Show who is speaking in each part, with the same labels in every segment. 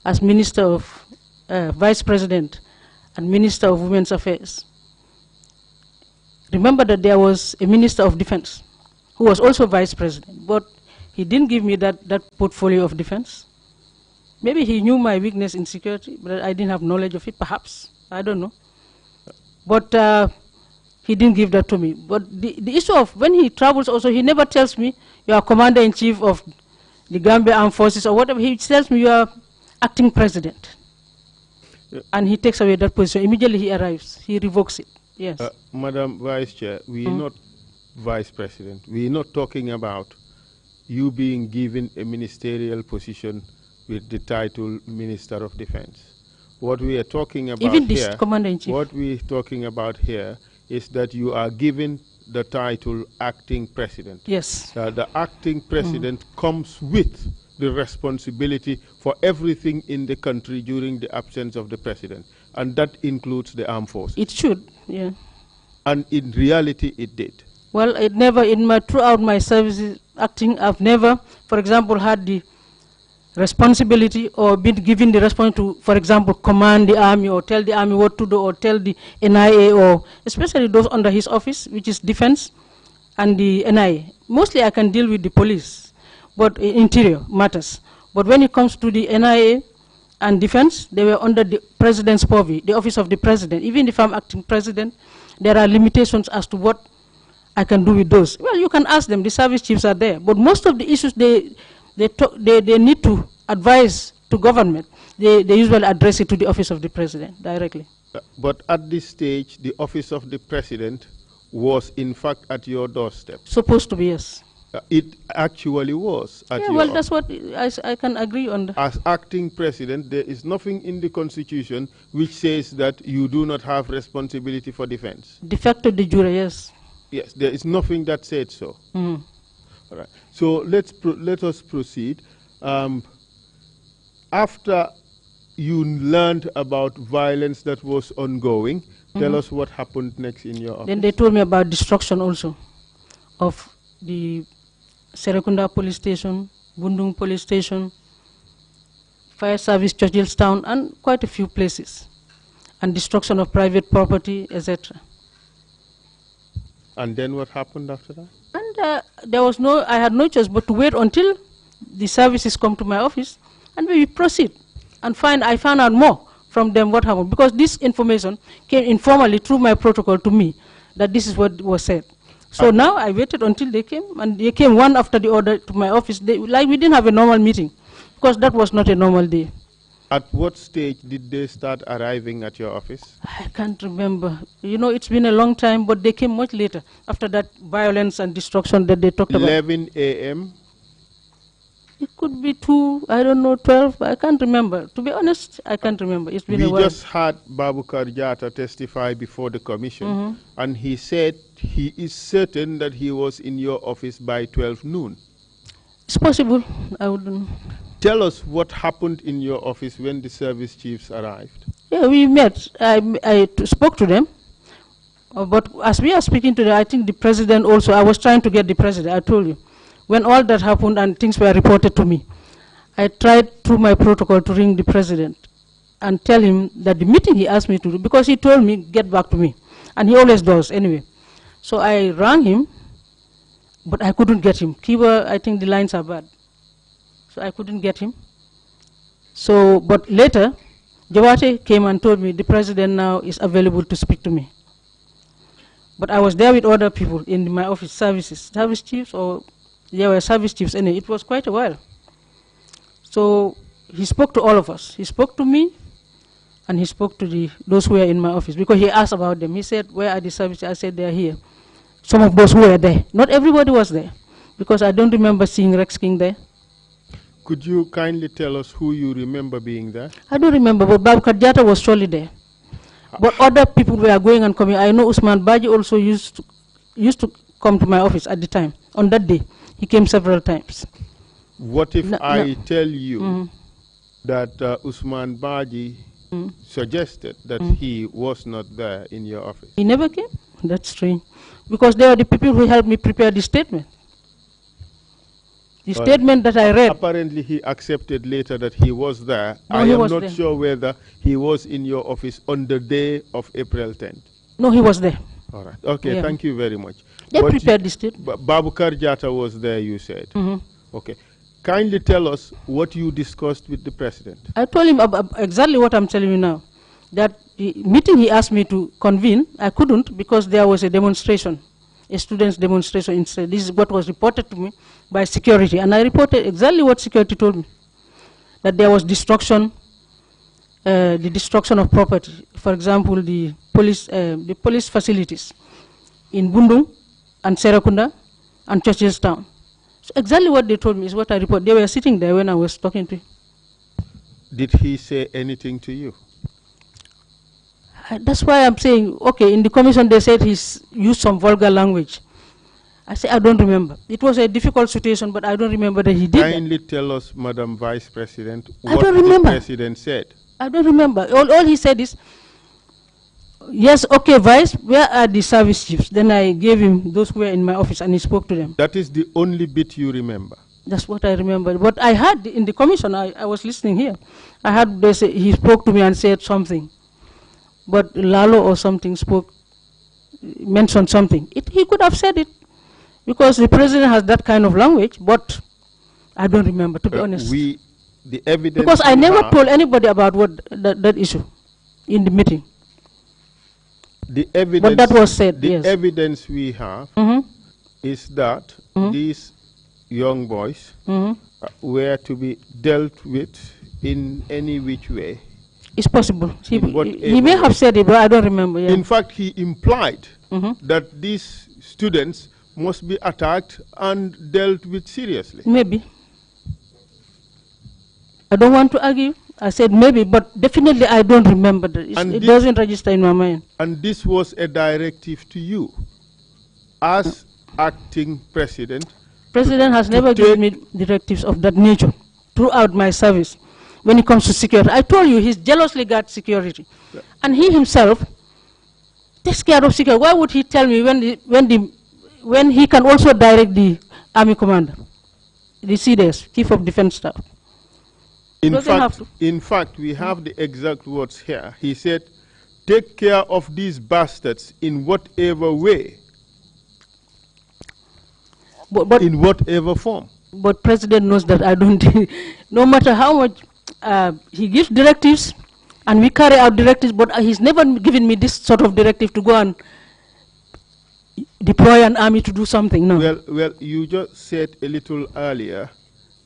Speaker 1: as Minister of Vice President and Minister of Women's Affairs. Remember that there was a Minister of Defense who was also Vice President, but he didn't give me that portfolio of defense. Maybe he knew my weakness in security, but I didn't have knowledge of it, perhaps. I don't know. But he didn't give that to me. But the issue of when he travels also, he never tells me, you are Commander-in-Chief of the Gambia Armed Forces or whatever. He tells me you are acting president. Yeah. And he takes away that position. Immediately he arrives, he revokes it. Yes.
Speaker 2: Madam Vice Chair, we are not Vice President. We are not talking about you being given a ministerial position with the title Minister of Defense. What we are talking about
Speaker 1: even this Commander-in-Chief.
Speaker 2: What we are talking about here is that you are given the title acting president.
Speaker 1: Yes.
Speaker 2: The acting president comes with the responsibility for everything in the country during the absence of the president, and that includes the armed forces.
Speaker 1: It should, yeah.
Speaker 2: And in reality, it did.
Speaker 1: Well, it never, throughout my services acting, I've never, for example, had the responsibility or been given the responsibility to, for example, command the army or tell the army what to do or tell the NIA or especially those under his office, which is defense and the NIA. Mostly I can deal with the police, but interior matters. But when it comes to the NIA and defense, they were under the president's purview, the office of the president. Even if I'm acting president, there are limitations as to what I can do with those. Well, you can ask them, the service chiefs are there. But most of the issues they need to advise to government, they usually address it to the office of the president directly.
Speaker 2: But at this stage, the office of the president was in fact at your doorstep.
Speaker 1: Supposed to be, yes.
Speaker 2: It actually was at your
Speaker 1: well, that's what I can agree on.
Speaker 2: As acting president, there is nothing in the constitution which says that you do not have responsibility for defense.
Speaker 1: De facto de jure, yes.
Speaker 2: Yes, there is nothing that said so. All right. So let us proceed. After you learned about violence that was ongoing, tell us what happened next in your office.
Speaker 1: Then they told me about destruction also of the Serekunda police station, Bundung police station, fire service Churchillstown, and quite a few places, and destruction of private property, etc.
Speaker 2: And then what happened after that?
Speaker 1: And I had no choice but to wait until the services come to my office, and we proceed. And I found out more from them what happened, because this information came informally through my protocol to me, that this is what was said. So now I waited until they came, and they came one after the other to my office. Like we didn't have a normal meeting, because that was not a normal day.
Speaker 2: At what stage did they start arriving at your office?
Speaker 1: I can't remember. You know, it's been a long time, but they came much later, after that violence and destruction that they talked about.
Speaker 2: 11 a.m.?
Speaker 1: It could be 2, I don't know, 12, I can't remember. To be honest, I can't remember. It's been a while.
Speaker 2: We just had Babukar Jatta testify before the commission, and he said he is certain that he was in your office by 12 noon.
Speaker 1: It's possible. I wouldn't.
Speaker 2: Tell us what happened in your office when the service chiefs arrived.
Speaker 1: Yeah, we met. I spoke to them. But as we are speaking to them, I think the president also, I was trying to get the president, I told you. When all that happened and things were reported to me, I tried through my protocol to ring the president and tell him that the meeting he asked me to do, because he told me, get back to me. And he always does anyway. So I rang him, but I couldn't get him. I think the lines are bad. So I couldn't get him. So, but later, Jawate came and told me the president now is available to speak to me. But I was there with other people in my office, service chiefs, or there were service chiefs anyway. It was quite a while. So he spoke to all of us. He spoke to me, and he spoke to those who were in my office, because he asked about them. He said, where are the services? I said, they are here. Some of those who were there. Not everybody was there, because I don't remember seeing Rex King there.
Speaker 2: Could you kindly tell us who you remember being there?
Speaker 1: I don't remember, but Babukar Jatta was surely there. But other people were going and coming. I know Usman Baji also used to come to my office at the time. On that day, he came several times.
Speaker 2: What if I tell you that Usman Baji suggested that he was not there in your office?
Speaker 1: He never came? That's strange. Because they are the people who helped me prepare the statement. The statement that I read.
Speaker 2: Apparently, he accepted later that he was there.
Speaker 1: No,
Speaker 2: I
Speaker 1: he
Speaker 2: am
Speaker 1: was
Speaker 2: not
Speaker 1: there.
Speaker 2: sure whether he was in your office on the day of April 10th.
Speaker 1: No, he was there.
Speaker 2: All right. Okay,
Speaker 1: Yeah.
Speaker 2: thank you very much.
Speaker 1: They prepared the statement.
Speaker 2: Babukar Jatta was there, you said. Okay. Kindly tell us what you discussed with the president.
Speaker 1: I told him exactly what I'm telling you now. That the meeting he asked me to convene, I couldn't because there was a demonstration, a students' demonstration instead. This is what was reported to me by security. And I reported exactly what security told me. That there was destruction, the destruction of property. For example, the police facilities in Bundung and Serakunda and Churches Town. So exactly what they told me is what I report. They were sitting there when I was talking to him.
Speaker 2: Did he say anything to you?
Speaker 1: That's why I'm saying, okay, in the commission they said he's used some vulgar language. I say I don't remember. It was a difficult situation, but I don't remember that he did
Speaker 2: Kindly tell us, Madam Vice President,
Speaker 1: I
Speaker 2: what
Speaker 1: don't
Speaker 2: the
Speaker 1: remember.
Speaker 2: president said.
Speaker 1: I don't remember. All he said is, yes, okay, Vice, where are the service chiefs? Then I gave him those who were in my office and he spoke to them.
Speaker 2: That is the only bit you remember.
Speaker 1: That's what I remember. But I had in the commission, I was listening here. I had they say, he spoke to me and said something. But Lalo or something mentioned something. He could have said it because the president has that kind of language, but I don't remember, to be honest.
Speaker 2: The evidence
Speaker 1: because I never told anybody about that issue in the meeting.
Speaker 2: The evidence,
Speaker 1: but that was said,
Speaker 2: the
Speaker 1: yes.
Speaker 2: evidence we have is that these young boys were to be dealt with in any which way.
Speaker 1: It's possible. He may have said it, but I don't remember. Yeah.
Speaker 2: In fact, he implied that these students must be attacked and dealt with seriously.
Speaker 1: Maybe. I don't want to argue. I said maybe, but definitely I don't remember that. It doesn't register in my mind.
Speaker 2: And this was a directive to you as acting president.
Speaker 1: President has never given me directives of that nature throughout my service. When it comes to security, I told you he's jealously guard security, and he himself takes care of security. Why would he tell me when he can also direct the army commander, the CDS, Chief of Defense Staff?
Speaker 2: In fact, we have the exact words here. He said, "Take care of these bastards in whatever way, but in whatever form."
Speaker 1: But President knows that I don't. No matter how much. He gives directives, and we carry out directives, but he's never given me this sort of directive to go and deploy an army to do something, no.
Speaker 2: Well, you just said a little earlier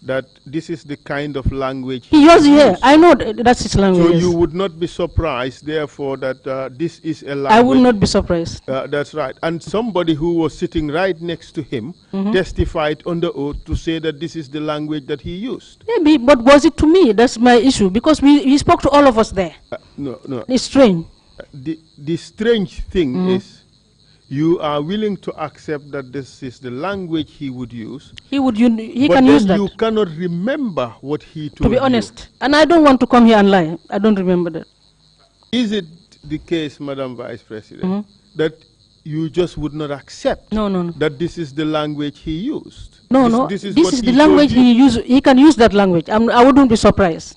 Speaker 2: that this is the kind of language
Speaker 1: he uses here. I know that's his language.
Speaker 2: So you would not be surprised, therefore, that this is a language.
Speaker 1: I would not be surprised.
Speaker 2: That's right. And somebody who was sitting right next to him testified under oath to say that this is the language that he used.
Speaker 1: Maybe, but was it to me? That's my issue, because he spoke to all of us there.
Speaker 2: No.
Speaker 1: It's strange.
Speaker 2: The strange thing is, you are willing to accept that this is the language he would use. He can use that. But you cannot remember what he told you.
Speaker 1: To be honest. And I don't want to come here and lie. I don't remember that.
Speaker 2: Is it the case, Madam Vice President, that you just would not accept that this is the language he used?
Speaker 1: This is the language he used. He can use that language. I wouldn't be surprised.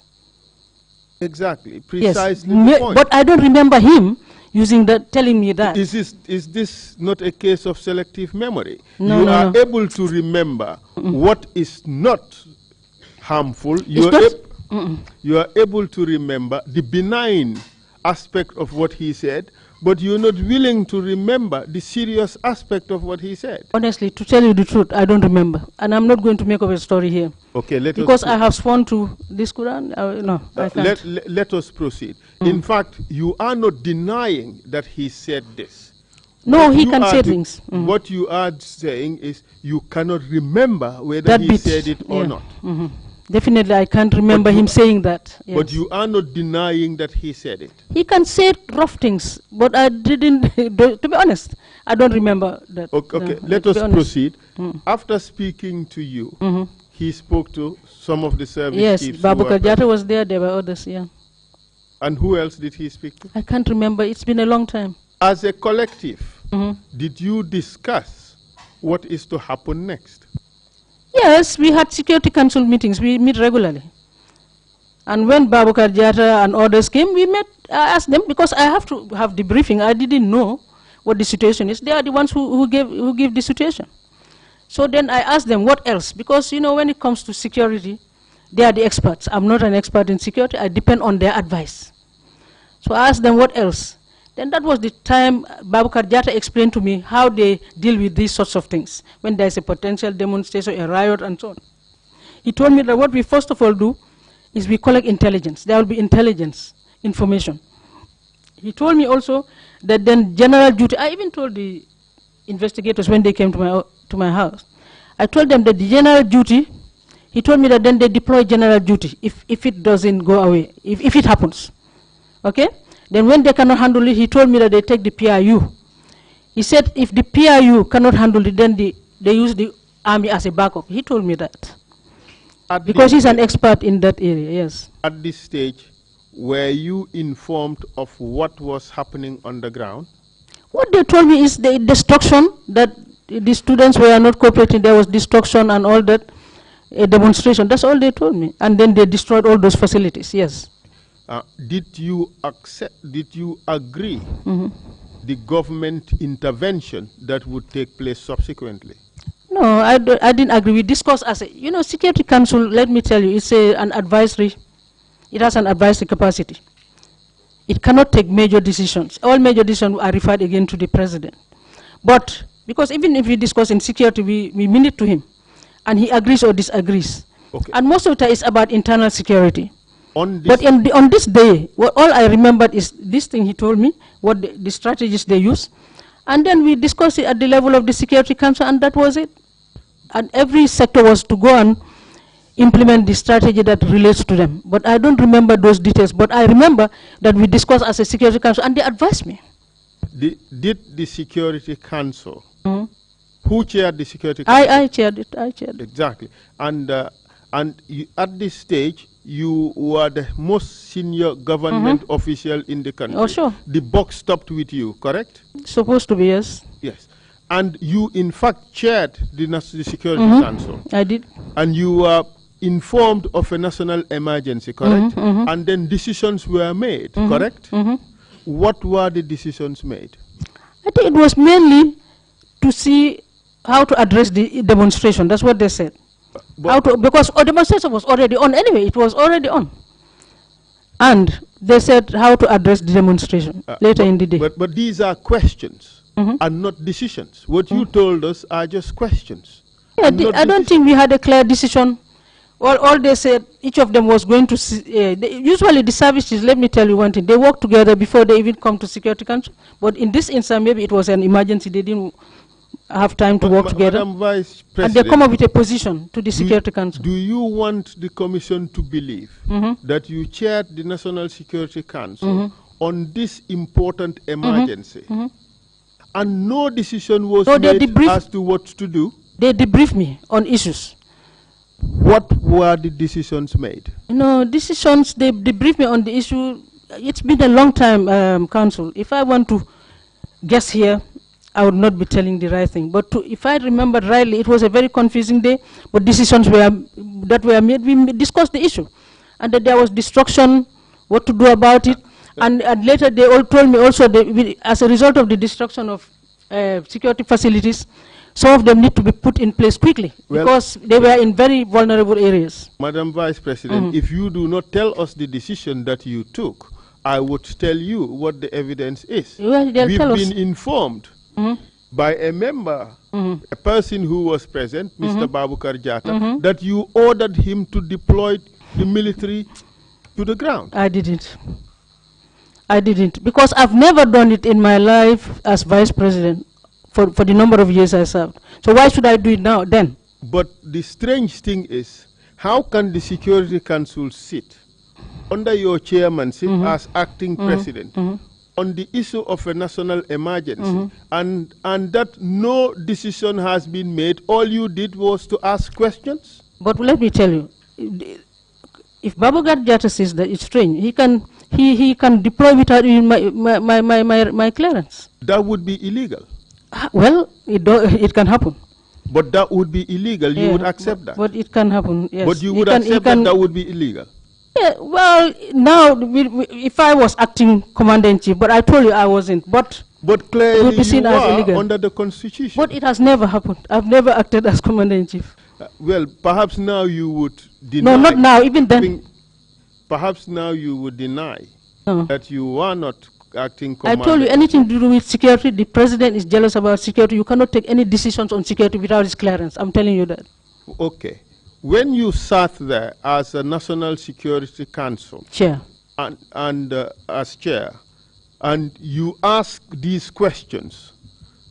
Speaker 2: Exactly. Precisely the point.
Speaker 1: But I don't remember him using that, telling me that.
Speaker 2: Is this not a case of selective memory? You are able to remember what is not harmful. You are able to remember the benign aspect of what he said, but you're not willing to remember the serious aspect of what he said.
Speaker 1: Honestly, to tell you the truth, I don't remember. And I'm not going to make up a story here.
Speaker 2: Okay,
Speaker 1: because I have sworn to this Quran. No, I can't.
Speaker 2: Let us proceed. In fact, you are not denying that he said this.
Speaker 1: No, he can say things.
Speaker 2: What you are saying is you cannot remember whether he said it or not.
Speaker 1: Definitely, I can't remember him saying that. Yes.
Speaker 2: But you are not denying that he said it.
Speaker 1: He can say rough things, but I didn't, to be honest, I don't remember that.
Speaker 2: Okay, let us proceed. After speaking to you, he spoke to some of the service chiefs. Yes,
Speaker 1: Babukar Jatta was there were others, yeah.
Speaker 2: And who else did he speak to?
Speaker 1: I can't remember, it's been a long time.
Speaker 2: As a collective, did you discuss what is to happen next?
Speaker 1: Yes, we had Security Council meetings. We meet regularly. And when Babukar Jatta and others came, we met. I asked them, because I have to have the briefing. I didn't know what the situation is. They are the ones who give the situation. So then I asked them, what else? Because, you know, when it comes to security, they are the experts. I'm not an expert in security. I depend on their advice. So I asked them, what else? Then that was the time Babukar Jatta explained to me how they deal with these sorts of things, when there's a potential demonstration, a riot, and so on. He told me that what we first of all do is we collect intelligence. There will be intelligence information. He told me also that then general duty, I even told the investigators when they came to my house, I told them that the general duty, he told me that then they deploy general duty if it doesn't go away, if it happens. Okay? Then when they cannot handle it, he told me that they take the PRU. He said if the PRU cannot handle it, then they use the army as a backup. He told me that. Because he's an expert in that area, yes. At
Speaker 2: this stage, were you informed of what was happening on the ground?
Speaker 1: What they told me is the destruction, that the students were not cooperating, there was destruction and all that, a demonstration. That's all they told me. And then they destroyed all those facilities, yes.
Speaker 2: Did you agree the government intervention that would take place subsequently?
Speaker 1: No, I didn't agree. We discussed as a, you know, Security Council, let me tell you, it's an advisory, it has an advisory capacity. It cannot take major decisions. All major decisions are referred again to the president. But, because even if we discuss in security, we mean it to him, and he agrees or disagrees. Okay. And most of it is about internal security. But on this day, all I remembered is this thing he told me, what the strategies they use. And then we discussed it at the level of the Security Council, and that was it. And every sector was to go and implement the strategy that relates to them. But I don't remember those details. But I remember that we discussed as a Security Council, and they advised me.
Speaker 2: Did the Security Council, who chaired the Security Council?
Speaker 1: I chaired it.
Speaker 2: Exactly. And you, at this stage, you were the most senior government official in the country.
Speaker 1: Oh, sure.
Speaker 2: The buck stopped with you, correct?
Speaker 1: Supposed to be, yes.
Speaker 2: Yes. And you, in fact, chaired the Security Council.
Speaker 1: I did.
Speaker 2: And you were informed of a national emergency, correct? And then decisions were made, correct? What were the decisions made?
Speaker 1: I think it was mainly to see how to address the demonstration. That's what they said. Because demonstration was already on anyway, it was already on. And they said how to address the demonstration later in the day.
Speaker 2: But these are questions and not decisions. What you told us are just questions.
Speaker 1: Yeah, I don't think we had a clear decision. All they said, each of them was going to see, usually the services, let me tell you one thing, they work together before they even come to Security Council. But in this instance, maybe it was an emergency, they didn't have time to work together.
Speaker 2: Madam Vice President,
Speaker 1: and they come up with a position to the Security Council.
Speaker 2: Do you want the Commission to believe that you chaired the National Security Council on this important emergency and no decision was made as to what to do?
Speaker 1: They debriefed me on issues.
Speaker 2: What were the decisions made?
Speaker 1: No, decisions, they debriefed me on the issue. It's been a long time, Council. If I want to guess here, I would not be telling the right thing. But if I remember rightly, it was a very confusing day, but decisions that were made, we discussed the issue. And that there was destruction, what to do about it. And later they all told me also that as a result of the destruction of security facilities, some of them need to be put in place quickly because they were in very vulnerable areas.
Speaker 2: Madam Vice President, if you do not tell us the decision that you took, I would tell you what the evidence is.
Speaker 1: Well,
Speaker 2: we've been informed by a member, a person who was present, Mr. Babukar Jatta, that you ordered him to deploy the military to the ground.
Speaker 1: I didn't. I didn't, because I've never done it in my life as Vice President for the number of years I served. So why should I do it now, then?
Speaker 2: But the strange thing is, how can the Security Council sit under your chairmanship as acting president on the issue of a national emergency and that no decision has been made? All you did was to ask questions?
Speaker 1: But let me tell you, if Babukar Jatta says that it's strange, he can deploy without my clearance.
Speaker 2: That would be illegal.
Speaker 1: Well, it can happen.
Speaker 2: But that would be illegal. You would accept that.
Speaker 1: But it can happen, yes.
Speaker 2: But you would accept that would be illegal.
Speaker 1: Yeah, well, now, if I was acting commander-in-chief, but I told you I wasn't. But
Speaker 2: clearly you are under the constitution.
Speaker 1: But it has never happened. I've never acted as commander-in-chief.
Speaker 2: Well, perhaps now you would deny.
Speaker 1: No, not now, even then.
Speaker 2: Perhaps now you would deny that you are not acting commander.
Speaker 1: I told you, anything to do with security, the president is jealous about security. You cannot take any decisions on security without his clearance. I'm telling you that.
Speaker 2: Okay. When you sat there as a National Security Council
Speaker 1: chair
Speaker 2: and as chair, and you asked these questions,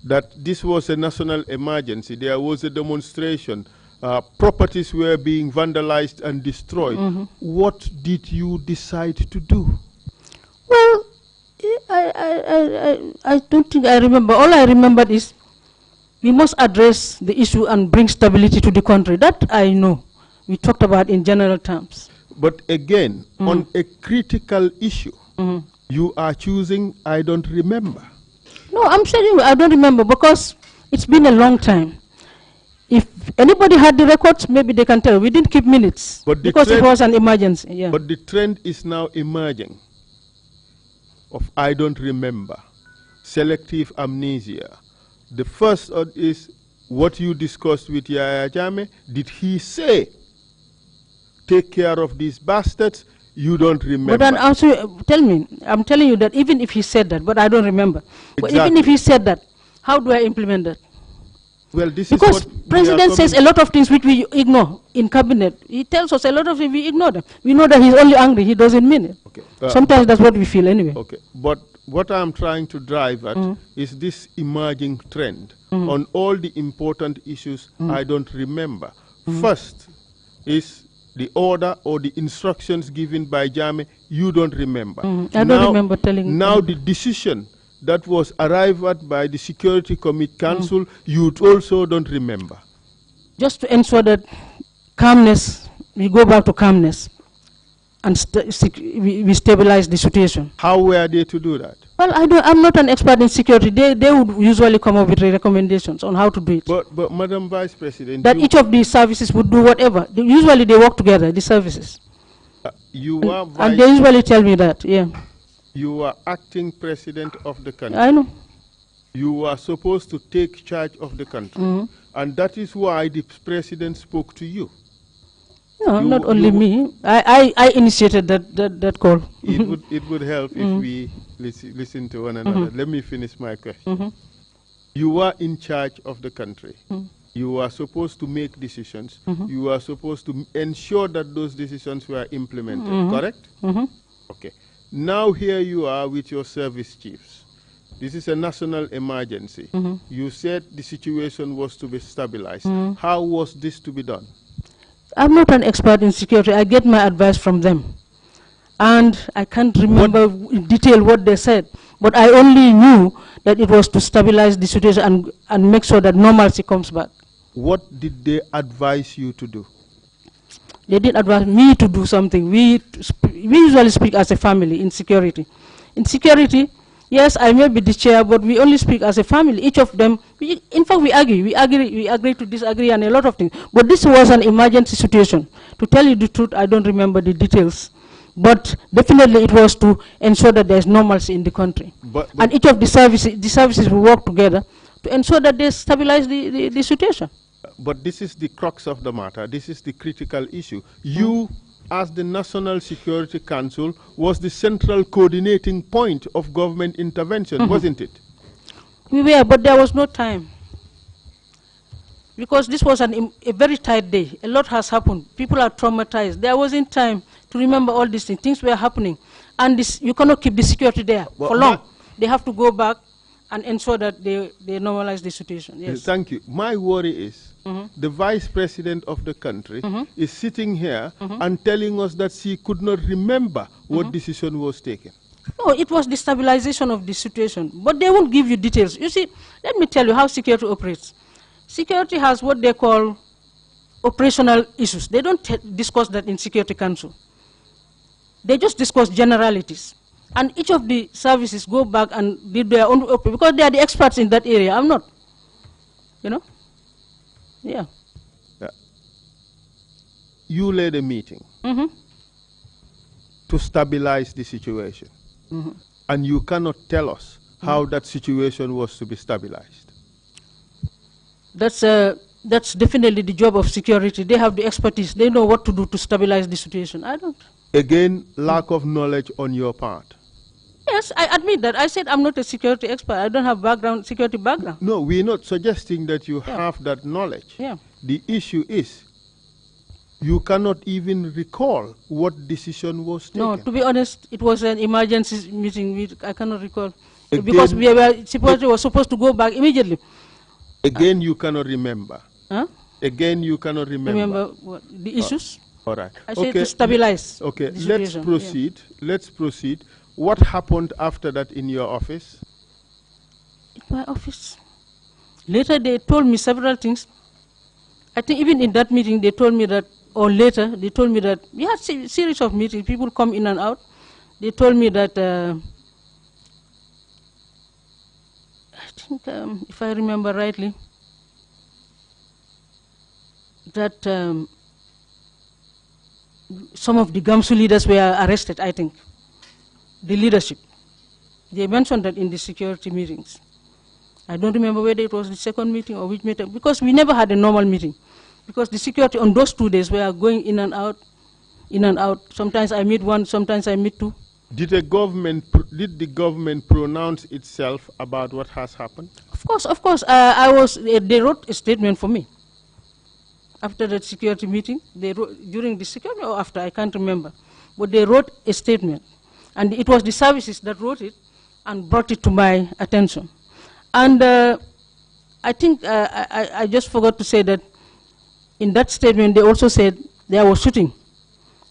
Speaker 2: that this was a national emergency, there was a demonstration, properties were being vandalized and destroyed, what did you decide to do?
Speaker 1: Well, I don't think I remember. All I remembered is we must address the issue and bring stability to the country. That I know. We talked about in general terms.
Speaker 2: But again, on a critical issue, you are choosing, I don't remember.
Speaker 1: No, I'm saying I don't remember because it's been a long time. If anybody had the records, maybe they can tell. We didn't keep minutes because it was an emergency. Yeah.
Speaker 2: But the trend is now emerging of I don't remember, selective amnesia. The first is what you discussed with Yaya Jammeh. Did he say, take care of these bastards? You don't remember.
Speaker 1: But then also, tell me, I'm telling you that even if he said that, but I don't remember. Exactly. But even if he said that, how do I implement that?
Speaker 2: Well, this
Speaker 1: because
Speaker 2: is what
Speaker 1: President says a lot of things which we ignore in cabinet. He tells us a lot of things, we ignore them. We know that he's only angry, he doesn't mean it. Okay. Sometimes that's what we feel anyway.
Speaker 2: Okay, but what I'm trying to drive at is this emerging trend on all the important issues I don't remember. First is the order or the instructions given by Jammeh, you don't remember.
Speaker 1: I don't remember telling.
Speaker 2: Now the decision that was arrived at by the Security Committee Council, you also don't remember.
Speaker 1: Just to ensure that calmness, we go back to calmness and we stabilize the situation.
Speaker 2: How were they to do that?
Speaker 1: Well, I'm not an expert in security. They would usually come up with recommendations on how to do it.
Speaker 2: But Madam Vice President,
Speaker 1: that each of these services would do whatever. Usually they work together, the services. And they usually tell me that, yeah.
Speaker 2: You are acting president of the country.
Speaker 1: I know.
Speaker 2: You are supposed to take charge of the country. And that is why the president spoke to you.
Speaker 1: No, not only me. I initiated that call.
Speaker 2: It would help if we listen to one another. Let me finish my question. You are in charge of the country. You are supposed to make decisions. You are supposed to ensure that those decisions were implemented, correct? Okay. Now here you are with your service chiefs. This is a national emergency. You said the situation was to be stabilized. How was this to be done?
Speaker 1: I'm not an expert in security. I get my advice from them. And I can't remember in detail what they said. But I only knew that it was to stabilize the situation and make sure that normalcy comes back.
Speaker 2: What did they advise you to do?
Speaker 1: They didn't advise me to do something. We usually speak as a family in security. In security, yes, I may be the chair, but we only speak as a family. Each of them, in fact, we argue. We agree to disagree on a lot of things. But this was an emergency situation. To tell you the truth, I don't remember the details. But definitely it was to ensure that there is normalcy in the country. And each of the services will work together to ensure that they stabilize the situation.
Speaker 2: But this is the crux of the matter. This is the critical issue. You, as the National Security Council, was the central coordinating point of government intervention, wasn't it?
Speaker 1: We were, but there was no time. Because this was a very tight day. A lot has happened. People are traumatized. There wasn't time to remember all these things. Things were happening. And you cannot keep the security there for long. They have to go back and ensure that they normalize the situation. Yes.
Speaker 2: Thank you. My worry is the Vice President of the country is sitting here and telling us that she could not remember what decision was taken.
Speaker 1: No, it was the stabilization of the situation. But they won't give you details. You see, let me tell you how security operates. Security has what they call operational issues. They don't discuss that in Security Council. They just discuss generalities. And each of the services go back and did their own, because they are the experts in that area. I'm not, you know. Yeah.
Speaker 2: You led a meeting to stabilize the situation. And you cannot tell us how that situation was to be stabilized.
Speaker 1: That's definitely the job of security. They have the expertise. They know what to do to stabilize the situation. I don't.
Speaker 2: Again, lack of knowledge on your part.
Speaker 1: Yes, I admit that. I said I'm not a security expert. I don't have security background.
Speaker 2: No, we're not suggesting that you have that knowledge.
Speaker 1: Yeah.
Speaker 2: The issue is you cannot even recall what decision was taken.
Speaker 1: No, to be honest, it was an emergency meeting. I cannot recall.
Speaker 2: Again,
Speaker 1: because security was supposed to go back immediately.
Speaker 2: Again, you cannot remember.
Speaker 1: Huh?
Speaker 2: Again, you cannot remember.
Speaker 1: What, the issues?
Speaker 2: All right.
Speaker 1: I said to stabilize.
Speaker 2: Okay,
Speaker 1: the
Speaker 2: let's proceed. Yeah. Let's proceed. What happened after that in your office?
Speaker 1: In my office. Later, they told me several things. I think even in that meeting, they told me that, or later, they told me that we had a series of meetings. People come in and out. They told me that, I think, if I remember rightly, that some of the Gamsu leaders were arrested, I think. The leadership. They mentioned that in the security meetings. I don't remember whether it was the second meeting or which meeting, because we never had a normal meeting. Because the security on those 2 days were going in and out, in and out. Sometimes I meet one, sometimes I meet two.
Speaker 2: Did the government pronounce itself about what has happened?
Speaker 1: Of course, of course. They wrote a statement for me. After that security meeting, they wrote, during the security or after, I can't remember. But they wrote a statement. And it was the services that wrote it and brought it to my attention. And I think I just forgot to say that in that statement, they also said there was shooting.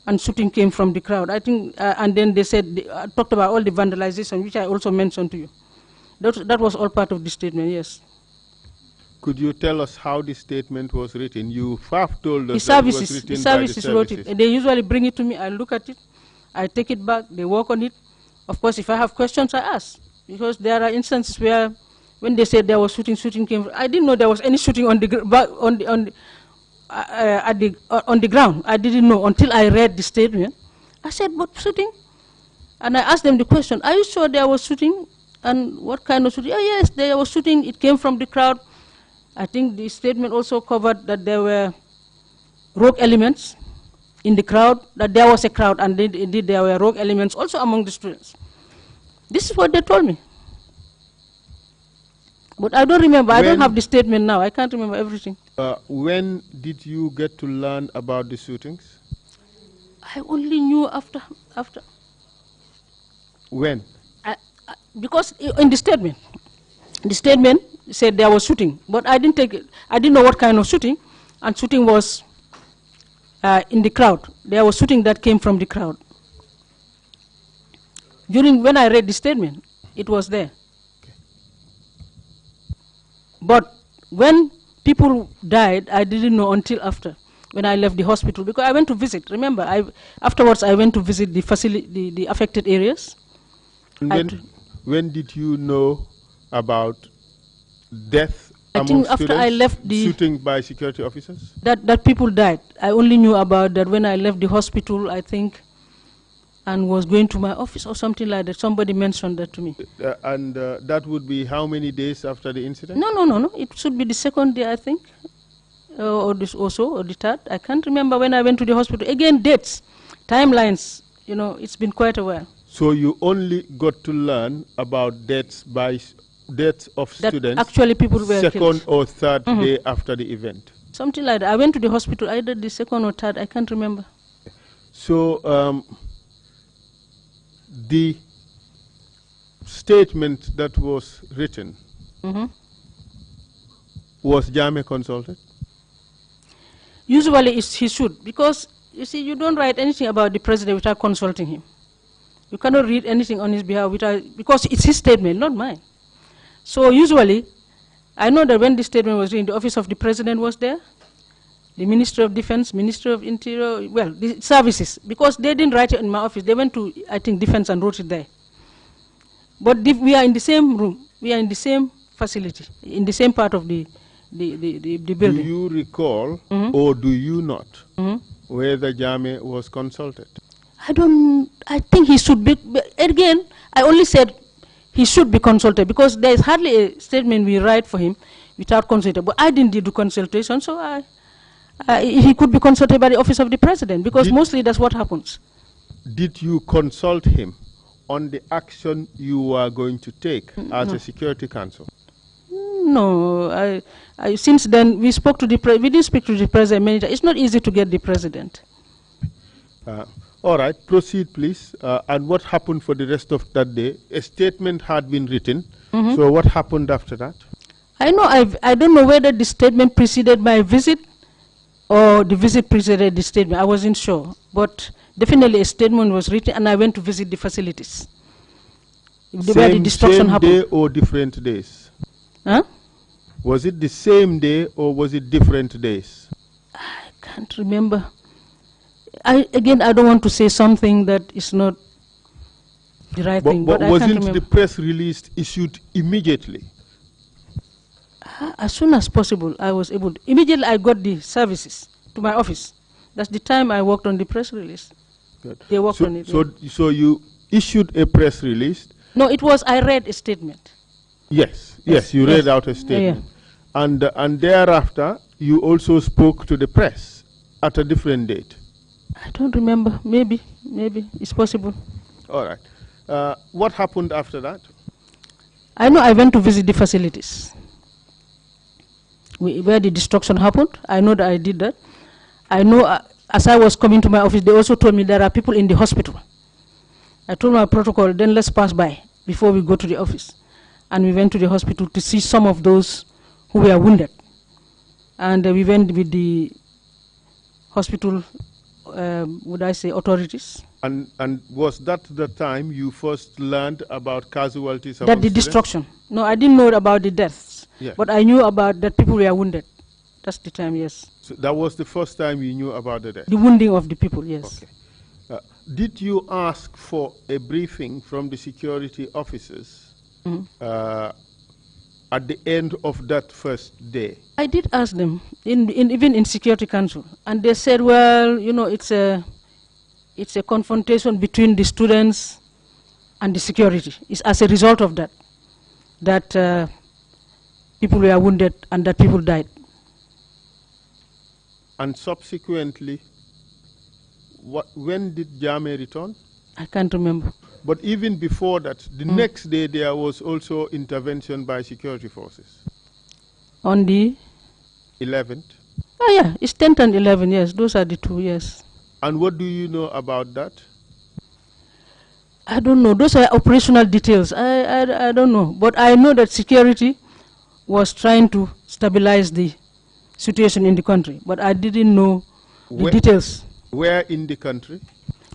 Speaker 1: And shooting came from the crowd. I think, and then they said, talked about all the vandalization, which I also mentioned to you. That was all part of the statement, yes.
Speaker 2: Could you tell us how the statement was written? You have told us
Speaker 1: that
Speaker 2: it was written
Speaker 1: the services wrote it. They usually bring it to me, I look at it, I take it back, they work on it. Of course, if I have questions, I ask. Because there are instances where, when they said there was shooting came from, I didn't know there was any shooting on the ground. I didn't know until I read the statement. I said, what shooting? And I asked them the question, are you sure there was shooting? And what kind of shooting? Oh, yes, there was shooting. It came from the crowd. I think the statement also covered that there were rogue elements in the crowd, that there was a crowd, and indeed there were rogue elements also among the students. This is what they told me. But I don't remember. I don't have the statement now. I can't remember everything.
Speaker 2: When did you get to learn about the shootings?
Speaker 1: I only knew after.
Speaker 2: When?
Speaker 1: Because in the statement said there was shooting, but I didn't take it. I didn't know what kind of shooting, and shooting was in the crowd. There was shooting that came from the crowd. When I read the statement, it was there. Okay. But when people died, I didn't know until after, when I left the hospital, because I went to visit. Remember, afterwards I went to visit the facility, the affected areas.
Speaker 2: When did you know about death among
Speaker 1: after
Speaker 2: students,
Speaker 1: I left the
Speaker 2: shooting by security officers?
Speaker 1: That people died. I only knew about that when I left the hospital, I think, and was going to my office or something like that. Somebody mentioned that to me.
Speaker 2: And that would be how many days after the incident?
Speaker 1: No. It should be the second day, I think, or the third. I can't remember when I went to the hospital. Again, dates, timelines. It's been quite a while.
Speaker 2: So you only got to learn about deaths of students
Speaker 1: actually people were
Speaker 2: second
Speaker 1: killed.
Speaker 2: Or third day after the event?
Speaker 1: Something like that. I went to the hospital either the second or third. I can't remember.
Speaker 2: So the statement that was written, was Njie consulted?
Speaker 1: Usually he should, because you see, you don't write anything about the president without consulting him. You cannot read anything on his behalf because it's his statement, not mine. So usually, I know that when this statement was written, the office of the president was there, the Minister of Defense, Minister of Interior, well, the services, because they didn't write it in my office. They went to, I think, Defense and wrote it there. But we are in the same room. We are in the same facility, in the same part of the the building.
Speaker 2: Do you recall, or do you not, whether Njie was consulted?
Speaker 1: I think he should be, again, I only said he should be consulted because there is hardly a statement we write for him without consulting. But I didn't do the consultation, so he could be consulted by the office of the president because mostly that's what happens.
Speaker 2: Did you consult him on the action you are going to take as a Security Council?
Speaker 1: No, since then we spoke to we didn't speak to the president many times. It's not easy to get the president.
Speaker 2: All right, proceed please. And what happened for the rest of that day? A statement had been written. So what happened after that?
Speaker 1: I don't know whether the statement preceded my visit or the visit preceded the statement. I wasn't sure. But definitely a statement was written and I went to visit the facilities. Where the destruction happened.
Speaker 2: Same day or different days?
Speaker 1: Huh?
Speaker 2: Was it the same day or was it different days?
Speaker 1: I can't remember. I don't want to say something that is not the right thing.
Speaker 2: But
Speaker 1: I can't
Speaker 2: wasn't
Speaker 1: remember.
Speaker 2: the press release issued immediately?
Speaker 1: As soon as possible, I was able to. Immediately, I got the services to my office. That's the time I worked on the press release.
Speaker 2: Good.
Speaker 1: They worked on it.
Speaker 2: So you issued a press release?
Speaker 1: No, I read a statement.
Speaker 2: Yes, you read out a statement.
Speaker 1: Yeah.
Speaker 2: And thereafter, you also spoke to the press at a different date?
Speaker 1: I don't remember. Maybe it's possible.
Speaker 2: All right. What happened after that?
Speaker 1: I know I went to visit the facilities where the destruction happened. I know that I did that. I know as I was coming to my office, they also told me there are people in the hospital. I told my protocol, then let's pass by before we go to the office. And we went to the hospital to see some of those who were wounded. And we went with the hospital, authorities.
Speaker 2: And was that the time you first learned about casualties?
Speaker 1: That the destruction. No, I didn't know about the deaths. Yeah. But I knew about that people were wounded. That's the time, yes.
Speaker 2: So that was the first time you knew about the death?
Speaker 1: The wounding of the people, yes.
Speaker 2: Okay. Did you ask for a briefing from the security officers at the end of that first day? I
Speaker 1: did ask them, even in Security Council, and they said, well, it's a confrontation between the students and the security. It's as a result of that people were wounded and that people died.
Speaker 2: And subsequently, when did Njie return?
Speaker 1: I can't remember.
Speaker 2: But even before that, the next day there was also intervention by security forces.
Speaker 1: On the
Speaker 2: 11th?
Speaker 1: Oh yeah, it's 10th and 11th, yes. Those are the two, yes.
Speaker 2: And what do you know about that?
Speaker 1: I don't know. Those are operational details. I don't know. But I know that security was trying to stabilize the situation in the country. But I didn't know the details. Where
Speaker 2: in the country?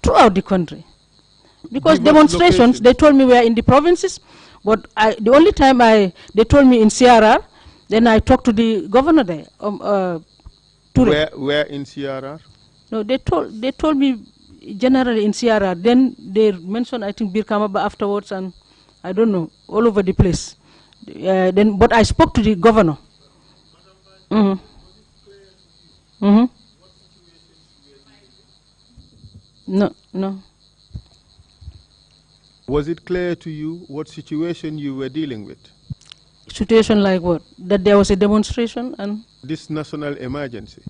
Speaker 1: Throughout the country. Because demonstrations, they told me were in the provinces. But the only time they told me in CRR, then I talked to the governor there.
Speaker 2: Where in CRR?
Speaker 1: No, they told me generally in CRR. Then they mentioned, I think, Birkamaba afterwards, and I don't know, all over the place. But I spoke to the governor. No.
Speaker 2: Was it clear to you what situation you were dealing with?
Speaker 1: Situation like what? That there was a demonstration and
Speaker 2: this national emergency?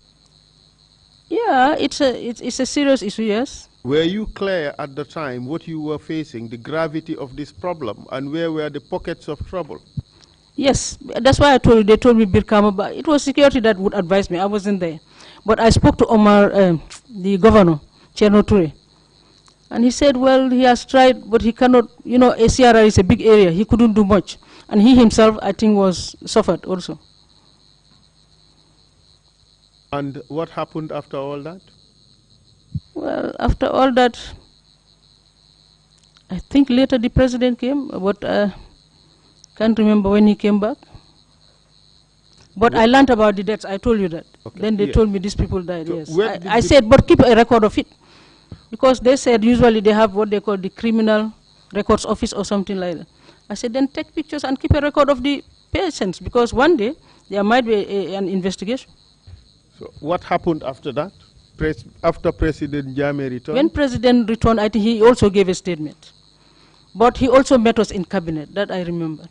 Speaker 1: Yeah, it's a serious issue, yes.
Speaker 2: Were you clear at the time what you were facing, the gravity of this problem, and where were the pockets of trouble?
Speaker 1: Yes, that's why I told you, they told me Birkamaba. It was security that would advise me. I wasn't there. But I spoke to Omar, the governor, Trrc, and he said, well, he has tried, but he cannot, ACRR is a big area. He couldn't do much. And he himself, I think, suffered also.
Speaker 2: And what happened after all that?
Speaker 1: Well, after all that, I think later the president came, but can't remember when he came back. But I learned about the deaths, I told you that. Okay. Then they told me these people died, so yes. I said, but keep a record of it. Because they said usually they have what they call the criminal records office or something like that. I said, then take pictures and keep a record of the patients, because one day there might be an investigation.
Speaker 2: So what happened after that? After President Njie returned?
Speaker 1: When President returned, I think he also gave a statement. But he also met us in cabinet, that I remember.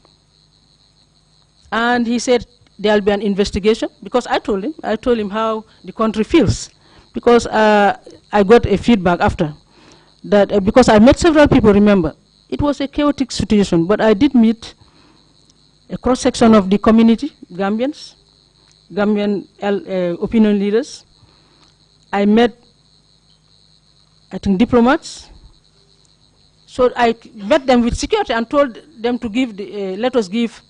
Speaker 1: And he said there'll be an investigation, because I told him how the country feels. Because I got a feedback after that, because I met several people, remember. It was a chaotic situation, but I did meet a cross-section of the community, Gambian opinion leaders. I met, I think, diplomats. So I met them with security and told them to give, let us give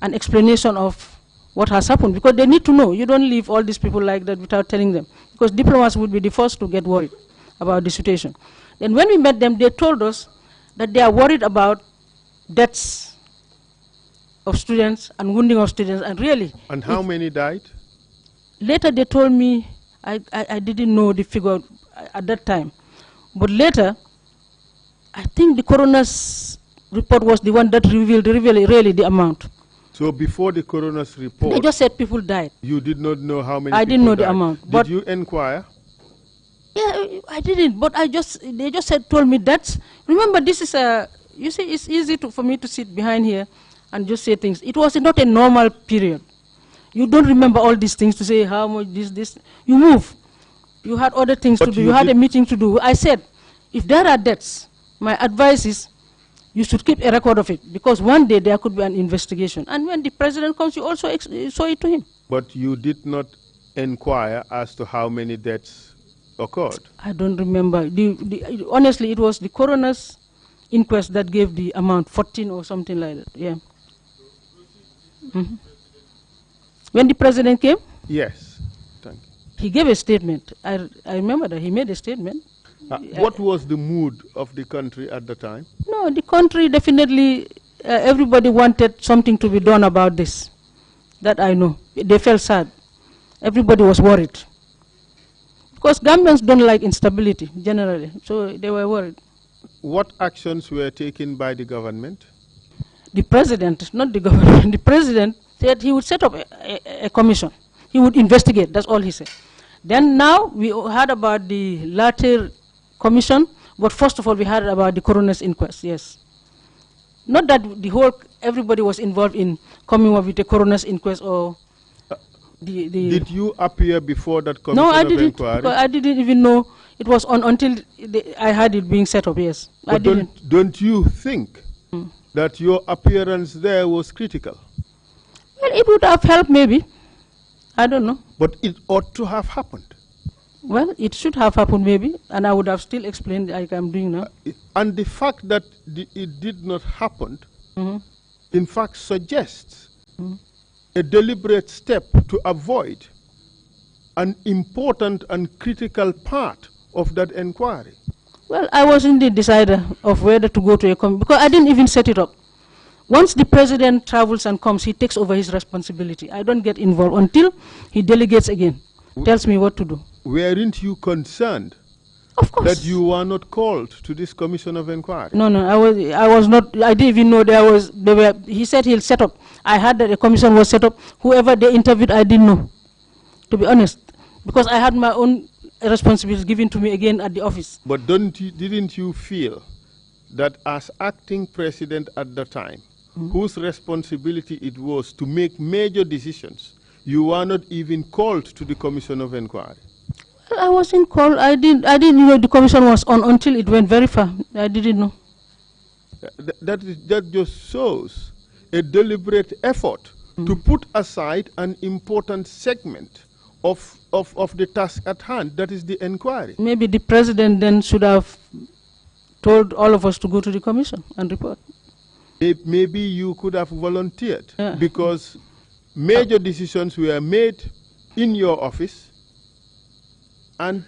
Speaker 1: an explanation of what has happened, because they need to know. You don't leave all these people like that without telling them, because diplomats would be the first to get worried about the situation. Then when we met them, they told us that they are worried about deaths of students and wounding of students, and really.
Speaker 2: And how many died?
Speaker 1: Later they told me, I didn't know the figure at that time, but later, I think the coroner's report was the one that revealed really the amount.
Speaker 2: So before the coroner's report,
Speaker 1: they just said people died.
Speaker 2: You did not know how many
Speaker 1: I
Speaker 2: people
Speaker 1: didn't know
Speaker 2: died.
Speaker 1: the amount.
Speaker 2: Did
Speaker 1: but
Speaker 2: you inquire?
Speaker 1: Yeah, I didn't, but they just told me that. Remember, this is you see, it's easy for me to sit behind here and just say things. It was not a normal period. You don't remember all these things to say how much this. You move. You had other things to do. You had a meeting to do. I said, if there are deaths, my advice is you should keep a record of it, because one day there could be an investigation. And when the president comes, you also show it to him.
Speaker 2: But you did not inquire as to how many deaths occurred?
Speaker 1: I don't remember. Honestly, it was the coroner's inquest that gave the amount, 14 or something like that. Yeah. When the president came?
Speaker 2: Yes. Thank you.
Speaker 1: He gave a statement. I remember that he made a statement.
Speaker 2: What was the mood of the country at the time?
Speaker 1: No, the country definitely, everybody wanted something to be done about this. That I know. They felt sad. Everybody was worried. Because Gambians don't like instability, generally. So they were worried.
Speaker 2: What actions were taken by the government?
Speaker 1: The president, not the government, the president said he would set up a commission. He would investigate, that's all he said. Then now we heard about the latter commission, but first of all we heard about the coroner's inquest, yes. Not that everybody was involved in coming up with the coroner's inquest or Did
Speaker 2: you appear before that commission
Speaker 1: of
Speaker 2: inquiry?
Speaker 1: No, I didn't even know it was on until I had it being set up, yes.
Speaker 2: But
Speaker 1: I didn't.
Speaker 2: Don't you think that your appearance there was critical?
Speaker 1: Well, it would have helped maybe. I don't know.
Speaker 2: But it ought to have happened.
Speaker 1: Well, it should have happened maybe, and I would have still explained like I'm doing now.
Speaker 2: And the fact that it did not happen, in fact, suggests a deliberate step to avoid an important and critical part of that inquiry. Well,
Speaker 1: I wasn't the decider of whether to go to a committee, because I didn't even set it up. Once the president travels and comes, he takes over his responsibility. I don't get involved until he delegates again, tells me what to do.
Speaker 2: Weren't you concerned?
Speaker 1: Of course.
Speaker 2: That you were not called to this commission of inquiry?
Speaker 1: No, I was not. I didn't even know he said he'll set up. I heard that a commission was set up. Whoever they interviewed, I didn't know, to be honest, because I had my own responsibilities given to me again at the office.
Speaker 2: But didn't you feel that as acting president at the time, whose responsibility it was to make major decisions, you were not even called to the commission of inquiry?
Speaker 1: Well, I wasn't called. I didn't know the commission was on until it went very far. I didn't know.
Speaker 2: That just shows a deliberate effort to put aside an important segment of the task at hand, that is the inquiry.
Speaker 1: Maybe the president then should have told all of us to go to the commission and report.
Speaker 2: Maybe you could have volunteered, because major decisions were made in your office, and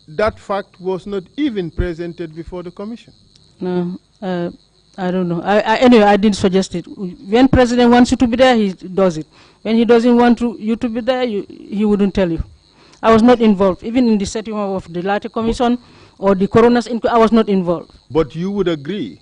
Speaker 2: that fact was not even presented before the commission.
Speaker 1: No, I don't know. Anyway, I didn't suggest it. When president wants you to be there, he does it. When he doesn't want you to be there, he wouldn't tell you. I was not involved. Even in the setting of the latter commission or the coroner's inquiry, I was not involved.
Speaker 2: But you would agree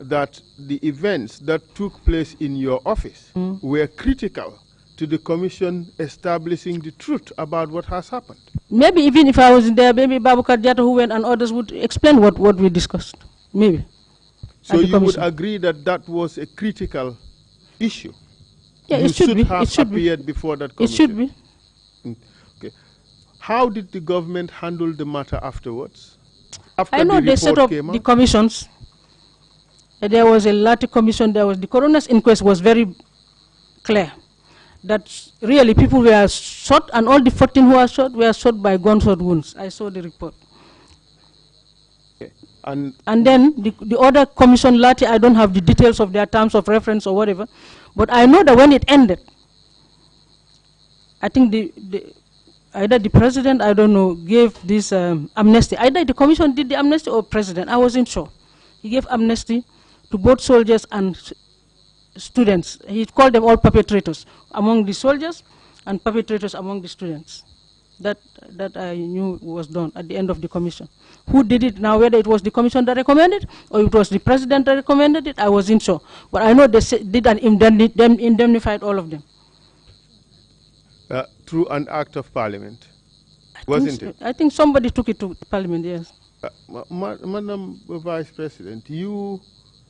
Speaker 2: that the events that took place in your office were critical to the commission establishing the truth about what has happened?
Speaker 1: Maybe even if I was there, maybe Babukar Diatta who went and others would explain what we discussed. Maybe.
Speaker 2: So you would agree that that was a critical issue?
Speaker 1: Yeah,
Speaker 2: you
Speaker 1: it should be.
Speaker 2: Have
Speaker 1: it should
Speaker 2: appeared
Speaker 1: be.
Speaker 2: Before that commission?
Speaker 1: It should be.
Speaker 2: Okay. How did the government handle the matter afterwards? After
Speaker 1: I know
Speaker 2: the
Speaker 1: they set up the commissions. There was a Latte commission. There was the coroner's inquest was very clear that really people were shot, and all the 14 who were shot by gunshot wounds. I saw the report.
Speaker 2: Okay. And
Speaker 1: then the other commission, Latte, I don't have the details of their terms of reference or whatever, but I know that when it ended, I think either the president, I don't know, gave this amnesty. Either the commission did the amnesty or president, I wasn't sure. He gave amnesty to both soldiers and students. He called them all perpetrators among the soldiers and perpetrators among the students. That I knew was done at the end of the commission. Who did it now, whether it was the commission that recommended or it was the president that recommended it, I wasn't sure. But I know they did an indemnified all of them.
Speaker 2: Through an act of parliament, wasn't it?
Speaker 1: I think somebody took it to parliament, yes.
Speaker 2: Madam Vice President, you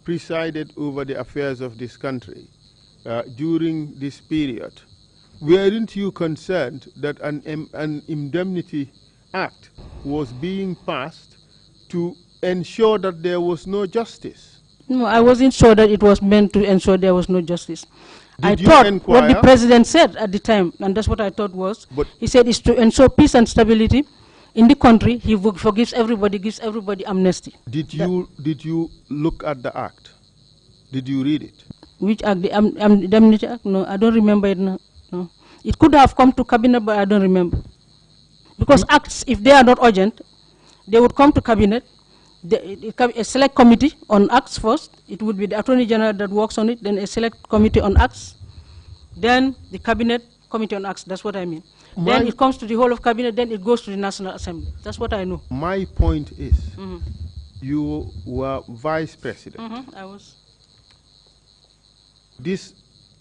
Speaker 2: presided over the affairs of this country during this period. Weren't you concerned that an indemnity act was being passed to ensure that there was no justice? No,
Speaker 1: I wasn't sure that it was meant to ensure there was no justice. I thought
Speaker 2: inquire?
Speaker 1: What the president said at the time, and that's what I thought was, he said it's to ensure peace and stability in the country. He forgives everybody, gives everybody amnesty.
Speaker 2: Did you look at the act? Did you read it?
Speaker 1: Which act? The indemnity act? No, I don't remember it now. No. It could have come to cabinet, but I don't remember. Because acts, if they are not urgent, they would come to cabinet. A select committee on acts first. It would be the Attorney General that works on it, then a select committee on acts, then the cabinet committee on acts. That's what I mean. Then it comes to the whole of cabinet, then it goes to the National Assembly. That's what I know.
Speaker 2: My point is, you were vice president.
Speaker 1: I was.
Speaker 2: This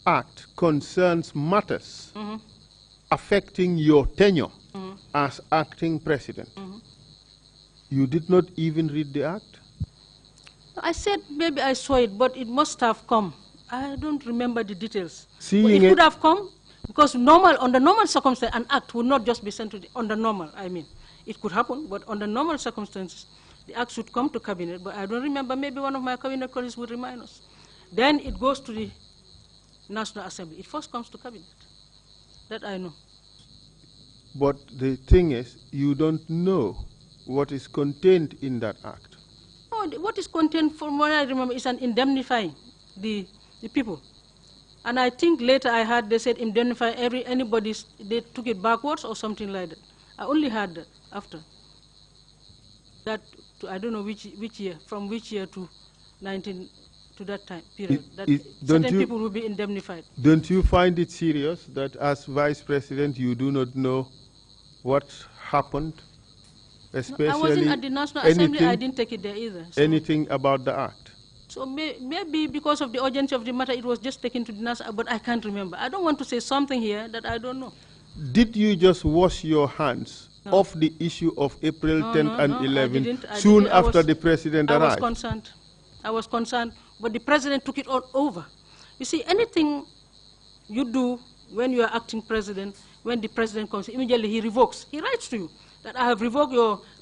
Speaker 2: act concerns matters affecting your tenure as acting president. You did not even read the act? I
Speaker 1: said maybe I saw it, but it must have come. I don't remember the details.
Speaker 2: It
Speaker 1: could have come, because under normal circumstances, an act would not just be sent to under normal, I mean. It could happen, but under normal circumstances, the act should come to cabinet, but I don't remember. Maybe one of my cabinet colleagues would remind us. Then it goes to the National Assembly. It first comes to cabinet. That I know.
Speaker 2: But the thing is, you don't know what is contained in that act.
Speaker 1: Oh, what is contained, from what I remember, is an indemnifying the people. And I think later I heard they said indemnify anybody, they took it backwards or something like that. I only heard that after. That, I don't know which year, from which year to that time period, certain people will be indemnified.
Speaker 2: Don't you find it serious that as vice president you do not know what happened? Especially
Speaker 1: I wasn't at the National Assembly, I didn't take it there either. So
Speaker 2: anything about the act?
Speaker 1: So maybe because of the urgency of the matter, it was just taken to the National, but I can't remember. I don't want to say something here that I don't know.
Speaker 2: Did you just wash your hands off the issue of April 10th and 11th soon after the president arrived?
Speaker 1: I was concerned, but the president took it all over. You see, anything you do when you are acting president, when the president comes, immediately he revokes. He writes to you that I have revoked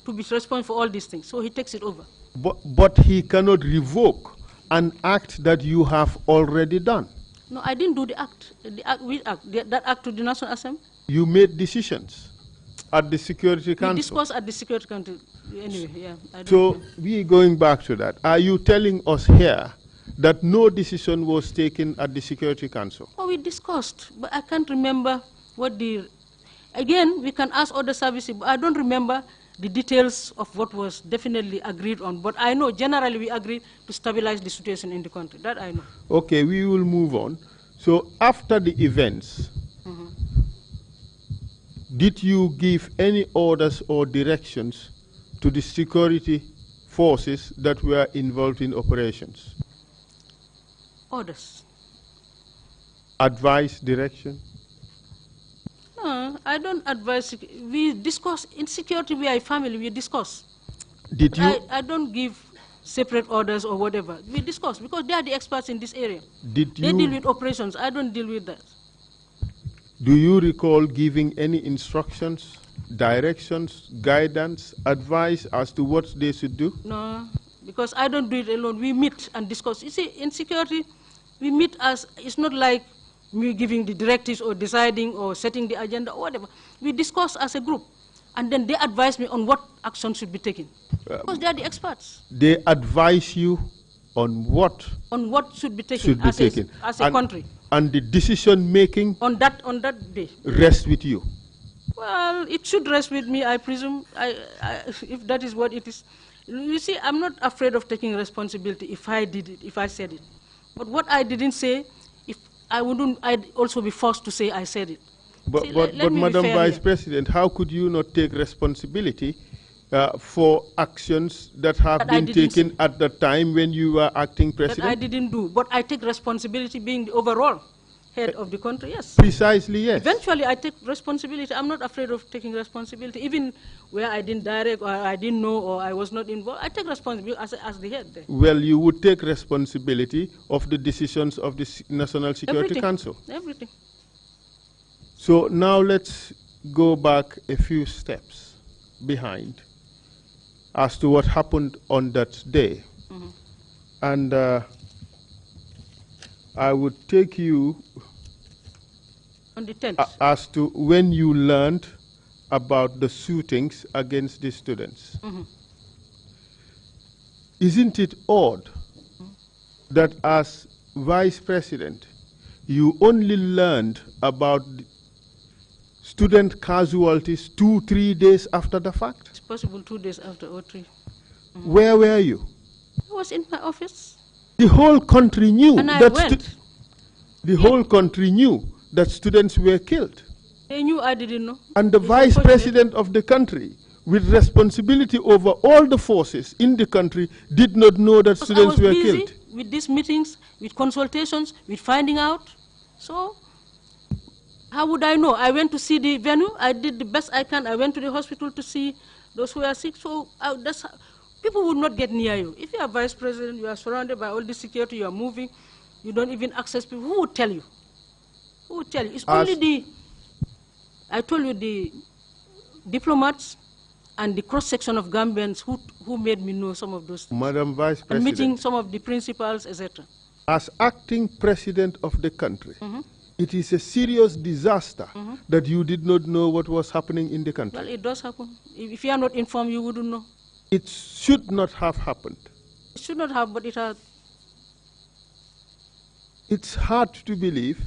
Speaker 1: to be responsible for all these things. So he takes it over.
Speaker 2: But he cannot revoke an act that you have already done.
Speaker 1: No, I didn't do the act. That act to the National Assembly.
Speaker 2: You made decisions at the Security Council.
Speaker 1: We discussed at the Security Council. Anyway, yeah.
Speaker 2: So we going back to that. Are you telling us here that no decision was taken at the Security Council?
Speaker 1: Oh, we discussed, but I can't remember what the... Again, we can ask other services, but I don't remember the details of what was definitely agreed on. But I know generally we agreed to stabilize the situation in the country. That I know.
Speaker 2: Okay, we will move on. So after the events, did you give any orders or directions to the security forces that were involved in operations?
Speaker 1: Orders.
Speaker 2: Advice, direction?
Speaker 1: No, I don't advise. We discuss. In security, we are a family, we discuss.
Speaker 2: Did you?
Speaker 1: I don't give separate orders or whatever. We discuss because they are the experts in this area. They deal with operations. I don't deal with that.
Speaker 2: Do you recall giving any instructions, directions, guidance, advice as to what they should do?
Speaker 1: No, because I don't do it alone. We meet and discuss. You see, in security, we meet as, it's not like me giving the directives or deciding or setting the agenda or whatever. We discuss as a group, and then they advise me on what action should be taken. Because they are the experts.
Speaker 2: They advise you on what?
Speaker 1: On what should be taken as a country.
Speaker 2: And the decision making?
Speaker 1: On that day.
Speaker 2: Rest with you?
Speaker 1: Well, it should rest with me, I presume, if that is what it is. You see, I'm not afraid of taking responsibility if I did it, if I said it. But what I didn't say, if I wouldn't, I'd also be forced to say I said it.
Speaker 2: But,
Speaker 1: see,
Speaker 2: but Madam Vice President, how could you not take responsibility for actions that have been taken at the time when you were acting president?
Speaker 1: That I didn't do, but I take responsibility being the overall head of the country, yes.
Speaker 2: Precisely, yes.
Speaker 1: Eventually, I take responsibility. I'm not afraid of taking responsibility. Even where I didn't direct or I didn't know or I was not involved, I take responsibility as the head there.
Speaker 2: Well, you would take responsibility of the decisions of the National Security Council.
Speaker 1: Everything.
Speaker 2: So now let's go back a few steps behind as to what happened on that day. Mm-hmm. And I would take you
Speaker 1: on the 10th.
Speaker 2: As to when you learned about the shootings against the students. Mm-hmm. Isn't it odd that as Vice President, you only learned about student casualties 2-3 days after the fact?
Speaker 1: It's possible 2 days after or 3. Mm-hmm.
Speaker 2: Where were you?
Speaker 1: I was in my office.
Speaker 2: The whole country knew
Speaker 1: and I went.
Speaker 2: The whole country knew that students were killed.
Speaker 1: They knew, I didn't know.
Speaker 2: And the Vice President of the country, with responsibility over all the forces in the country, did not know that students were killed. I was
Speaker 1: busy with these meetings, with consultations, with finding out. So how would I know? I went to see the venue. I did the best I can. I went to the hospital to see those who are sick. So that's how, people would not get near you. If you are Vice President, you are surrounded by all this security, you are moving, you don't even access people. Who would tell you? Who would tell you? It's only I told you, the diplomats and the cross-section of Gambians who made me know some of those things.
Speaker 2: Madam Vice President.
Speaker 1: And meeting some of the principals, etc.
Speaker 2: As acting president of the country, mm-hmm. It is a serious disaster mm-hmm. that you did not know what was happening in the country.
Speaker 1: Well, it does happen. If you are not informed, you wouldn't know.
Speaker 2: It should not have happened.
Speaker 1: It should not have, but it has.
Speaker 2: It's hard to believe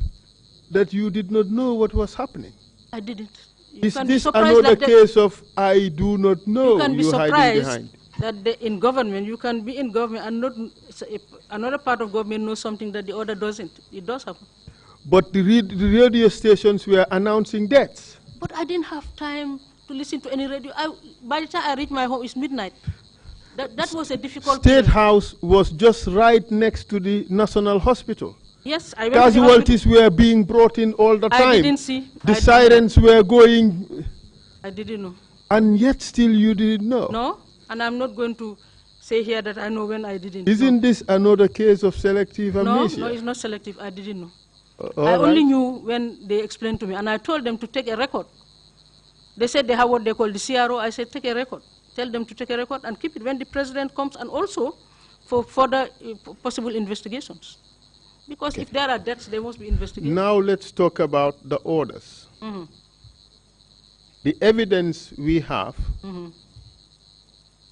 Speaker 2: that you did not know what was happening.
Speaker 1: I didn't.
Speaker 2: Is this another case of I do not know?
Speaker 1: You can be surprised that in government, you can be in government and not another part of government knows something that the other doesn't. It does happen.
Speaker 2: But the radio stations were announcing deaths.
Speaker 1: But I didn't have time to listen to any radio. By the time I reached my home, it's midnight. That was a difficult
Speaker 2: State House was just right next to the National Hospital.
Speaker 1: Yes, I went.
Speaker 2: Casualties were being brought in all the time.
Speaker 1: I didn't see.
Speaker 2: The sirens were going.
Speaker 1: I didn't know.
Speaker 2: And yet still you didn't know.
Speaker 1: No, and I'm not going to say here that I know when I didn't.
Speaker 2: Isn't this another case of selective amnesia?
Speaker 1: No, it's not selective. I didn't know. I only knew when they explained to me, and I told them to take a record. They said they have what they call the CRO. I said take a record. Tell them to take a record and keep it when the president comes, and also for further possible investigations. Because if there are deaths, there must be investigations.
Speaker 2: Now let's talk about the orders. Mm-hmm. The evidence we have mm-hmm.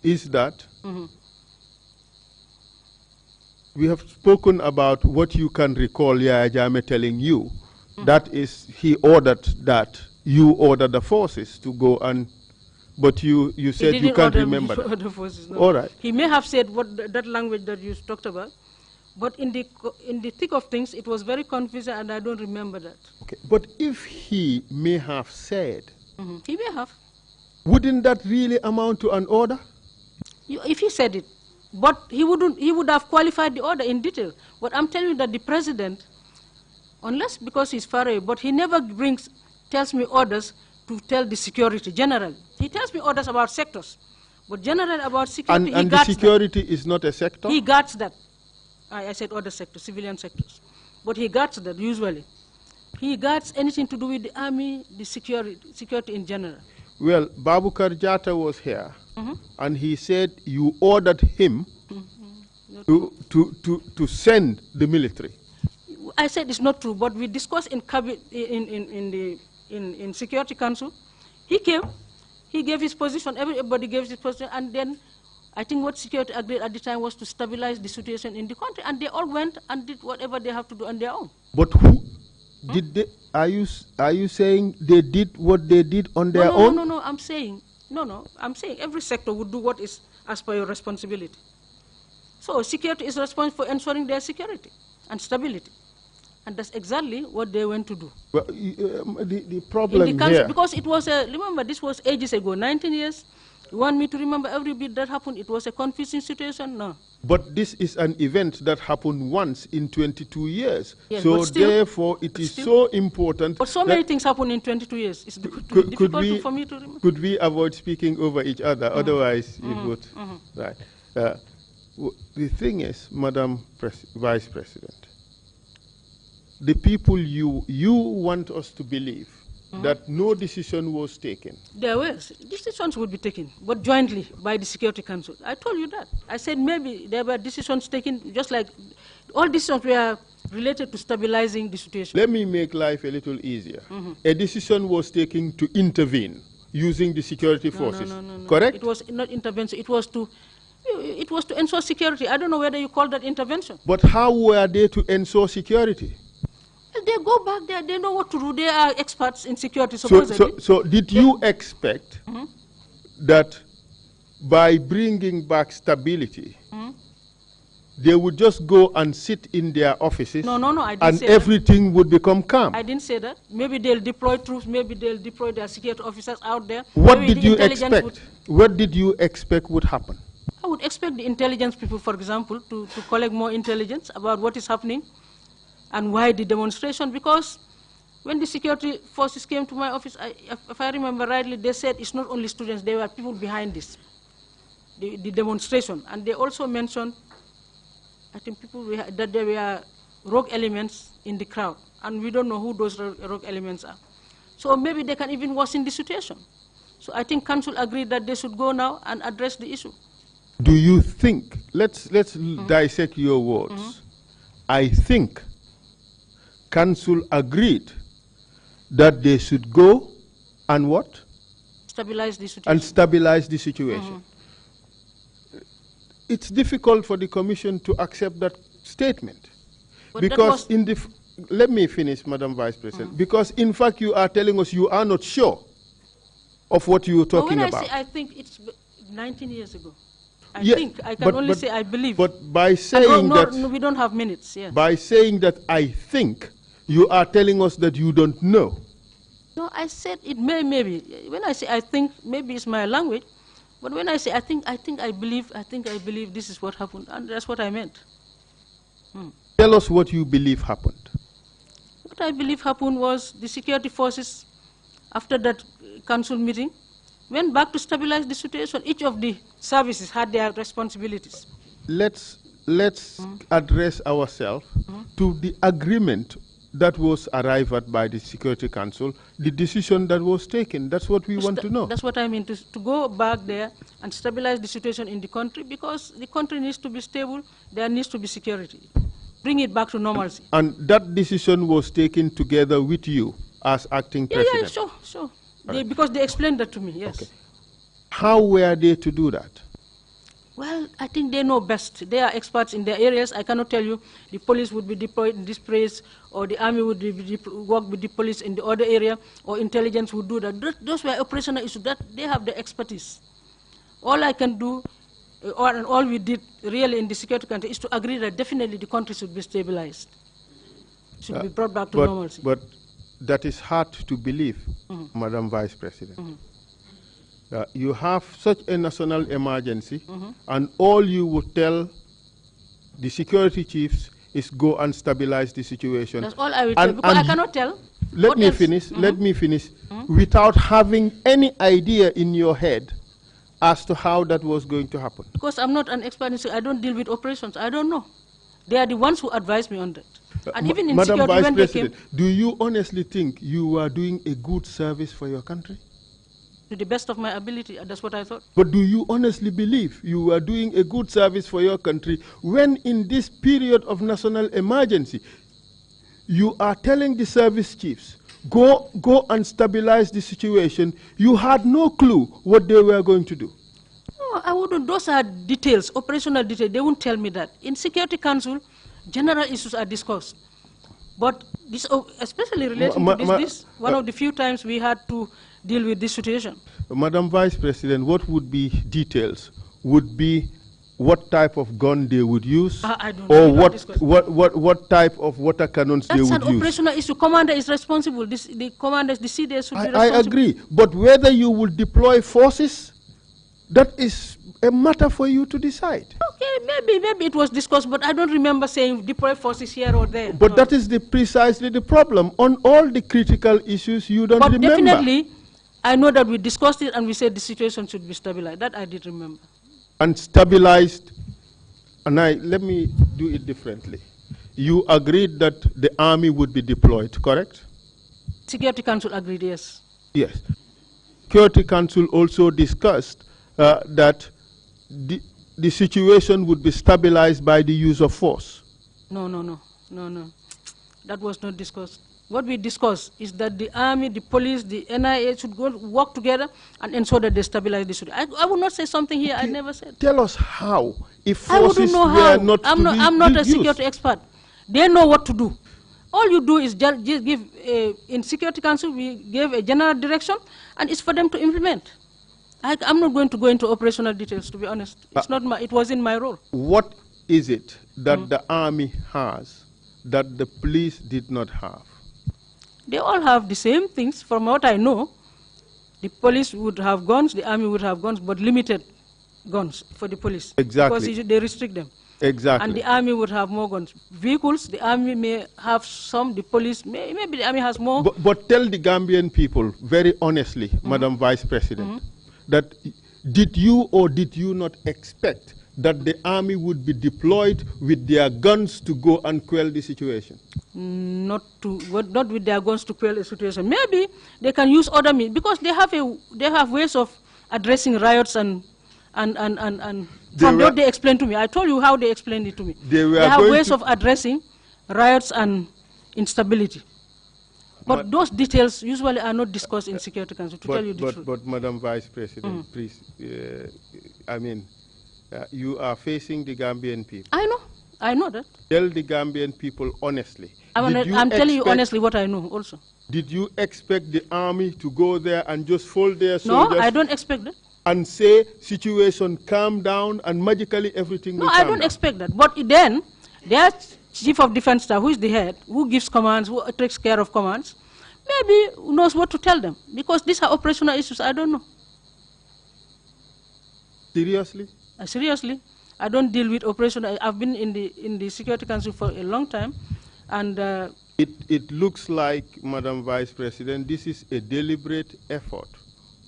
Speaker 2: is that mm-hmm. we have spoken about what you can recall Yaya Jammeh telling you. Mm-hmm. That is, he ordered that. You ordered the forces to go and, but you said you can't remember that.
Speaker 1: The forces, no.
Speaker 2: All right.
Speaker 1: He may have said that language that you talked about, but in the thick of things, it was very confusing, and I don't remember that.
Speaker 2: Okay. But if he may have said,
Speaker 1: mm-hmm. He may have.
Speaker 2: Wouldn't that really amount to an order?
Speaker 1: If he said it, but he would have qualified the order in detail. But I'm telling you that the president, unless because he's far away, but he never brings tells me orders to tell the security generally. He tells me orders about sectors, but generally about security,
Speaker 2: and the security is not a sector?
Speaker 1: He guards that. I said other sectors, civilian sectors. But he guards that usually. He guards anything to do with the army, the security in general.
Speaker 2: Well, Babukar Jata was here, and he said you ordered him to send the military.
Speaker 1: I said it's not true, but we discussed in Security Council. He came, he gave his position, everybody gave his position, and then I think what security agreed at the time was to stabilize the situation in the country, and they all went and did whatever they have to do on their own.
Speaker 2: But who did they? Are you saying they did what they did on their own?
Speaker 1: No. I'm saying every sector would do what is as per your responsibility. So security is responsible for ensuring their security and stability. And that's exactly what they went to do.
Speaker 2: Well, the problem
Speaker 1: in the council,
Speaker 2: here,
Speaker 1: because it was remember, this was ages ago, 19 years. You want me to remember every bit that happened? It was a confusing situation? No.
Speaker 2: But this is an event that happened once in 22 years.
Speaker 1: Yes,
Speaker 2: so therefore, it is so important.
Speaker 1: But so many things happen in 22 years. It's difficult for me to remember.
Speaker 2: Could we avoid speaking over each other? Otherwise, it would. Right. The thing is, Madam Vice President, the people you want us to believe that no decision was taken.
Speaker 1: There was. Decisions would be taken, but jointly by the Security Council. I told you that. I said maybe there were decisions taken, just like all decisions were related to stabilizing the situation.
Speaker 2: Let me make life a little easier. A decision was taken to intervene using the security forces.
Speaker 1: No.
Speaker 2: Correct?
Speaker 1: It was not intervention. It was to ensure security. I don't know whether you call that intervention.
Speaker 2: But how were they to ensure security?
Speaker 1: They go back there, they know what to do. They are experts in security, supposedly.
Speaker 2: So did you expect that by bringing back stability, they would just go and sit in their offices
Speaker 1: No, I didn't
Speaker 2: and
Speaker 1: say
Speaker 2: everything would become calm?
Speaker 1: I didn't say that. Maybe they'll deploy troops, maybe they'll deploy their security officers out there.
Speaker 2: What
Speaker 1: Maybe
Speaker 2: did you expect? What did you expect would happen?
Speaker 1: I would expect the intelligence people, for example, to collect more intelligence about what is happening and why the demonstration, because when the security forces came to my office, if I remember rightly, they said it's not only students, there were people behind this, the demonstration. And they also mentioned, I think, that there were rogue elements in the crowd, and we don't know who those rogue elements are. So maybe they can even worsen the situation. So I think Council agreed that they should go now and address the issue.
Speaker 2: Do you think, let's dissect your words. I think Council agreed that they should go and what?
Speaker 1: Stabilize the situation.
Speaker 2: And stabilize the situation. It's difficult for the Commission to accept that statement.
Speaker 1: But
Speaker 2: because let me finish, Madam Vice President, because in fact you are telling us you are not sure of what you are talking about.
Speaker 1: When I say I think, it's 19 years ago. I think, I can only say I believe.
Speaker 2: But by saying that...
Speaker 1: No, we don't have minutes, yes.
Speaker 2: By saying that I think, you are telling us that you don't know.
Speaker 1: No, I said it maybe. When I say I think, maybe it's my language. But when I say I think I believe this is what happened. And that's what I meant.
Speaker 2: Tell us what you believe happened.
Speaker 1: What I believe happened was the security forces, after that council meeting, went back to stabilize the situation. Each of the services had their responsibilities.
Speaker 2: Let's address ourselves to the agreement that was arrived at by the Security Council, the decision that was taken. That's what we want to know.
Speaker 1: That's what I mean, to go back there and stabilize the situation in the country, because the country needs to be stable, there needs to be security. Bring it back to normalcy.
Speaker 2: And that decision was taken together with you as acting president?
Speaker 1: Yeah, sure. Because they explained that to me, yes.
Speaker 2: Okay. How were they to do that?
Speaker 1: Well, I think they know best. They are experts in their areas. I cannot tell you the police would be deployed in this place, or the army would work with the police in the other area, or intelligence would do that. Those were operational issues. That they have the expertise. All I can do, and all we did really in the security country, is to agree that definitely the country should be stabilized, should be brought back to normalcy.
Speaker 2: But that is hard to believe, Madam Vice President. You have such a national emergency, and all you would tell the security chiefs is go and stabilize the situation.
Speaker 1: That's all I will tell, because I cannot tell.
Speaker 2: let me finish. Let me finish. Without having any idea in your head as to how that was going to happen.
Speaker 1: Because I'm not an expert in I don't deal with operations. I don't know. They are the ones who advise me on that. And even in
Speaker 2: Madam
Speaker 1: security,
Speaker 2: Vice
Speaker 1: when
Speaker 2: President,
Speaker 1: they came,
Speaker 2: do you honestly think you are doing a good service for your country?
Speaker 1: to the best of my ability, that's what I thought.
Speaker 2: But do you honestly believe you are doing a good service for your country when in this period of national emergency, you are telling the service chiefs, go and stabilize the situation. You had no clue what they were going to do.
Speaker 1: No, I wouldn't. Those are details, operational details. They won't tell me that. In Security Council, general issues are discussed. But this, especially relating to this, one of the few times we had to deal with this situation.
Speaker 2: Madam Vice President, what would be details? Would be what type of gun they would use,
Speaker 1: I don't
Speaker 2: or
Speaker 1: know.
Speaker 2: what type of water cannons they would use?
Speaker 1: That's an operational issue. Commander is responsible. The commanders, the CDS should be responsible.
Speaker 2: I agree, but whether you will deploy forces, that is a matter for you to decide.
Speaker 1: Okay, maybe it was discussed, but I don't remember saying deploy forces here or there.
Speaker 2: But that is precisely the problem. On all the critical issues, you don't remember.
Speaker 1: But definitely, I know that we discussed it and we said the situation should be stabilized. That I did remember.
Speaker 2: And stabilized, and let me do it differently. You agreed that the army would be deployed, correct?
Speaker 1: Security Council agreed, yes.
Speaker 2: Yes. Security Council also discussed that the situation would be stabilized by the use of force. No.
Speaker 1: That was not discussed. What we discussed is that the army, the police, the NIA should go work together and ensure that they stabilize the situation. I will not say something here I never said.
Speaker 2: Tell us how. If forces
Speaker 1: I wouldn't know how.
Speaker 2: Not
Speaker 1: I'm not a security expert. They know what to do. All you do is just give, in Security Council, we gave a general direction, and it's for them to implement. I'm not going to go into operational details, to be honest. It's not it wasn't my role.
Speaker 2: What is it that the army has that the police did not have?
Speaker 1: They all have the same things. From what I know, the police would have guns, the army would have guns, but limited guns for the police.
Speaker 2: Exactly.
Speaker 1: Because they restrict them.
Speaker 2: Exactly.
Speaker 1: And the army would have more guns. Vehicles, the army may have some, the police, maybe the army has more.
Speaker 2: But tell the Gambian people very honestly, Madam Vice President, that did you or did you not expect that the army would be deployed with their guns to go and quell the situation?
Speaker 1: Not with their guns to quell the situation. Maybe they can use other means, because they have ways of addressing riots and from what they explained to me. I told you how they explained it to me. They have ways of addressing riots and instability. But those details usually are not discussed in Security Council, to tell you the truth.
Speaker 2: But Madam Vice President, please, you are facing the Gambian people.
Speaker 1: I know that.
Speaker 2: Tell the Gambian people honestly.
Speaker 1: I'm telling you honestly what I know also.
Speaker 2: Did you expect the army to go there and just fold their soldiers?
Speaker 1: No, I don't expect that.
Speaker 2: And say, situation calm down and magically everything will calm down?
Speaker 1: No, I don't expect that. But then, their chief of defense staff, who is the head, who gives commands, who takes care of commands, maybe knows what to tell them. Because these are operational issues, I don't know.
Speaker 2: Seriously?
Speaker 1: Seriously. I don't deal with operational. I've been in the Security Council for a long time. And
Speaker 2: it looks like, Madam Vice President, this is a deliberate effort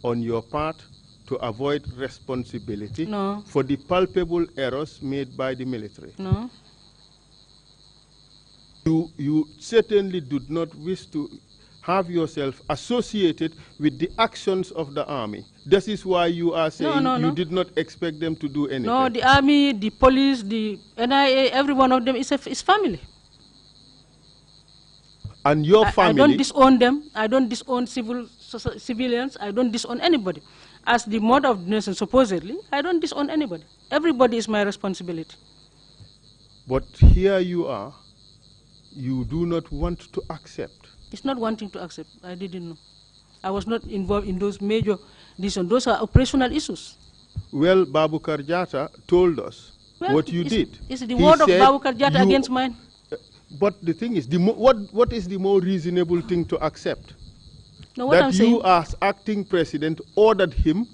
Speaker 2: on your part to avoid responsibility for the palpable errors made by the military.
Speaker 1: No.
Speaker 2: You certainly do not wish to have yourself associated with the actions of the army. This is why you are saying you did not expect them to do anything.
Speaker 1: No, the army, the police, the NIA, every one of them is family.
Speaker 2: And your family...
Speaker 1: I don't disown them. I don't disown civilians. I don't disown anybody. As the mother of the nation, supposedly, I don't disown anybody. Everybody is my responsibility.
Speaker 2: But here you are, you do not want to accept.
Speaker 1: It's not wanting to accept. I didn't know. I was not involved in those major decisions. Those are operational issues.
Speaker 2: Well, Babukar Jatta told us what you did.
Speaker 1: It's the word of Babukar Jatta against mine.
Speaker 2: But the thing is, what is the more reasonable thing to accept?
Speaker 1: No, what I'm saying,
Speaker 2: you as acting president ordered him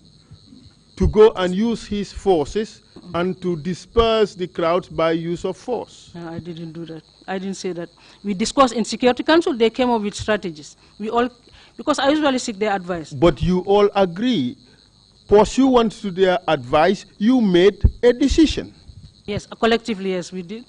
Speaker 2: to go and use his forces and to disperse the crowds by use of force.
Speaker 1: No, I didn't do that. I didn't say that. We discussed in Security Council, they came up with strategies. We all, because I usually seek their advice.
Speaker 2: But you all agree, pursuant to their advice, you made a decision.
Speaker 1: Yes, collectively, yes, we did.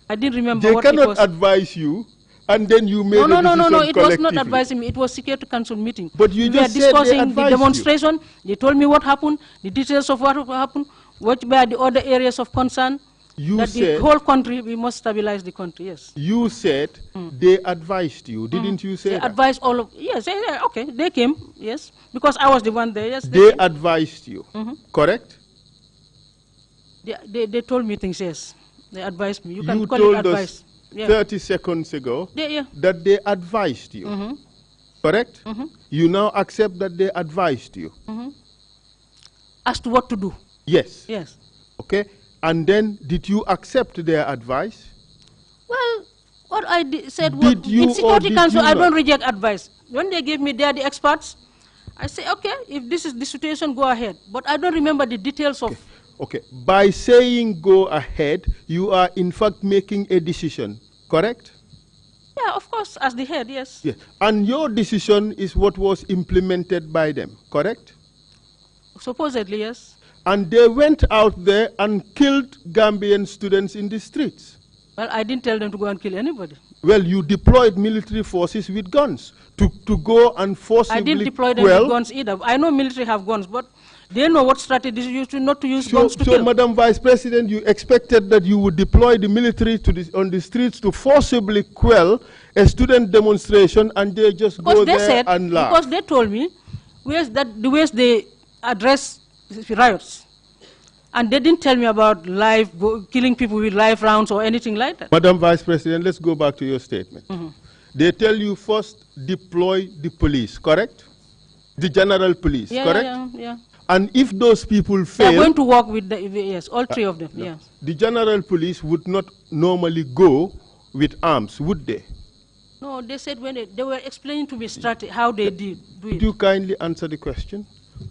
Speaker 1: I didn't remember
Speaker 2: they
Speaker 1: what it was.
Speaker 2: They cannot advise you, and then you made a decision
Speaker 1: No, it was not
Speaker 2: collectively.
Speaker 1: advising me. It was Security Council meeting.
Speaker 2: But you
Speaker 1: we
Speaker 2: just
Speaker 1: were
Speaker 2: said
Speaker 1: discussing
Speaker 2: they
Speaker 1: the demonstration. They told me what happened, the details of what happened, what were the other areas of concern.
Speaker 2: You
Speaker 1: that
Speaker 2: said
Speaker 1: the whole country, we must stabilize the country, yes.
Speaker 2: You said they advised you, didn't you say
Speaker 1: they
Speaker 2: that?
Speaker 1: Advised all of, yes, yeah, okay, they came, yes, because I was the one there, yes.
Speaker 2: They advised you, correct?
Speaker 1: They told me things, yes. They advised me. You can call
Speaker 2: told
Speaker 1: it advice.
Speaker 2: Us 30 seconds ago that they advised you, correct? You now accept that they advised you?
Speaker 1: As to what to do?
Speaker 2: Yes.
Speaker 1: Yes.
Speaker 2: Okay. And then, did you accept their advice?
Speaker 1: Well, what I said
Speaker 2: was,
Speaker 1: in Security Council, I don't reject advice. When they gave me, they are the experts. I say, okay, if this is the situation, go ahead. But I don't remember the details of.
Speaker 2: Okay. By saying go ahead, you are in fact making a decision, correct?
Speaker 1: Yeah, of course, as the head, yes.
Speaker 2: Yeah. And your decision is what was implemented by them, correct?
Speaker 1: Supposedly, yes.
Speaker 2: And they went out there and killed Gambian students in the streets.
Speaker 1: Well, I didn't tell them to go and kill anybody.
Speaker 2: Well, you deployed military forces with guns to go and forcibly.
Speaker 1: I didn't deploy them with guns either. I know military have guns, but they know what strategy is used not to use guns to kill.
Speaker 2: So, Madam Vice President, you expected that you would deploy the military on the streets to forcibly quell a student demonstration, and they just go there and laugh.
Speaker 1: Because they told me the ways they address riots. And they didn't tell me about killing people with live rounds or anything like that.
Speaker 2: Madam Vice President, let's go back to your statement. They tell you first deploy the police, correct? The general police, correct?
Speaker 1: Yeah.
Speaker 2: And if those people fail...
Speaker 1: They're going to work with yes, all three of them, yes.
Speaker 2: The general police would not normally go with arms, would they?
Speaker 1: No, they said when they were explaining to me how they do it.
Speaker 2: Could you kindly answer the question?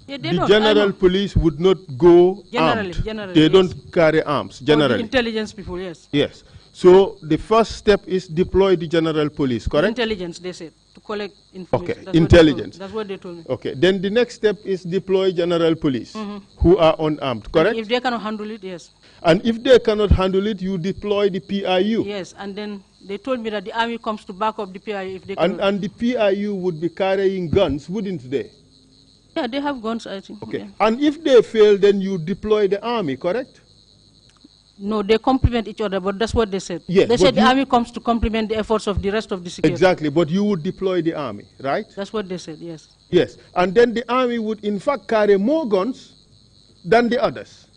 Speaker 1: Yeah,
Speaker 2: the general police would not go armed.
Speaker 1: Generally,
Speaker 2: they don't carry arms, generally.
Speaker 1: The intelligence people, yes.
Speaker 2: Yes. So the first step is deploy the general police, correct?
Speaker 1: Intelligence, they said, to collect information.
Speaker 2: Okay, intelligence.
Speaker 1: That's what they told me.
Speaker 2: Okay, then the next step is deploy general police, who are unarmed, correct?
Speaker 1: And if they cannot handle it, yes.
Speaker 2: And if they cannot handle it, you deploy the PIU.
Speaker 1: Yes, and then they told me that the army comes to back up the PIU if they cannot.
Speaker 2: And the PIU would be carrying guns, wouldn't they?
Speaker 1: Yeah, they have guns, I think.
Speaker 2: Okay.
Speaker 1: Yeah.
Speaker 2: And if they fail, then you deploy the army, correct?
Speaker 1: No, they complement each other, but that's what they said.
Speaker 2: Yes,
Speaker 1: they said the army comes to complement the efforts of the rest of the security.
Speaker 2: Exactly, but you would deploy the army, right?
Speaker 1: That's what they said, yes.
Speaker 2: Yes, and then the army would in fact carry more guns than the others.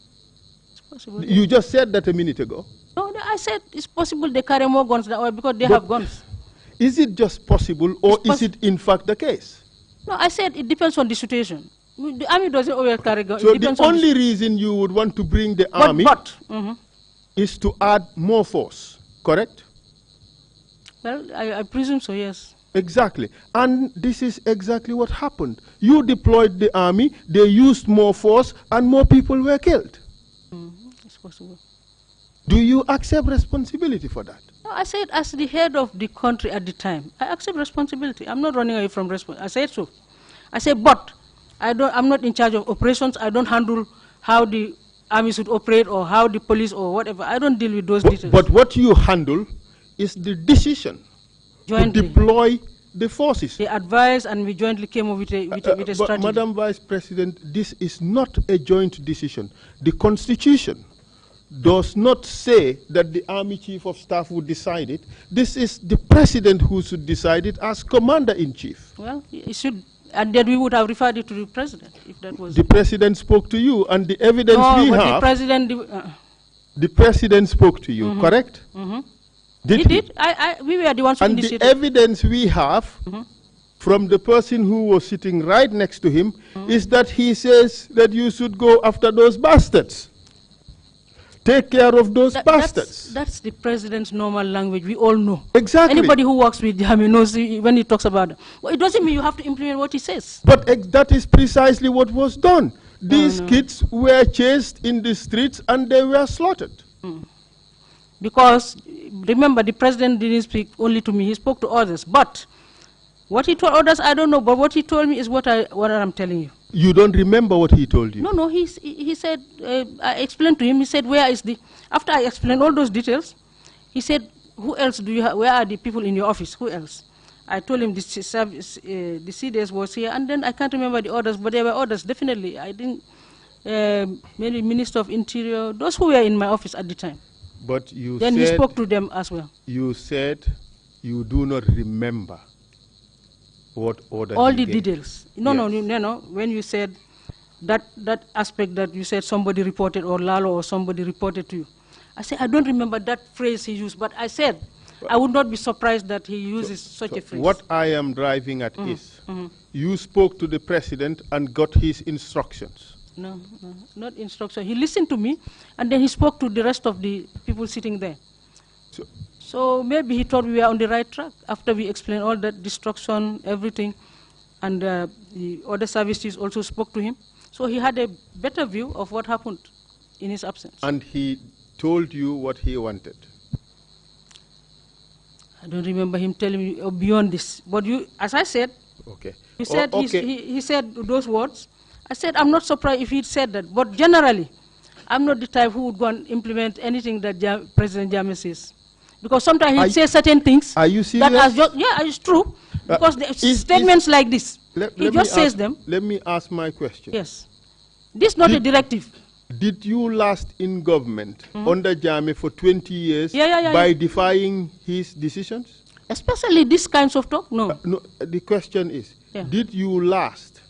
Speaker 1: It's possible.
Speaker 2: You just said that a minute ago.
Speaker 1: No, I said it's possible they carry more guns because they have guns.
Speaker 2: Is it just possible, or is it in fact the case?
Speaker 1: No, I said it depends on the situation. The army doesn't always carry guns.
Speaker 2: So the only reason you would want to bring the army is to add more force, correct?
Speaker 1: Well, I presume so, yes.
Speaker 2: Exactly. And this is exactly what happened. You deployed the army, they used more force, and more people were killed.
Speaker 1: It's possible.
Speaker 2: Do you accept responsibility for that?
Speaker 1: No, I said as the head of the country at the time, I accept responsibility. I'm not running away from responsibility. I said so. I said, but I'm not in charge of operations. I don't handle how the army should operate or how the police or whatever. I don't deal with those details.
Speaker 2: But what you handle is the decision
Speaker 1: jointly
Speaker 2: to deploy the forces.
Speaker 1: They advised and we jointly came up with a strategy.
Speaker 2: Madam Vice President, this is not a joint decision. The Constitution does not say that the Army Chief of Staff would decide it. This is the President who should decide it as Commander-in-Chief.
Speaker 1: Well, it should, and then we would have referred it to the President if that was.
Speaker 2: The President spoke to you, and the evidence we have. The President spoke to you, correct?
Speaker 1: He did. We were the ones who initiated.
Speaker 2: And the evidence we have from the person who was sitting right next to him is that he says that you should go after those bastards. Take care of those bastards.
Speaker 1: That's the President's normal language. We all know.
Speaker 2: Exactly.
Speaker 1: Anybody who works with him knows when he talks about it. Well, it doesn't mean you have to implement what he says.
Speaker 2: But that is precisely what was done. These kids were chased in the streets and they were slaughtered.
Speaker 1: Because, remember, the president didn't speak only to me, he spoke to others. But what he told others, I don't know, but what he told me is what I'm telling you.
Speaker 2: You don't remember what he told you?
Speaker 1: No, he said, I explained to him, he said, after I explained all those details, he said, who else do you have, where are the people in your office, who else? I told him the CDS was here, and then I can't remember the others, but there were others, definitely. I didn't, maybe Minister of Interior, those who were in my office at the time.
Speaker 2: But you
Speaker 1: then
Speaker 2: said,
Speaker 1: he spoke to them as well.
Speaker 2: You said you do not remember what order
Speaker 1: all
Speaker 2: he
Speaker 1: the
Speaker 2: gave.
Speaker 1: details. No, when you said that aspect that you said somebody reported or Lalo or somebody reported to you, I said, I don't remember that phrase he used, but I said, I would not be surprised that he uses such a phrase.
Speaker 2: What I am driving at is, you spoke to the president and got his instructions.
Speaker 1: No, not instruction. He listened to me, and then he spoke to the rest of the people sitting there. So maybe he thought we were on the right track after we explained all that destruction, everything, and the other services also spoke to him. So he had a better view of what happened in his absence.
Speaker 2: And he told you what he wanted?
Speaker 1: I don't remember him telling me beyond this. But you, as I said, he said, he said those words. I said, I'm not surprised if he said that. But generally, I'm not the type who would go and implement anything that President Jammeh says. Because sometimes he says certain things.
Speaker 2: Are you serious?
Speaker 1: That it's true. Because statements like this, he just says them.
Speaker 2: Let me ask my question.
Speaker 1: Yes. This is not a directive.
Speaker 2: Did you last in government under Jammeh for 20 years by defying his decisions?
Speaker 1: Especially these kinds of talk? No.
Speaker 2: No. The question is, did you last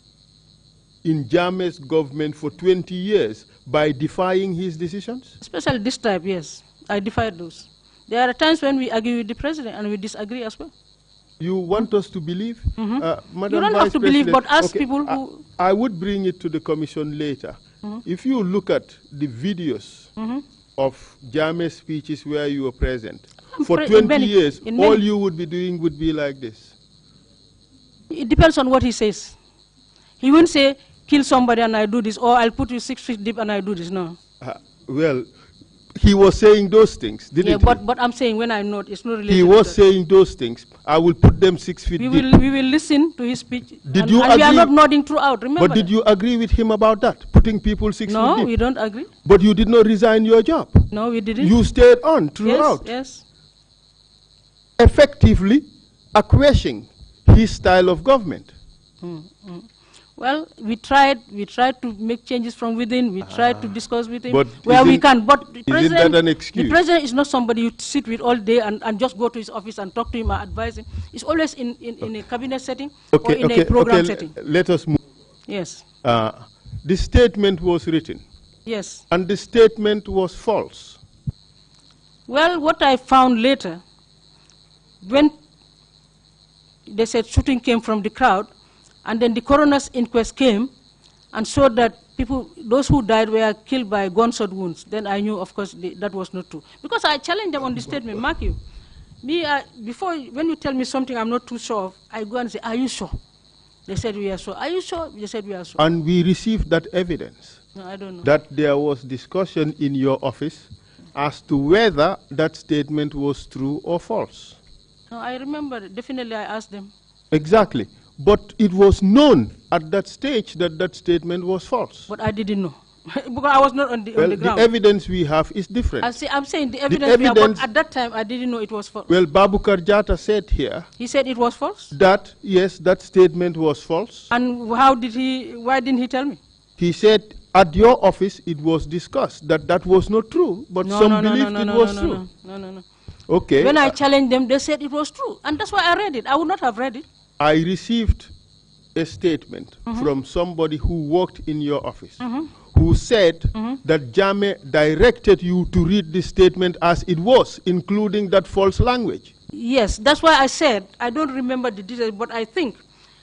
Speaker 2: in Jammeh's government for 20 years by defying his decisions?
Speaker 1: Especially this type, yes. I defied those. There are times when we argue with the president and we disagree as well.
Speaker 2: You want us to believe? Madam
Speaker 1: you don't have to believe, but ask people who...
Speaker 2: I would bring it to the commission later. If you look at the videos of Jammeh's speeches where you were present, for 20 years, all you would be doing would be like this.
Speaker 1: It depends on what he says. He wouldn't say, kill somebody and I do this, or I'll put you 6 feet deep and I do this, no.
Speaker 2: Well, he was saying those things, didn't he?
Speaker 1: But I'm saying when I note, it's not related.
Speaker 2: He was saying those things. I will put them 6 feet deep.
Speaker 1: We will listen to his speech.
Speaker 2: Did you agree?
Speaker 1: We are not nodding throughout, remember.
Speaker 2: But did you agree with him about that, putting people 6 feet deep?
Speaker 1: No, we don't agree.
Speaker 2: But you did not resign your job.
Speaker 1: No, we didn't.
Speaker 2: You stayed on throughout.
Speaker 1: Yes.
Speaker 2: Effectively acquiescing his style of government.
Speaker 1: Well, we tried to make changes from within. We tried to discuss with him
Speaker 2: where
Speaker 1: we can. But the
Speaker 2: isn't that an excuse?
Speaker 1: The president is not somebody you sit with all day and just go to his office and talk to him or advise him. It's always in a cabinet setting or in a program setting.
Speaker 2: Let us move.
Speaker 1: Yes.
Speaker 2: The statement was written.
Speaker 1: Yes.
Speaker 2: And the statement was false.
Speaker 1: Well, what I found later, when they said shooting came from the crowd, and then the coroner's inquest came and showed that those who died were killed by gunshot wounds. Then I knew, of course, that was not true. Because I challenged them on the statement, mark you. Before, when you tell me something I'm not too sure of, I go and say, are you sure? They said, we are sure. Are you sure? They said, we are sure.
Speaker 2: And we received that evidence.
Speaker 1: No, I don't know.
Speaker 2: That there was discussion in your office as to whether that statement was true or false.
Speaker 1: No, I remember, definitely I asked them.
Speaker 2: Exactly. But it was known at that stage that that statement was false.
Speaker 1: But I didn't know. Because I was not on the ground.
Speaker 2: The evidence we have is different.
Speaker 1: I'm saying the evidence we have, but at that time I didn't know it was false.
Speaker 2: Well, Babukar Jata said here...
Speaker 1: He said it was false?
Speaker 2: That, yes, that statement was false.
Speaker 1: And why didn't he tell me?
Speaker 2: He said at your office it was discussed that that was not true, but some believed it was true.
Speaker 1: No.
Speaker 2: Okay.
Speaker 1: When I challenged them, they said it was true. And that's why I read it. I would not have read it.
Speaker 2: I received a statement from somebody who worked in your office who said that Jammeh directed you to read this statement as it was, including that false language.
Speaker 1: Yes, that's why I said, I don't remember the details, but I think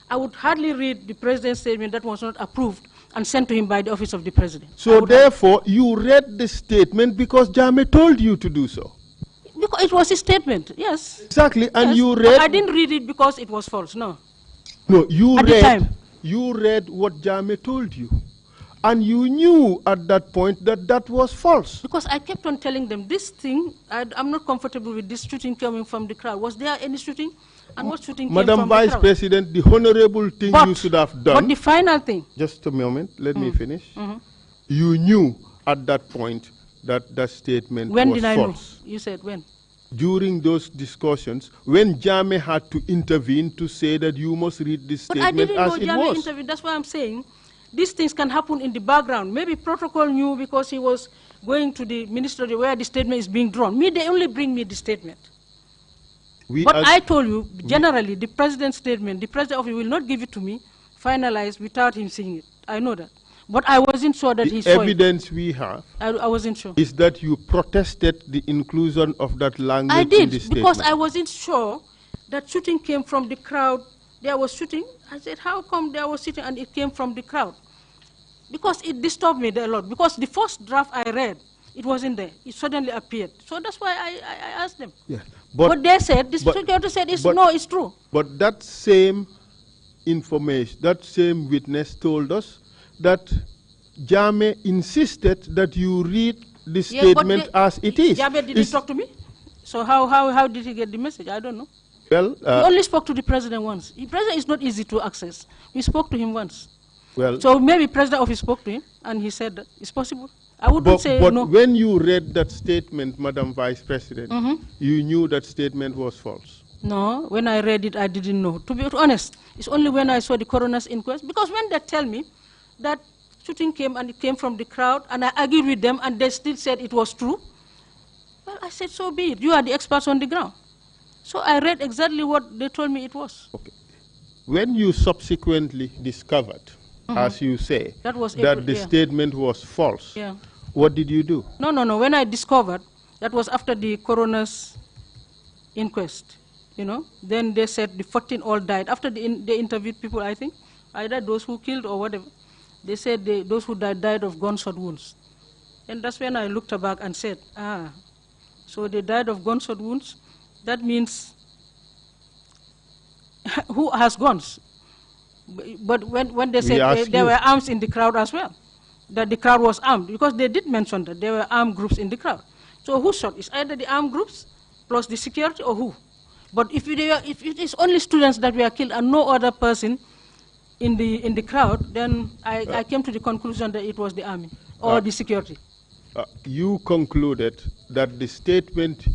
Speaker 1: I would hardly read the president's statement that was not approved and sent to him by the office of the president.
Speaker 2: So therefore, you read the statement because Jammeh told you to do so.
Speaker 1: Because it was his statement, yes.
Speaker 2: Exactly, and
Speaker 1: yes.
Speaker 2: you read...
Speaker 1: But I didn't read it because it was false, no.
Speaker 2: No, you
Speaker 1: at
Speaker 2: read,
Speaker 1: the time.
Speaker 2: You read what Jammeh told you. And you knew at that point that that was false.
Speaker 1: Because I kept on telling them, this thing, I'm not comfortable with this shooting coming from the crowd. Was there any shooting? And what shooting came
Speaker 2: Madam
Speaker 1: from
Speaker 2: Vice
Speaker 1: the crowd?
Speaker 2: President, the honorable thing you should have done.
Speaker 1: But the final thing.
Speaker 2: Just a moment, let me finish. You knew at that point that that statement
Speaker 1: when
Speaker 2: was
Speaker 1: did I
Speaker 2: false.
Speaker 1: know? You said when?
Speaker 2: During those discussions, when Njie had to intervene to say that you must read this
Speaker 1: But I
Speaker 2: statement
Speaker 1: didn't
Speaker 2: as
Speaker 1: know
Speaker 2: it
Speaker 1: Njie
Speaker 2: was.
Speaker 1: intervened. That's why I'm saying these things can happen in the background. Maybe protocol knew because he was going to the ministry where the statement is being drawn. Me, they only bring me the statement. But I told you, generally, the president's statement, the president of it will not give it to me, finalized, without him seeing it. I know that. But I wasn't sure that he saw it.
Speaker 2: The evidence we have
Speaker 1: I wasn't sure.
Speaker 2: is that you protested the inclusion of that language
Speaker 1: I
Speaker 2: in the
Speaker 1: did,
Speaker 2: statement.
Speaker 1: because I wasn't sure that shooting came from the crowd. There was shooting. I said, how come there was shooting and it came from the crowd? Because it disturbed me a lot. Because the first draft I read, it wasn't there. It suddenly appeared. So that's why I asked them.
Speaker 2: Yeah.
Speaker 1: But they said, the security said, no, it's true.
Speaker 2: But that same information, that same witness told us that Njie insisted that you read the statement as it is.
Speaker 1: Njie didn't talk to me. So how did he get the message? I don't know.
Speaker 2: Well,
Speaker 1: we only spoke to the president once. The president is not easy to access. We spoke to him once.
Speaker 2: Well,
Speaker 1: so maybe president office spoke to him and he said that it's possible. I wouldn't say
Speaker 2: but
Speaker 1: no.
Speaker 2: When you read that statement, Madam Vice President, you knew that statement was false.
Speaker 1: No, when I read it, I didn't know. To be honest, it's only when I saw the coroner's inquest, because when they tell me that shooting came and it came from the crowd, and I argued with them, and they still said it was true, well, I said, so be it. You are the experts on the ground. So I read exactly what they told me it was.
Speaker 2: Okay. When you subsequently discovered, as you say,
Speaker 1: that
Speaker 2: the statement was false, what did you do?
Speaker 1: No. When I discovered, that was after the coroner's inquest, you know. Then they said the 14 all died. After they interviewed people, I think, either those who killed or whatever, they said those who died of gunshot wounds. And that's when I looked back and said, so they died of gunshot wounds. That means who has guns? But when they said there were arms in the crowd as well, that the crowd was armed, because they did mention that there were armed groups in the crowd. So who shot? It's either the armed groups plus the security or who? But if it is only students that were killed and no other person in the crowd, then I came to the conclusion that it was the army or the security.
Speaker 2: You concluded that the statement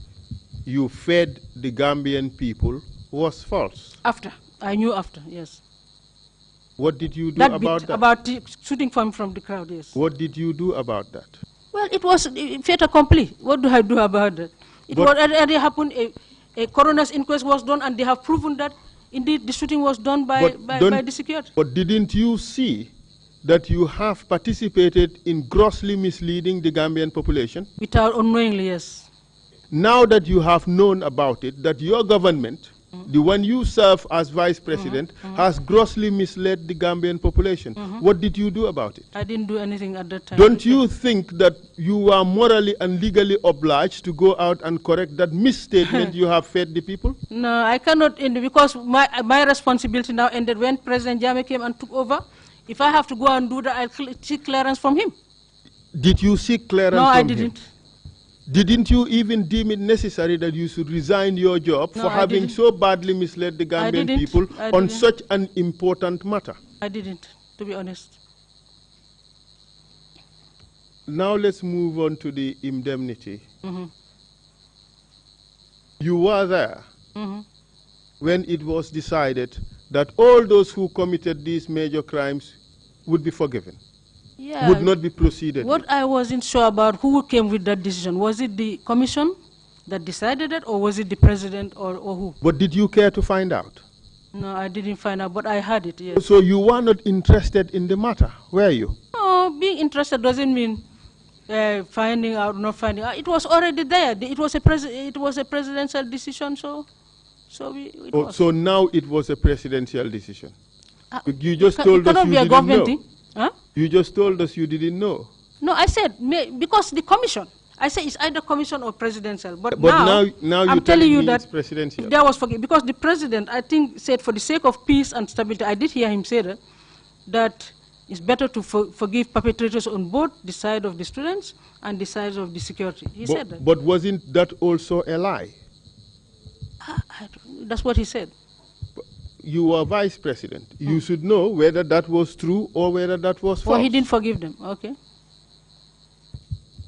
Speaker 2: you fed the Gambian people was false.
Speaker 1: I knew after, yes.
Speaker 2: What did you do about that?
Speaker 1: About the shooting from the crowd, yes.
Speaker 2: What did you do about that?
Speaker 1: Well, it was fait accompli. What do I do about that? It already happened. A coroner's inquest was done, and they have proven that indeed the shooting was done by the security.
Speaker 2: But didn't you see that you have participated in grossly misleading the Gambian population?
Speaker 1: Without unknowingly, yes.
Speaker 2: Now that you have known about it, that your government, the one you serve as vice president, has grossly misled the Gambian population. What did you do about it?
Speaker 1: I didn't do anything at that time.
Speaker 2: Don't you think that you are morally and legally obliged to go out and correct that misstatement you have fed the people?
Speaker 1: No, I cannot, because my responsibility now ended when President Njie came and took over. If I have to go and do that, I'll seek clearance from him.
Speaker 2: Did you seek clearance from him?
Speaker 1: No, I didn't.
Speaker 2: Didn't you even deem it necessary that you should resign your job for having so badly misled the Gambian people on such an important matter?
Speaker 1: I didn't, to be honest.
Speaker 2: Now let's move on to the indemnity. You were there when it was decided that all those who committed these major crimes would be forgiven. Would not be proceeded.
Speaker 1: What I wasn't sure about, who came with that decision. Was it the commission that decided it, or was it the president, or who?
Speaker 2: But did you care to find out?
Speaker 1: No, I didn't find out, but I heard it, yes.
Speaker 2: So you were not interested in the matter, were you?
Speaker 1: No, being interested doesn't mean finding out, not finding out. It was already there. It was a presidential decision, so it was.
Speaker 2: So now it was a presidential decision. You just told us you didn't know.
Speaker 1: Thing. Huh?
Speaker 2: You just told us you didn't know.
Speaker 1: No, I said, because the commission. I say it's either commission or presidential. But
Speaker 2: now
Speaker 1: I'm telling you that
Speaker 2: it's presidential.
Speaker 1: There was because the president, I think, said for the sake of peace and stability, I did hear him say that It's better to forgive perpetrators on both the side of the students and the side of the security. He said that.
Speaker 2: But wasn't that also a lie?
Speaker 1: That's what he said.
Speaker 2: You are vice president. You should know whether that was true or whether that was false.
Speaker 1: Or he didn't forgive them, okay.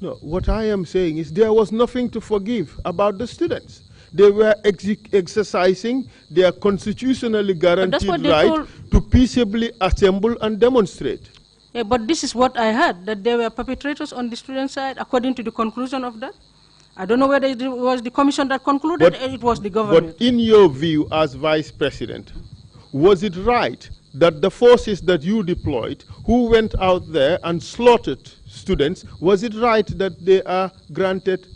Speaker 2: No, what I am saying is there was nothing to forgive about the students. They were exercising their constitutionally guaranteed right to peaceably assemble and demonstrate.
Speaker 1: Yeah, but this is what I heard, that there were perpetrators on the student side, according to the conclusion of that. I don't know whether it was the commission that concluded, or it was the government.
Speaker 2: But in your view as vice president, was it right that the forces that you deployed, who went out there and slaughtered students, was it right that they are granted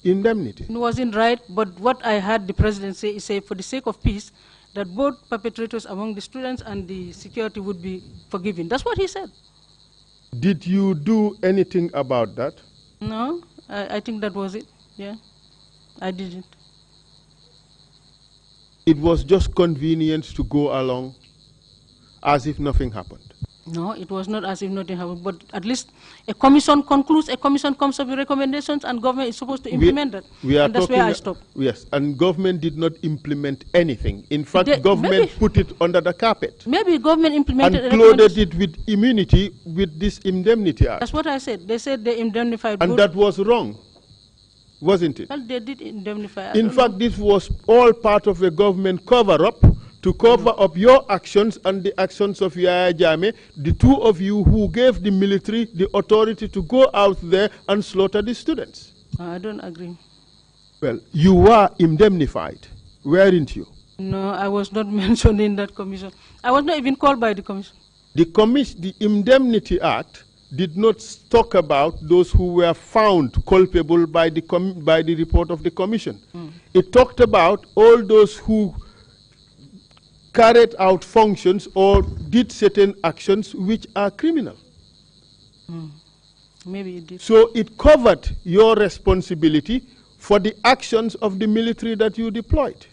Speaker 2: indemnity?
Speaker 1: It wasn't right, but what I heard the president say is for the sake of peace, that both perpetrators among the students and the security would be forgiven. That's what he said.
Speaker 2: Did you do anything about that?
Speaker 1: No, I think that was it. Yeah, I didn't.
Speaker 2: It was just convenient to go along as if nothing happened.
Speaker 1: No, it was not as if nothing happened, but at least a commission concludes, a commission comes up with recommendations, and government is supposed to implement that. And that's where I stopped.
Speaker 2: Yes, and government did not implement anything. In fact, government put it under the carpet.
Speaker 1: Maybe government implemented
Speaker 2: and clothed it with immunity with this indemnity act.
Speaker 1: That's what I said. They said they indemnified.
Speaker 2: And that was wrong, wasn't it?
Speaker 1: Well, they did indemnify.
Speaker 2: In fact, this was all part of a government cover-up to cover up your actions and the actions of Yaya Jammeh, the two of you who gave the military the authority to go out there and slaughter the students.
Speaker 1: I don't agree.
Speaker 2: Well, you were indemnified, weren't you?
Speaker 1: No, I was not mentioned in that commission. I was not even called by the commission.
Speaker 2: The Indemnity Act did not talk about those who were found culpable by the report of the commission. It talked about all those who carried out functions or did certain actions which are criminal.
Speaker 1: Maybe it did.
Speaker 2: So it covered your responsibility for the actions of the military that you deployed.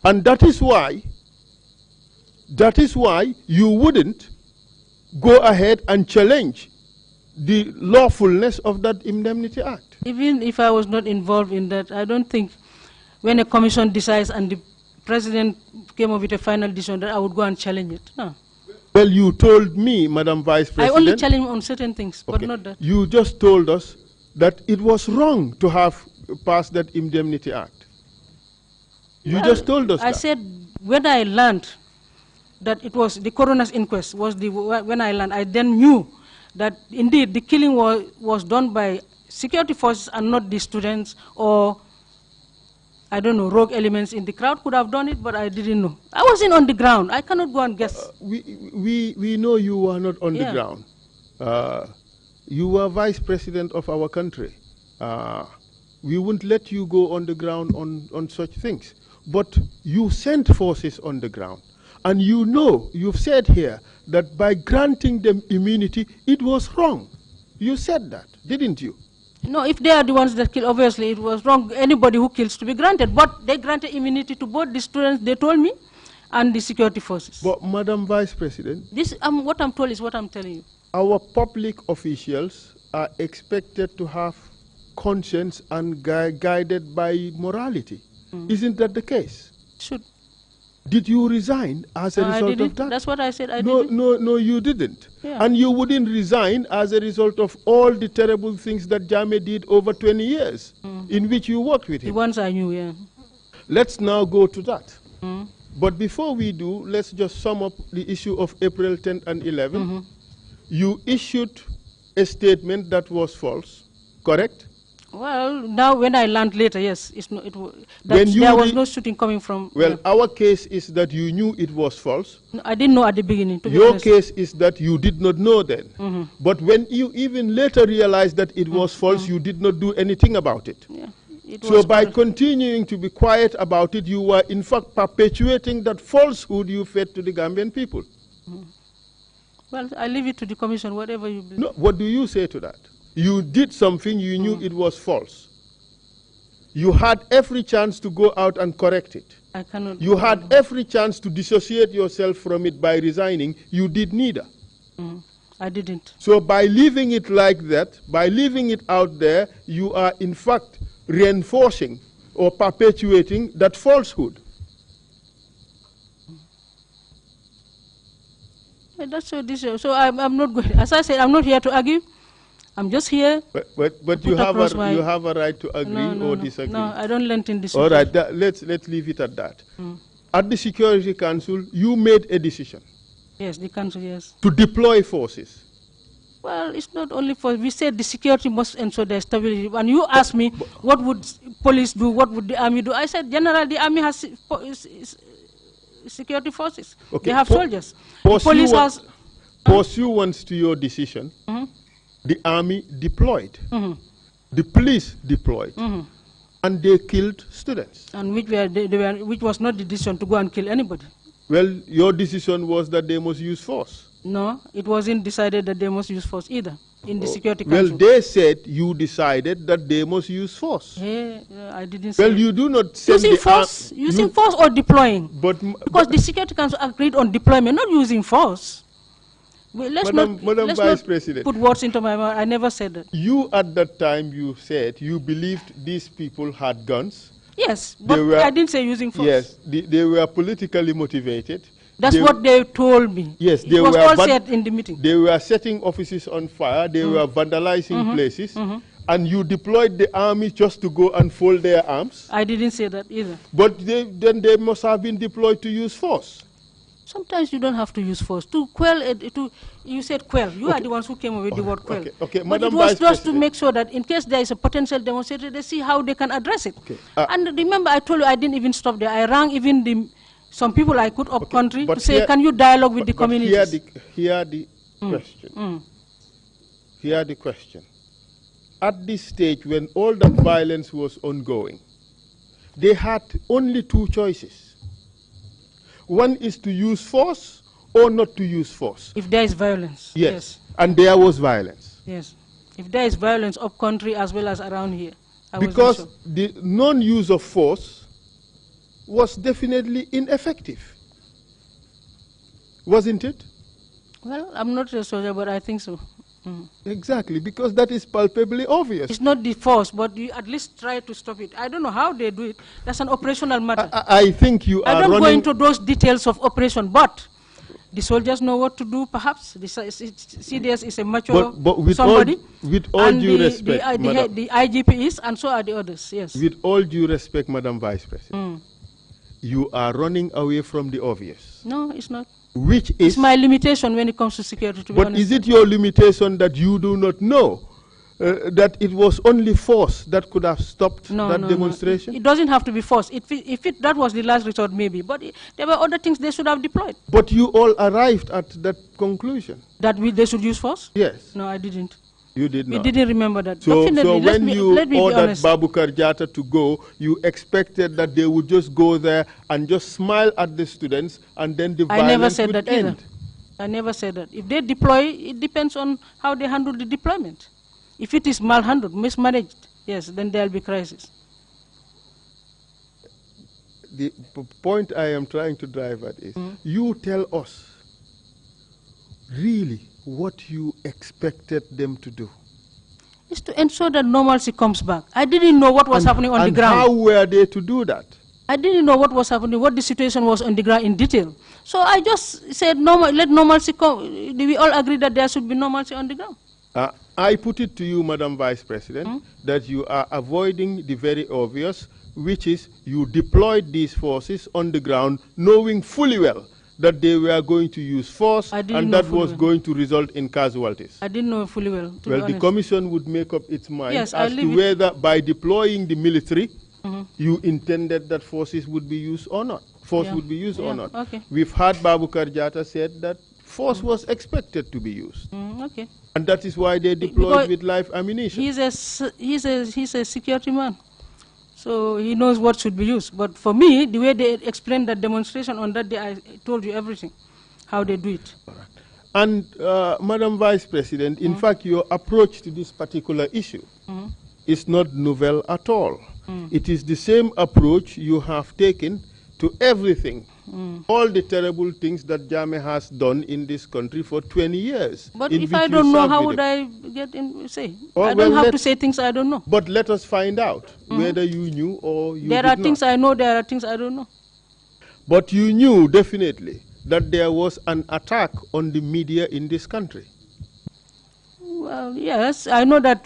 Speaker 2: And that is why you wouldn't go ahead and challenge the lawfulness of that Indemnity Act.
Speaker 1: Even if I was not involved in that, I don't think when a commission decides and the president came up with a final decision that I would go and challenge it. No.
Speaker 2: Well, you told me, Madam Vice President.
Speaker 1: I only challenge on certain things, but not that.
Speaker 2: You just told us that it was wrong to have passed that Indemnity Act. You just told us that.
Speaker 1: I said when I learned that it was the coroner's inquest when I learned, I then knew that indeed the killing was done by security forces and not the students or I don't know, rogue elements in the crowd could have done it, but I didn't know. I wasn't on the ground. I cannot go and guess.
Speaker 2: We know you were not on the ground. You were vice president of our country. We wouldn't let you go on the ground on such things. But you sent forces on the ground. And you know, you've said here that by granting them immunity, it was wrong. You said that, didn't you?
Speaker 1: No, if they are the ones that kill, obviously it was wrong. Anybody who kills to be granted. But they granted immunity to both the students, they told me, and the security forces.
Speaker 2: But, Madam Vice President,
Speaker 1: this what I'm told is what I'm telling you.
Speaker 2: Our public officials are expected to have conscience and guided by morality. Isn't that the case?
Speaker 1: Should.
Speaker 2: Did you resign as a result of that?
Speaker 1: That's what I said. I didn't.
Speaker 2: No, you didn't.
Speaker 1: Yeah.
Speaker 2: And you wouldn't resign as a result of all the terrible things that Jammeh did over 20 years in which you worked with him.
Speaker 1: The ones I knew, yeah.
Speaker 2: Let's now go to that. But before we do, let's just sum up the issue of April 10th and 11th. You issued a statement that was false, correct?
Speaker 1: Well, now when I learned later, yes, there was no shooting coming from.
Speaker 2: Well, our case is that you knew it was false.
Speaker 1: No, I didn't know at the beginning. To be
Speaker 2: Your
Speaker 1: honest.
Speaker 2: case is that you did not know then. But when you even later realized that it was false, you did not do anything about it.
Speaker 1: Yeah,
Speaker 2: so by continuing to be quiet about it, you were in fact perpetuating that falsehood you fed to the Gambian people.
Speaker 1: Well, I leave it to the commission, whatever you believe.
Speaker 2: No, what do you say to that? You did something, you knew it was false. You had every chance to go out and correct it.
Speaker 1: I cannot.
Speaker 2: You had every chance to dissociate yourself from it by resigning. You did neither.
Speaker 1: I didn't.
Speaker 2: So by leaving it like that, by leaving it out there, you are in fact reinforcing or perpetuating that falsehood.
Speaker 1: That's so I'm not going. As I said, I'm not here to argue. I'm just here.
Speaker 2: But you have a right to agree or disagree.
Speaker 1: No, I don't lend in disagree.
Speaker 2: All right, let's leave it at that. At the Security Council, you made a decision.
Speaker 1: Yes, the council, yes.
Speaker 2: To deploy forces.
Speaker 1: Well, it's not only for. We said the security must ensure their stability. And you asked me, what would police do? What would the army do? I said, generally, the army has security forces.
Speaker 2: Okay.
Speaker 1: They have soldiers. The police has.
Speaker 2: Pursuant to your decision, the army deployed, the police deployed, and they killed students.
Speaker 1: And which was not the decision to go and kill anybody.
Speaker 2: Well, your decision was that they must use force.
Speaker 1: No, it wasn't decided that they must use force either in the Security Council.
Speaker 2: Well, they said you decided that they must use force.
Speaker 1: I didn't say.
Speaker 2: Well, you do not send
Speaker 1: using force, using force or deploying. Because the Security Council agreed on deployment, not using force. Well, let's
Speaker 2: Madam Vice
Speaker 1: not
Speaker 2: President,
Speaker 1: put words into my mouth. I never said that.
Speaker 2: You at that time you said you believed these people had guns.
Speaker 1: Yes, but I didn't say using force.
Speaker 2: Yes, they were politically motivated.
Speaker 1: That's what they told me.
Speaker 2: Yes,
Speaker 1: it was all said in the meeting.
Speaker 2: They were setting offices on fire. They were vandalizing places. And you deployed the army just to go and fold their arms.
Speaker 1: I didn't say that either.
Speaker 2: But then they must have been deployed to use force.
Speaker 1: Sometimes you don't have to use force. To quell, you said quell. You are the ones who came up with the word quell.
Speaker 2: Okay.
Speaker 1: But it was just to make sure that in case there is a potential demonstration, they see how they can address it.
Speaker 2: Okay.
Speaker 1: And remember, I told you I didn't even stop there. I rang even some people I could up country to say, can you dialogue with the communities?
Speaker 2: Hear the question. Hear the question. At this stage, when all that violence was ongoing, they had only two choices. One is to use force or not to use force.
Speaker 1: If there is violence.
Speaker 2: Yes. And there was violence.
Speaker 1: Yes. If there is violence up country as well as around here.
Speaker 2: Because the non-use of force was definitely ineffective. Wasn't it?
Speaker 1: Well, I'm not a soldier, but I think so.
Speaker 2: Exactly, because that is palpably obvious.
Speaker 1: It's not the force, but you at least try to stop it. I don't know how they do it. That's an operational matter.
Speaker 2: I think you are
Speaker 1: I don't go into those details of operation, but the soldiers know what to do, perhaps. The CDS is a mature somebody.
Speaker 2: With all due respect,
Speaker 1: the IGP is, and so are the others, yes.
Speaker 2: With all due respect, Madam Vice President, you are running away from the obvious.
Speaker 1: No, it's not.
Speaker 2: Which is...
Speaker 1: It's my limitation when it comes to security, to be honest.
Speaker 2: But is it your limitation that you do not know that it was only force that could have stopped that demonstration?
Speaker 1: No. It doesn't have to be force. If that was the last resort, maybe. But there were other things they should have deployed.
Speaker 2: But you all arrived at that conclusion.
Speaker 1: That they should use force?
Speaker 2: Yes.
Speaker 1: No, I didn't.
Speaker 2: You did not.
Speaker 1: We didn't remember that.
Speaker 2: So
Speaker 1: let
Speaker 2: when you ordered Babukar Jatta to go, you expected that they would just go there and just smile at the students and then the violence would end.
Speaker 1: I never said that either. I never said that. If they deploy, it depends on how they handle the deployment. If it is malhandled, mismanaged, yes, then there will be crisis.
Speaker 2: The point I am trying to drive at is, you tell us really what you expected them to do.
Speaker 1: Is to ensure that normalcy comes back. I didn't know what was happening on the ground.
Speaker 2: And how were they to do that?
Speaker 1: I didn't know what was happening, what the situation was on the ground in detail. So I just said, let normalcy come. We all agree that there should be normalcy on the ground.
Speaker 2: I put it to you, Madam Vice President, that you are avoiding the very obvious, which is you deployed these forces on the ground knowing fully well that they were going to use force and that was going to result in casualties.
Speaker 1: I didn't know fully well, to be honest.
Speaker 2: The commission would make up its mind as to whether by deploying the military, you intended that forces would be used or not. Force would be used or not.
Speaker 1: Okay.
Speaker 2: We've heard Babukar Jatta said that force was expected to be used.
Speaker 1: Okay.
Speaker 2: And that is why they deployed with live ammunition.
Speaker 1: He's a security man. So he knows what should be used. But for me, the way they explained that demonstration on that day, I told you everything, how they do it.
Speaker 2: All right. And Madam Vice President, in fact, your approach to this particular issue is not novel at all. It is the same approach you have taken to everything. All the terrible things that Njie has done in this country for 20 years.
Speaker 1: But if I don't know, how would I get in, say?
Speaker 2: Oh,
Speaker 1: I don't have to say things I don't know.
Speaker 2: But let us find out whether you knew or you did not.
Speaker 1: There are things I know, there are things I don't know.
Speaker 2: But you knew definitely that there was an attack on the media in this country.
Speaker 1: Well, yes, I know that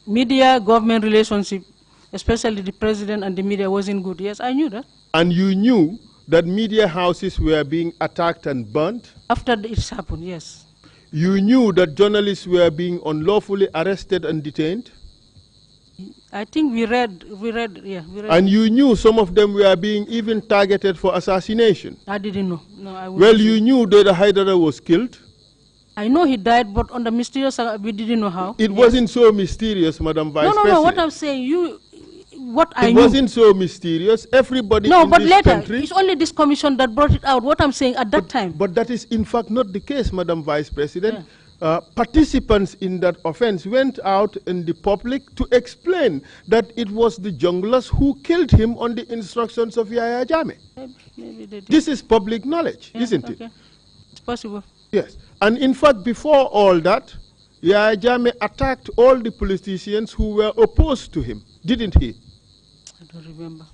Speaker 1: media government relationship, especially the president and the media, wasn't good. Yes, I knew that. And
Speaker 2: you knew that media houses were being attacked and burnt?
Speaker 1: After it happened, yes.
Speaker 2: You knew that journalists were being unlawfully arrested and detained?
Speaker 1: I think we read.
Speaker 2: And you knew some of them were being even targeted for assassination?
Speaker 1: I didn't know. No, I
Speaker 2: well, you knew that Haidara was killed?
Speaker 1: I know he died, but on the mysterious, we didn't know how.
Speaker 2: It wasn't so mysterious, Madam Vice President.
Speaker 1: No, what I'm saying,
Speaker 2: it wasn't so mysterious. Everybody in
Speaker 1: but
Speaker 2: this
Speaker 1: later,
Speaker 2: country...
Speaker 1: it's only this commission that brought it out, what I'm saying at that time.
Speaker 2: But that is in fact not the case, Madam Vice President. Yeah. Participants in that offense went out in the public to explain that it was the junglers who killed him on the instructions of Yahya Jammeh.
Speaker 1: Maybe they did.
Speaker 2: This is public knowledge, isn't it?
Speaker 1: It's possible.
Speaker 2: Yes. And in fact, before all that, Yahya Jammeh attacked all the politicians who were opposed to him, didn't he?
Speaker 1: I don't remember.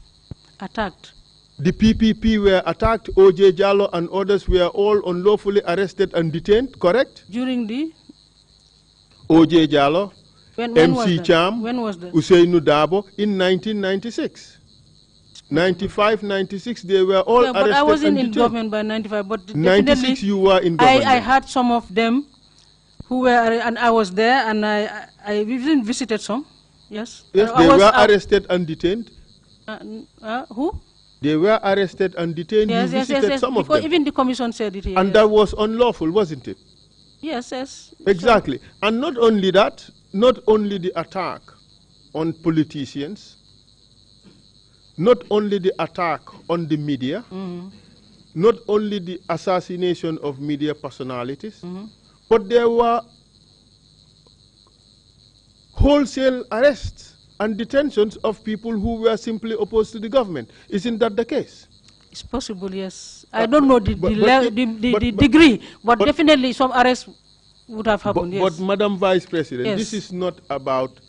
Speaker 1: Attacked.
Speaker 2: The PPP were attacked, O.J. Jallow and others were all unlawfully arrested and detained, correct?
Speaker 1: During the?
Speaker 2: O.J. Jallow, MC Cham,
Speaker 1: when was that?
Speaker 2: Ousseynou Dabo in 1996. 95, 96, they were all arrested and detained.
Speaker 1: But I wasn't in government by 95, but
Speaker 2: 96 you were in government.
Speaker 1: I had some of them who were, and I was there, and I even visited some, yes.
Speaker 2: Yes, they were arrested and detained.
Speaker 1: Who?
Speaker 2: They were arrested and detained.
Speaker 1: Yes,
Speaker 2: you visited some of them.
Speaker 1: Even the commission said it here.
Speaker 2: And that was unlawful, wasn't it?
Speaker 1: Yes, yes.
Speaker 2: Exactly. So. And not only that, not only the attack on politicians, not only the attack on the media, not only the assassination of media personalities, but there were wholesale arrests and detentions of people who were simply opposed to the government. Isn't that the case?
Speaker 1: It's possible, yes. I don't know the degree, but definitely some arrests would have happened, yes.
Speaker 2: But Madam Vice President, yes. This is not about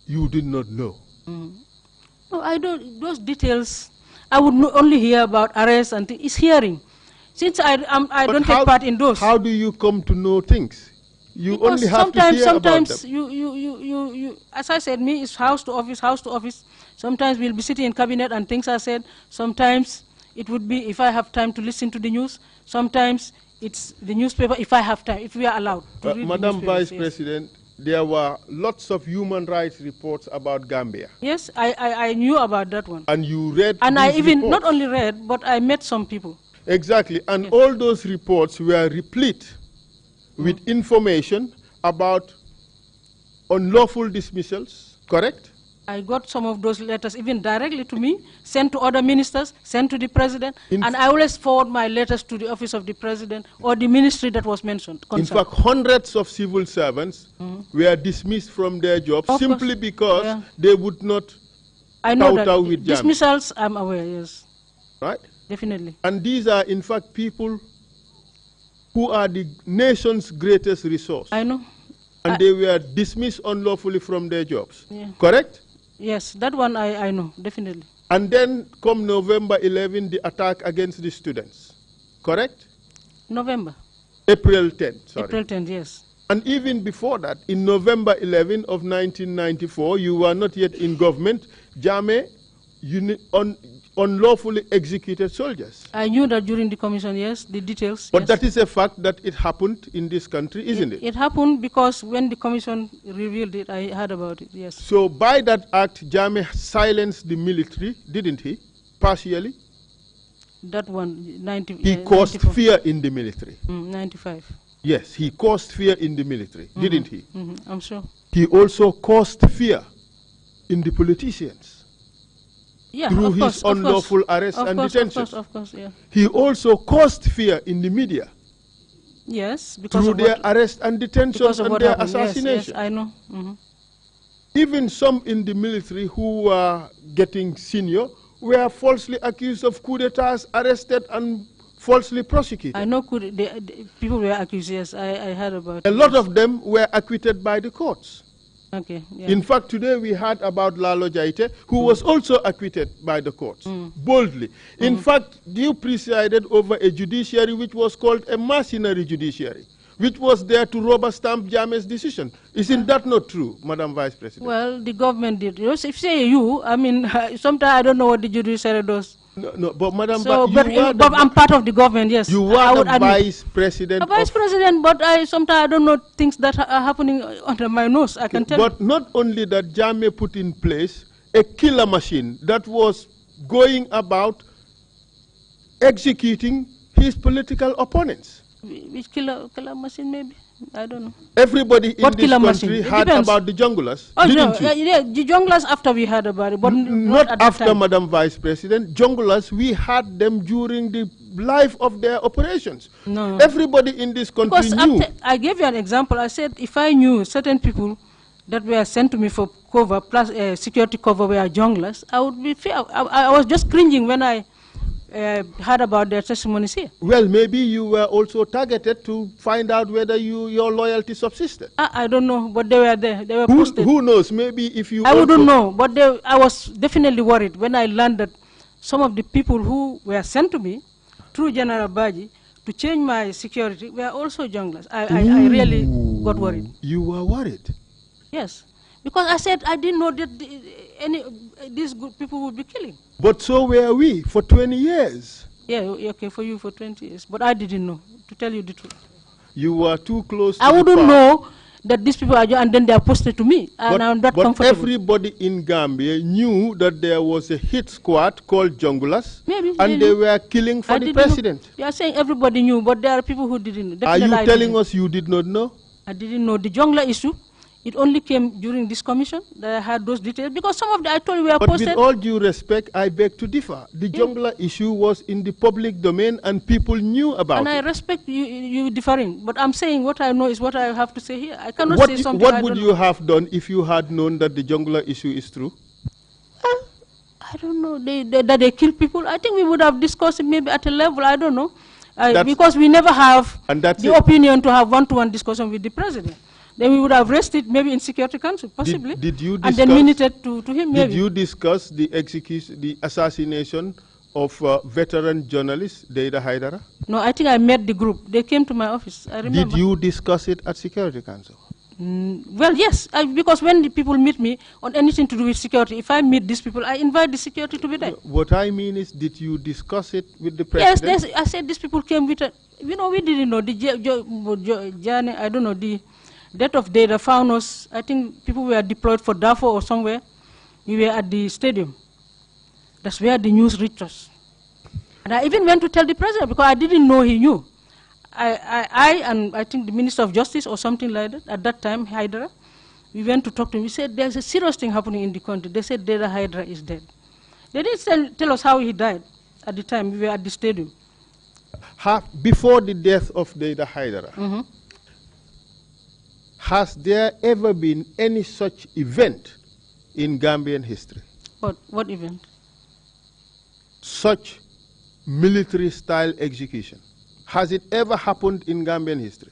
Speaker 2: you did not know.
Speaker 1: No, I don't, those details, I would only hear about arrests and things. It's hearing. Since I don't take part in those.
Speaker 2: How do you come to know things? You because only have to hear about them.
Speaker 1: Sometimes you, as I said, me, it's house to office, house to office. Sometimes we'll be sitting in cabinet and things are said. Sometimes it would be if I have time to listen to the news. Sometimes it's the newspaper if I have time, if we are allowed to read
Speaker 2: Madam Vice President, there were lots of human rights reports about Gambia.
Speaker 1: Yes, I knew about that one.
Speaker 2: And you read
Speaker 1: and I even
Speaker 2: reports.
Speaker 1: Not only read, but I met some people.
Speaker 2: Exactly, and yes. All those reports were replete with information about unlawful dismissals, correct?
Speaker 1: I got some of those letters even directly to me, sent to other ministers, sent to the president, and I always forward my letters to the office of the president or the ministry that was mentioned.
Speaker 2: In fact, hundreds of civil servants were dismissed from their jobs simply because they would not kowtow with Jammeh.
Speaker 1: Dismissals, I'm aware, yes.
Speaker 2: Right?
Speaker 1: Definitely.
Speaker 2: And these are, in fact, people who are the nation's greatest resource.
Speaker 1: I know.
Speaker 2: And they were dismissed unlawfully from their jobs. Yeah. Correct?
Speaker 1: Yes, that one I know, definitely.
Speaker 2: And then come November 11, the attack against the students. Correct?
Speaker 1: November.
Speaker 2: April 10th, sorry.
Speaker 1: April 10th, yes.
Speaker 2: And even before that, in November 11 of 1994, you were not yet in government, Jammeh unlawfully executed soldiers.
Speaker 1: I knew that during the commission, yes, the details.
Speaker 2: But that is a fact that it happened in this country, isn't it?
Speaker 1: It happened because when the commission revealed it, I heard about it, yes.
Speaker 2: So by that act, Jammeh silenced the military, didn't he? Partially?
Speaker 1: That one, 90.
Speaker 2: He caused
Speaker 1: 94.
Speaker 2: fear in the military.
Speaker 1: 95.
Speaker 2: Yes, he caused fear in the military, didn't he?
Speaker 1: I'm sure.
Speaker 2: He also caused fear in the politicians.
Speaker 1: Yeah,
Speaker 2: through his unlawful arrest and detention.
Speaker 1: Of course, yeah.
Speaker 2: He also caused fear in the media.
Speaker 1: Yes, because
Speaker 2: through
Speaker 1: of
Speaker 2: their arrest and detention and their assassination.
Speaker 1: Yes, I know.
Speaker 2: Even some in the military who were getting senior were falsely accused of coup d'etats, arrested and falsely prosecuted.
Speaker 1: I know people were accused, yes, I heard about it.
Speaker 2: A lot of them were acquitted by the courts.
Speaker 1: Okay, yeah.
Speaker 2: In fact, today we heard about Lalo Jaite, who was also acquitted by the courts, boldly. In fact, you presided over a judiciary which was called a mercenary judiciary, which was there to rubber stamp Jammeh's decision. Isn't that not true, Madam Vice President?
Speaker 1: Well, the government did. If you say you, I mean, sometimes I don't know what the judiciary does.
Speaker 2: No, but Madam,
Speaker 1: So, but I'm part of the government, yes.
Speaker 2: You were the Vice President.
Speaker 1: A Vice President, but sometimes I don't know things that are happening under my nose, I can tell you.
Speaker 2: But not only that, Jammeh put in place a killer machine that was going about executing his political opponents.
Speaker 1: Which killer machine, maybe? I don't know.
Speaker 2: Everybody in this country heard about the junglers, didn't you?
Speaker 1: Yeah, the junglers after we heard about it, but
Speaker 2: not after, Madam Vice President. Junglers, we had them during the life of their operations.
Speaker 1: No.
Speaker 2: Everybody in this country knew.
Speaker 1: I gave you an example. I said if I knew certain people that were sent to me for cover, plus security cover were junglers, I would be fair. I was just cringing when I heard about their testimonies here.
Speaker 2: Well, maybe you were also targeted to find out whether your loyalty subsisted.
Speaker 1: I don't know, but they were there. They were posted.
Speaker 2: Who knows? Maybe if you...
Speaker 1: I wouldn't know, but I was definitely worried when I learned that some of the people who were sent to me through General Baji to change my security were also junglers. I really got worried.
Speaker 2: You were worried?
Speaker 1: Yes, because I said I didn't know that these good people would be killing.
Speaker 2: But so were we for 20 years.
Speaker 1: Yeah, okay, for you for 20 years. But I didn't know, to tell you the truth.
Speaker 2: You were too close to
Speaker 1: I wouldn't know that these people are, and then they are posted to me, and I'm not comfortable.
Speaker 2: But everybody in Gambia knew that there was a hit squad called Junglers,
Speaker 1: maybe,
Speaker 2: and they were killing for the president.
Speaker 1: You are saying everybody knew, but there are people who didn't know.
Speaker 2: Are you telling us you did not know?
Speaker 1: I didn't know. The Jungler issue, it only came during this commission that I had those details, because some of the I told you were posted.
Speaker 2: But with all due respect, I beg to differ. The Jungler issue was in the public domain and people knew about it.
Speaker 1: And I respect you differing, but I'm saying what I know is what I have to say here. I cannot say something
Speaker 2: What would you have done if you had known that the Jungler issue is true?
Speaker 1: I don't know. That they kill people. I think we would have discussed it maybe at a level. I don't know. Because we never have the opinion to have one-to-one discussion with the president. Then we would have raised it maybe in Security Council, possibly.
Speaker 2: Did you discuss,
Speaker 1: and then minuted to him, maybe.
Speaker 2: Did you discuss the execution, the assassination of veteran journalist Deida Haidara?
Speaker 1: No, I think I met the group. They came to my office. I remember.
Speaker 2: Did you discuss it at Security Council?
Speaker 1: Well, yes, because when the people meet me on anything to do with security, if I meet these people, I invite the security to be there.
Speaker 2: What I mean is, did you discuss it with the president?
Speaker 1: Yes, I said these people came with a, we didn't know, the journey, I don't know, the death of data found us. I think people were deployed for Darfur or somewhere. We were at the stadium. That's where the news reached us. And I even went to tell the president because I didn't know he knew. I and I think the Minister of Justice or something like that, at that time, Hydra, we went to talk to him. We said, there's a serious thing happening in the country. They said Data Hydra is dead. They didn't tell us how he died at the time. We were at the stadium.
Speaker 2: Before the death of Data Hydra, has there ever been any such event in Gambian history?
Speaker 1: What event?
Speaker 2: Such military-style execution. Has it ever happened in Gambian history?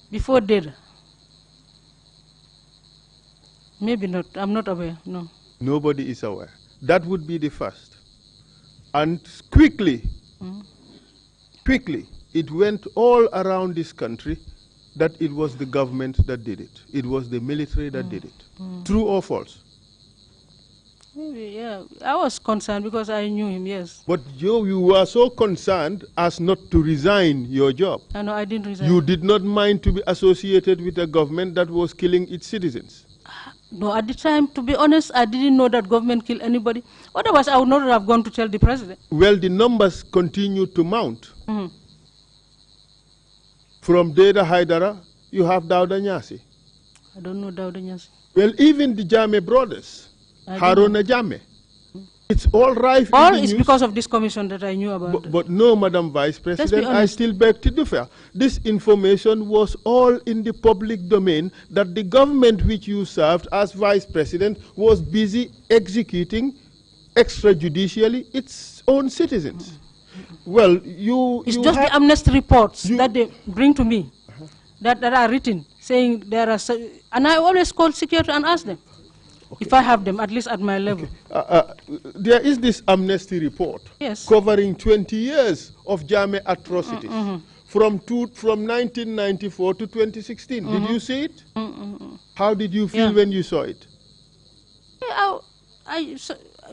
Speaker 1: Before Data? Maybe not. I'm not aware, no.
Speaker 2: Nobody is aware. That would be the first. And quickly, it went all around this country that it was the government that did it. It was the military that did it. True or false?
Speaker 1: Maybe, yeah. I was concerned because I knew him, yes.
Speaker 2: But you were so concerned as not to resign your job.
Speaker 1: No, I didn't resign.
Speaker 2: You did not mind to be associated with a government that was killing its citizens.
Speaker 1: No, at the time, to be honest, I didn't know that government killed anybody. Otherwise, I would not have gone to tell the president.
Speaker 2: Well, the numbers continue to mount. From Deda Haidara, you have Dawda Nyasi.
Speaker 1: I don't know Dawda Nyasi.
Speaker 2: Well, even the Jammeh brothers, Haruna Jammeh, It's all rife in
Speaker 1: Or
Speaker 2: the
Speaker 1: it's
Speaker 2: news.
Speaker 1: because of this commission that I knew about it.
Speaker 2: But no, Madam Vice President, I still beg to differ. This information was all in the public domain, that the government which you served as Vice President was busy executing extrajudicially its own citizens. Well,
Speaker 1: It's just the amnesty reports that they bring to me that are written, saying there are, and I always call security and ask them. Okay. If I have them, at least at my level.
Speaker 2: Okay. There is this amnesty report covering 20 years of Njie atrocities from 1994 to 2016. Did you see it? How did you feel when you saw it?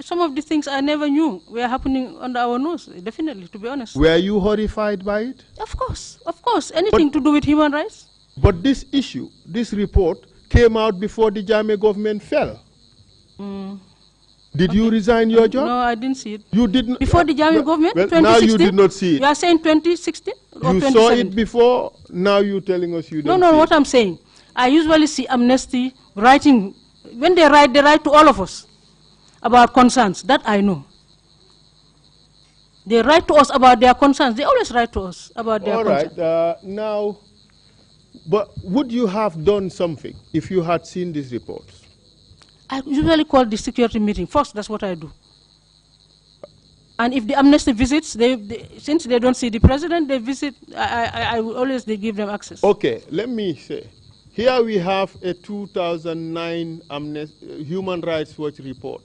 Speaker 1: Some of the things I never knew were happening under our nose, definitely, to be honest.
Speaker 2: Were you horrified by it?
Speaker 1: Of course. Anything to do with human rights.
Speaker 2: But this issue, this report, came out before the Njie government fell. Did you resign your job?
Speaker 1: No, I didn't see it.
Speaker 2: You didn't?
Speaker 1: Before the Njie government,
Speaker 2: well,
Speaker 1: 2016?
Speaker 2: Now you did not see it.
Speaker 1: You are saying 2016 or
Speaker 2: you
Speaker 1: 2017?
Speaker 2: saw it before, now you're telling us you don't see
Speaker 1: what
Speaker 2: it.
Speaker 1: I'm saying, I usually see amnesty writing, when they write to all of us about concerns. That I know. They write to us about their concerns. They always write to us about their concerns.
Speaker 2: All right, now, but would you have done something if you had seen these reports?
Speaker 1: I usually call the security meeting first. That's what I do. And if the amnesty visits, since they don't see the president, they visit. I will always give them access.
Speaker 2: Okay, let me say, here we have a 2009 Human Rights Watch report,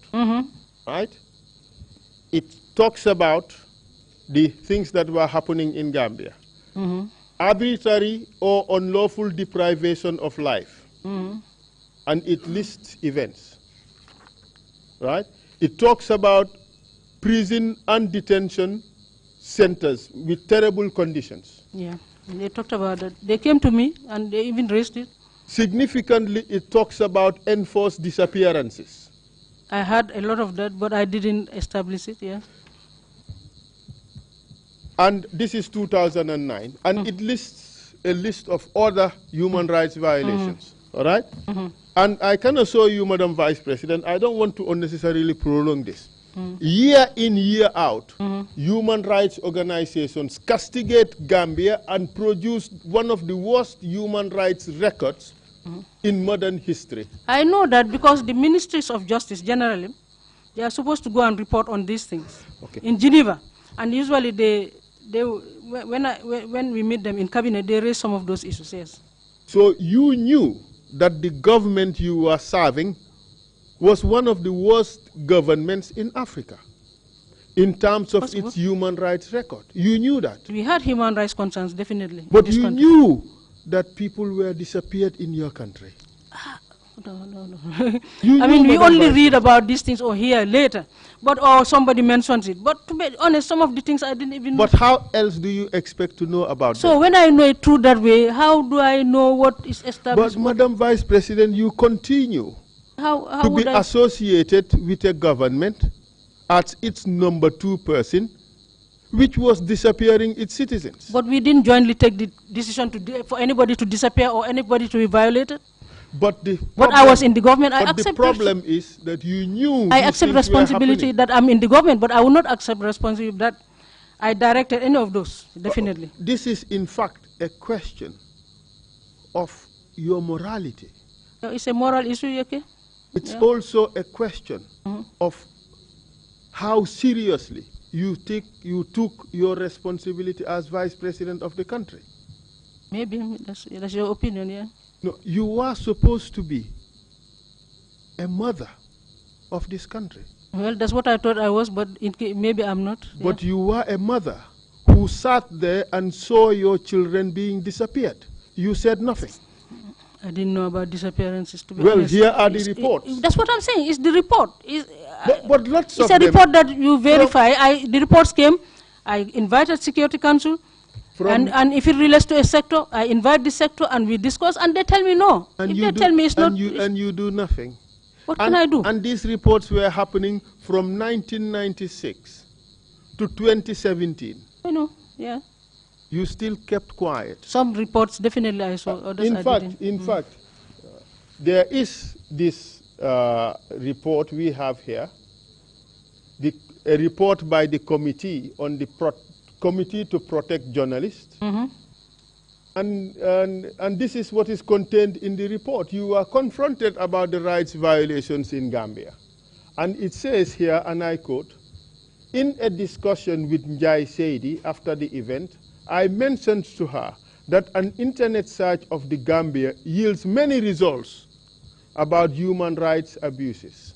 Speaker 2: right? It talks about the things that were happening in Gambia. Arbitrary or unlawful deprivation of life. And it lists events, right? It talks about prison and detention centers with terrible conditions.
Speaker 1: Yeah, they talked about that. They came to me and they even raised it.
Speaker 2: Significantly, it talks about enforced disappearances.
Speaker 1: I had a lot of that, but I didn't establish it, yeah.
Speaker 2: And this is 2009, and it lists a list of other human rights violations, all right? And I can assure you, Madam Vice President, I don't want to unnecessarily prolong this. Year in, year out, human rights organizations castigate Gambia and produce one of the worst human rights records in modern history.
Speaker 1: I know that because the ministries of justice generally, they are supposed to go and report on these things in Geneva. And usually when we meet them in cabinet, they raise some of those issues, yes.
Speaker 2: So you knew that the government you were serving was one of the worst governments in Africa in terms of its human rights record. You knew that.
Speaker 1: We had human rights concerns, definitely.
Speaker 2: But you knew that people were disappeared in your country.
Speaker 1: No. I mean, we only read about these things or hear later, or somebody mentions it. But to be honest, some of the things I didn't even know.
Speaker 2: But how else do you expect to know about
Speaker 1: So when I know it through that way, how do I know what is established?
Speaker 2: But Madam Vice President, you continue to be associated with a government as its number 2 person, which was disappearing its citizens.
Speaker 1: But we didn't jointly take the decision for anybody to disappear or anybody to be violated.
Speaker 2: But
Speaker 1: I was in the government, I accept.
Speaker 2: The problem is that you knew.
Speaker 1: I accept responsibility that I'm in the government, but I will not accept responsibility that I directed any of those, definitely.
Speaker 2: This is, in fact, a question of your morality.
Speaker 1: No, it's a moral issue, okay?
Speaker 2: It's also a question of how seriously you took your responsibility as Vice President of the country.
Speaker 1: Maybe that's your opinion, yeah.
Speaker 2: No, you are supposed to be a mother of this country.
Speaker 1: Well, that's what I thought I was, but maybe I'm not.
Speaker 2: But you were a mother who sat there and saw your children being disappeared. You said nothing.
Speaker 1: I didn't know about disappearances, to be honest.
Speaker 2: Well, here are the reports.
Speaker 1: That's what I'm saying. It's the report.
Speaker 2: But lots of
Speaker 1: them. It's a report that you verify. The reports came. I invited Security Council. And if it relates to a sector, I invite the sector and we discuss, and they tell me no.
Speaker 2: And
Speaker 1: if they tell me it's not...
Speaker 2: And you do nothing.
Speaker 1: What can I do?
Speaker 2: And these reports were happening from 1996 to 2017.
Speaker 1: I know, yeah.
Speaker 2: You still kept quiet.
Speaker 1: Some reports, definitely I saw. Others
Speaker 2: in fact, there is this report we have here a report by the committee on the Committee to Protect Journalists. And this is what is contained in the report. You are confronted about the rights violations in Gambia. And it says here, and I quote, "In a discussion with Njie Saidy after the event, I mentioned to her that an internet search of the Gambia yields many results about human rights abuses.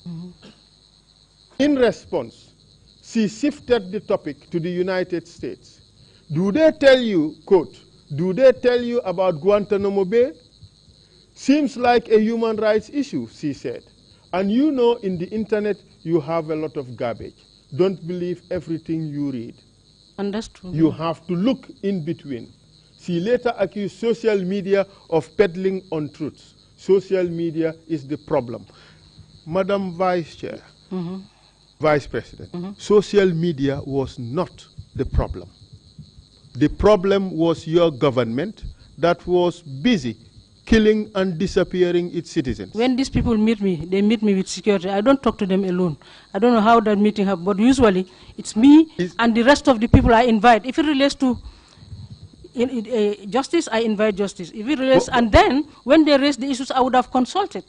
Speaker 2: In response, she shifted the topic to the United States. Do they tell you, quote, do they tell you about Guantanamo Bay? Seems like a human rights issue, she said. And you know in the internet you have a lot of garbage. Don't believe everything you read.
Speaker 1: And that's true.
Speaker 2: You have to look in between. She later accused social media of peddling untruths. Social media is the problem." Madam Vice Chair, Vice President, social media was not the problem. The problem was your government that was busy killing and disappearing its citizens.
Speaker 1: When these people meet me, they meet me with security. I don't talk to them alone. I don't know how that meeting happened, but usually it's me and the rest of the people I invite. If it relates to justice, I invite justice. If it relates, and then when they raise the issues, I would have consulted.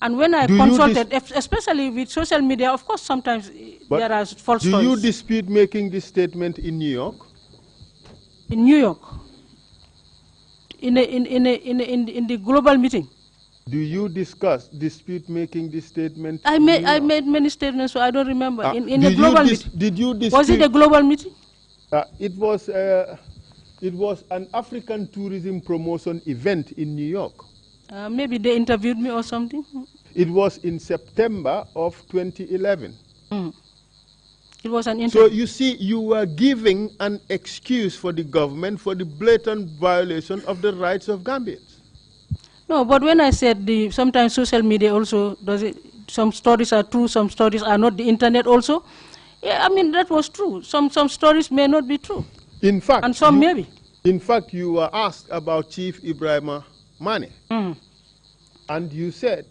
Speaker 1: And when I consulted, especially with social media, of course, sometimes there are false stories.
Speaker 2: Do you dispute making this statement in New York?
Speaker 1: In New York? In the global meeting?
Speaker 2: Do you dispute making this statement?
Speaker 1: I made many statements, so I don't remember. In a global meeting.
Speaker 2: Did you dispute?
Speaker 1: Was it a global meeting?
Speaker 2: It was an African tourism promotion event in New York.
Speaker 1: Maybe they interviewed me or something.
Speaker 2: It was in September of 2011.
Speaker 1: It was an interview.
Speaker 2: So you see, you were giving an excuse for the government for the blatant violation of the rights of Gambians.
Speaker 1: No, but when I said sometimes social media also does it, some stories are true, some stories are not, the internet also. Yeah, I mean, that was true. Some stories may not be true.
Speaker 2: In fact,
Speaker 1: and some maybe.
Speaker 2: In fact, you were asked about Chief Ibrahima Mane. And you said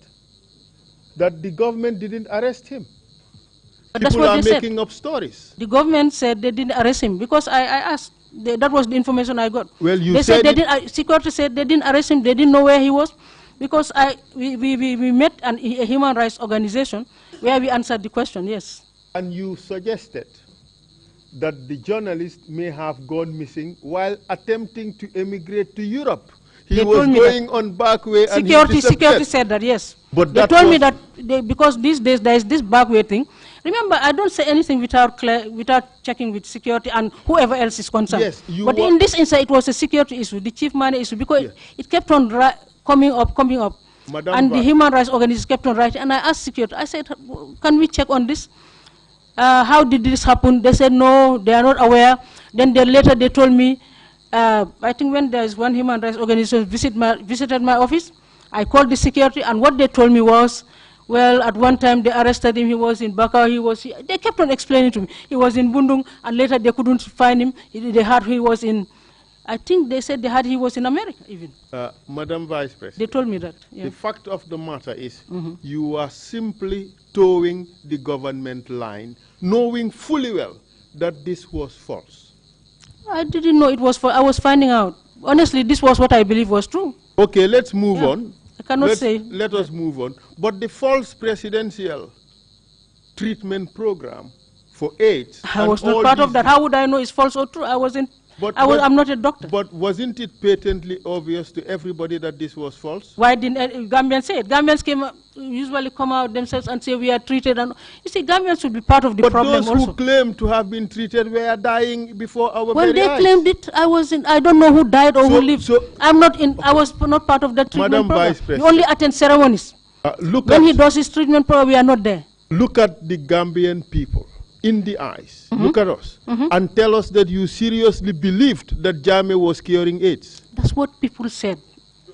Speaker 2: that the government didn't arrest him.
Speaker 1: But
Speaker 2: People
Speaker 1: that's what
Speaker 2: are making up stories.
Speaker 1: The government said they didn't arrest him because I asked. That was the information I got.
Speaker 2: Well, you
Speaker 1: they
Speaker 2: said
Speaker 1: they did. Security said they didn't arrest him. They didn't know where he was, because we met a human rights organization where we answered the question. Yes.
Speaker 2: And you suggested that the journalist may have gone missing while attempting to emigrate to Europe. He was going on back way.
Speaker 1: Security said that, yes.
Speaker 2: But
Speaker 1: they told me that because these days there is this back way thing. Remember, I don't say anything without checking with security and whoever else is concerned.
Speaker 2: Yes,
Speaker 1: but in this instance, it was a security issue, the chief money issue, because it kept on coming up.
Speaker 2: Madam
Speaker 1: and the human rights organizations kept on writing. And I asked security, I said, can we check on this? How did this happen? They said, no, they are not aware. Then later they told me, I think when there is one human rights organization visited my office, I called the security, and what they told me was, well, at one time they arrested him, he was in Bakau, they kept on explaining to me, he was in Bundung, and later they couldn't find him, they heard he was in, I think they said they heard he was in America even.
Speaker 2: Madam Vice President.
Speaker 1: They told me that. Yeah.
Speaker 2: The fact of the matter is, you are simply towing the government line, knowing fully well that this was false.
Speaker 1: I didn't know it was false, I was finding out. Honestly, this was what I believe was true.
Speaker 2: Okay, let's move on.
Speaker 1: I cannot say.
Speaker 2: Let us move on. But the false presidential treatment program for AIDS.
Speaker 1: I was not part of that. How would I know it's false or true? I'm not a doctor.
Speaker 2: But wasn't it patently obvious to everybody that this was false?
Speaker 1: Why didn't Gambians say it? Gambians usually come out themselves and say we are treated. And you see, Gambians should be part of the problem also.
Speaker 2: But those who claim to have been treated were dying before our very eyes.
Speaker 1: When they claimed it, I don't know who died or who lived. So I was not part of that treatment
Speaker 2: Madam
Speaker 1: program.
Speaker 2: Vice President,
Speaker 1: we only attend ceremonies. When he does his treatment program, we are not there.
Speaker 2: Look at the Gambian people in the eyes, look at us, and tell us that you seriously believed that Jammeh was curing AIDS.
Speaker 1: That's what people said.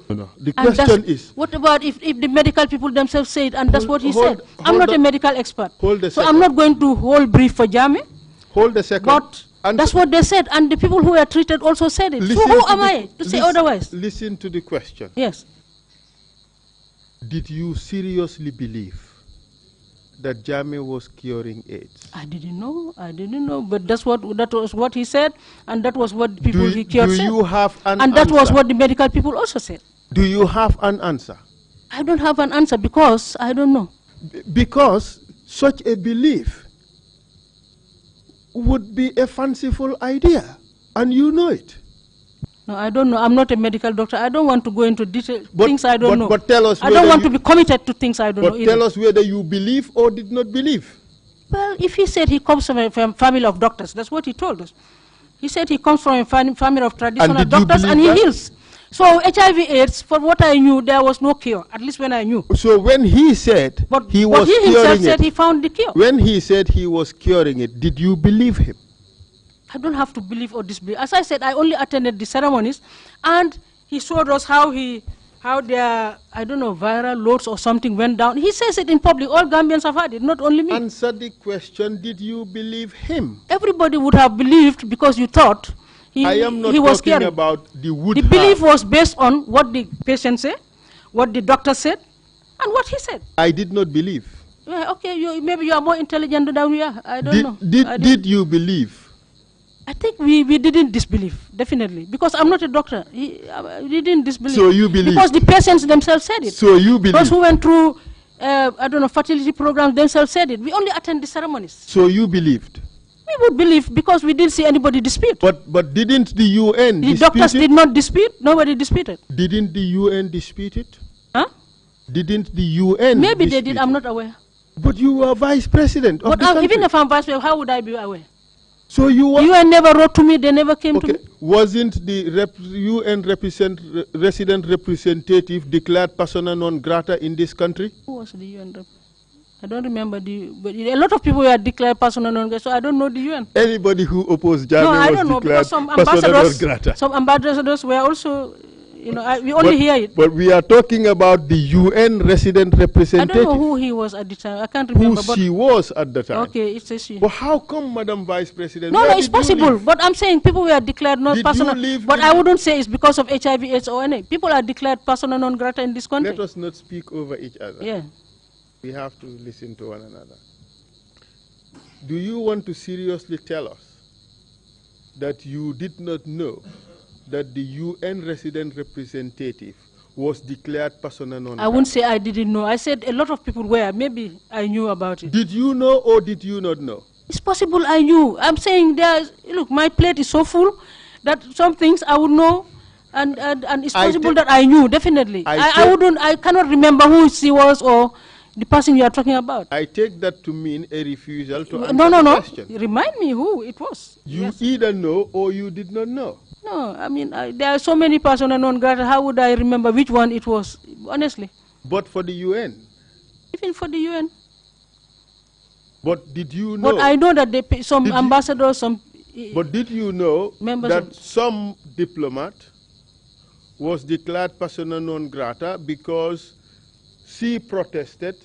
Speaker 2: No. The question is,
Speaker 1: what about if the medical people themselves say it, and that's what he said? I'm not a medical expert, so I'm not going to hold brief for Jammeh.
Speaker 2: Hold a second.
Speaker 1: But that's what they said, and the people who were treated also said it. So who am I to say otherwise?
Speaker 2: Listen to the question.
Speaker 1: Yes.
Speaker 2: Did you seriously believe that Njie was curing AIDS?
Speaker 1: I didn't know, but that was what he said, and that was what the people he cured said.
Speaker 2: Do you have an
Speaker 1: and
Speaker 2: answer?
Speaker 1: That was what the medical people also said.
Speaker 2: Do you have an answer?
Speaker 1: I don't have an answer because I don't know.
Speaker 2: Because such a belief would be a fanciful idea, and you know it.
Speaker 1: No, I don't know. I'm not a medical doctor. I don't want to go into detail things I don't know.
Speaker 2: But tell us.
Speaker 1: I don't want to be committed to things I don't know.
Speaker 2: But tell us whether you believe or did not believe.
Speaker 1: Well, if he said he comes from a family of doctors, that's what he told us. He said he comes from a family of traditional doctors and he heals. So HIV/AIDS, for what I knew, there was no cure. At least when I knew.
Speaker 2: So when he said he was
Speaker 1: he himself
Speaker 2: curing
Speaker 1: said
Speaker 2: it,
Speaker 1: he found the cure.
Speaker 2: when he said he was curing it, did you believe him?
Speaker 1: I don't have to believe or disbelieve. As I said, I only attended the ceremonies, and he showed us how their, I don't know, viral loads or something went down. He says it in public. All Gambians have heard it, not only me.
Speaker 2: Answer the question, did you believe him?
Speaker 1: Everybody would have believed because you thought he was
Speaker 2: talking about the would
Speaker 1: The belief was based on what the patient said, what the doctor said, and what he said.
Speaker 2: I did not believe.
Speaker 1: Yeah, okay, maybe you are more intelligent than we are. I don't know.
Speaker 2: Did you believe?
Speaker 1: I think we didn't disbelieve, definitely, because I'm not a doctor. We didn't disbelieve.
Speaker 2: So you believe?
Speaker 1: Because the patients themselves said it.
Speaker 2: So you believe?
Speaker 1: Those who went through, I don't know, fertility programs themselves said it. We only attend the ceremonies.
Speaker 2: So you believed?
Speaker 1: We would believe because we didn't see anybody dispute.
Speaker 2: But didn't the UN
Speaker 1: dispute it? The doctors did not dispute. Nobody disputed.
Speaker 2: Didn't the UN dispute it?
Speaker 1: Huh?
Speaker 2: Didn't the UN
Speaker 1: Maybe they did. I'm not aware.
Speaker 2: But you were vice president of the country.
Speaker 1: Even if I'm vice president, how would I be aware?
Speaker 2: So you were...
Speaker 1: UN never wrote to me. They never came to me.
Speaker 2: Wasn't the UN resident representative declared persona non grata in this country?
Speaker 1: Who was the UN rep? I don't remember but a lot of people were declared persona non grata, so I don't know the UN.
Speaker 2: Anybody who opposed Njie
Speaker 1: I
Speaker 2: was
Speaker 1: don't know, because
Speaker 2: declared persona non grata.
Speaker 1: Some ambassadors were also, we only hear it.
Speaker 2: But we are talking about the UN resident representative.
Speaker 1: I don't know who he was at the time. I can't remember.
Speaker 2: Who she was at the time.
Speaker 1: Okay, it's a she.
Speaker 2: But how come, Madam Vice President?
Speaker 1: No, it's possible. But I'm saying people were declared not persona. But I wouldn't say it's because of HIV/AIDS or anything. People are declared persona non grata in this country.
Speaker 2: Let us not speak over each other.
Speaker 1: Yeah.
Speaker 2: We have to listen to one another. Do you want to seriously tell us that you did not know that the UN resident representative was declared persona non grata?
Speaker 1: I wouldn't say I didn't know. I said a lot of people were. Maybe I knew about it.
Speaker 2: Did you know or did you not know?
Speaker 1: It's possible I knew. I'm saying look, my plate is so full that some things I would know, and it's possible that I knew, definitely. I cannot remember who she was or the person you are talking about.
Speaker 2: I take that to mean a refusal to answer the question.
Speaker 1: Remind me who it was.
Speaker 2: You either know or you did not know.
Speaker 1: No, I mean, there are so many persona non grata. How would I remember which one it was, honestly?
Speaker 2: But for the UN?
Speaker 1: Even for the UN.
Speaker 2: But did you know?
Speaker 1: But I know that some ambassadors, some...
Speaker 2: But did you know that some diplomat was declared persona non grata because she protested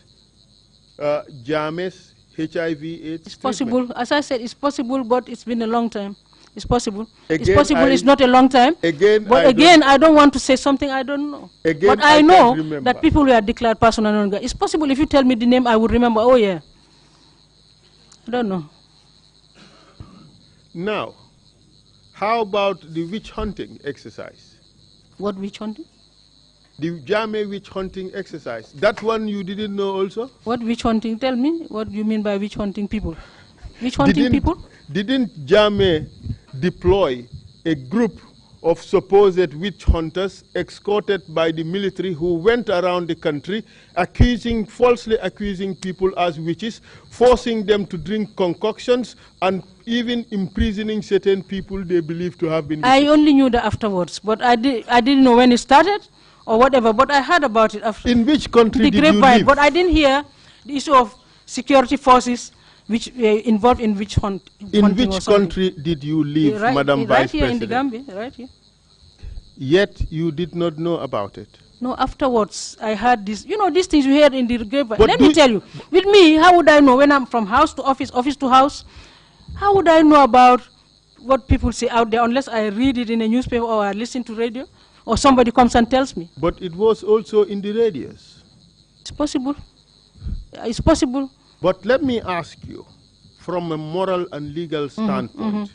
Speaker 2: Njie's HIV/AIDS?
Speaker 1: It's possible. As I said, it's possible, but it's been a long time. It's possible.
Speaker 2: Again,
Speaker 1: it's possible. It's not a long time. But I don't want to say something I don't know. But I know that people were declared persona non grata. It's possible. If you tell me the name, I would remember. Oh yeah. I don't know.
Speaker 2: Now, how about the witch hunting exercise?
Speaker 1: What witch hunting?
Speaker 2: The Njie witch hunting exercise. That one you didn't know also?
Speaker 1: What witch hunting? Tell me what you mean by witch hunting people. Witch hunting people?
Speaker 2: Didn't Njie deploy a group of supposed witch hunters escorted by the military who went around the country falsely accusing people as witches, forcing them to drink concoctions and even imprisoning certain people they believed to have been witches? I
Speaker 1: only knew that afterwards, but I didn't know when it started or whatever, but I heard about it after.
Speaker 2: In which country did you live?
Speaker 1: But I didn't hear the issue of security forces which involved in witch hunting.
Speaker 2: In which country did you live, Madam Vice President?
Speaker 1: Right here in the Gambia, right here.
Speaker 2: Yet you did not know about it?
Speaker 1: No, afterwards I heard this. You know, these things you hear in the grapevine. Let me tell you, with me, how would I know when I'm from house to office, office to house? How would I know about what people say out there unless I read it in a newspaper or I listen to radio or somebody comes and tells me?
Speaker 2: But it was also in the radios.
Speaker 1: It's possible. It's possible.
Speaker 2: But let me ask you, from a moral and legal standpoint,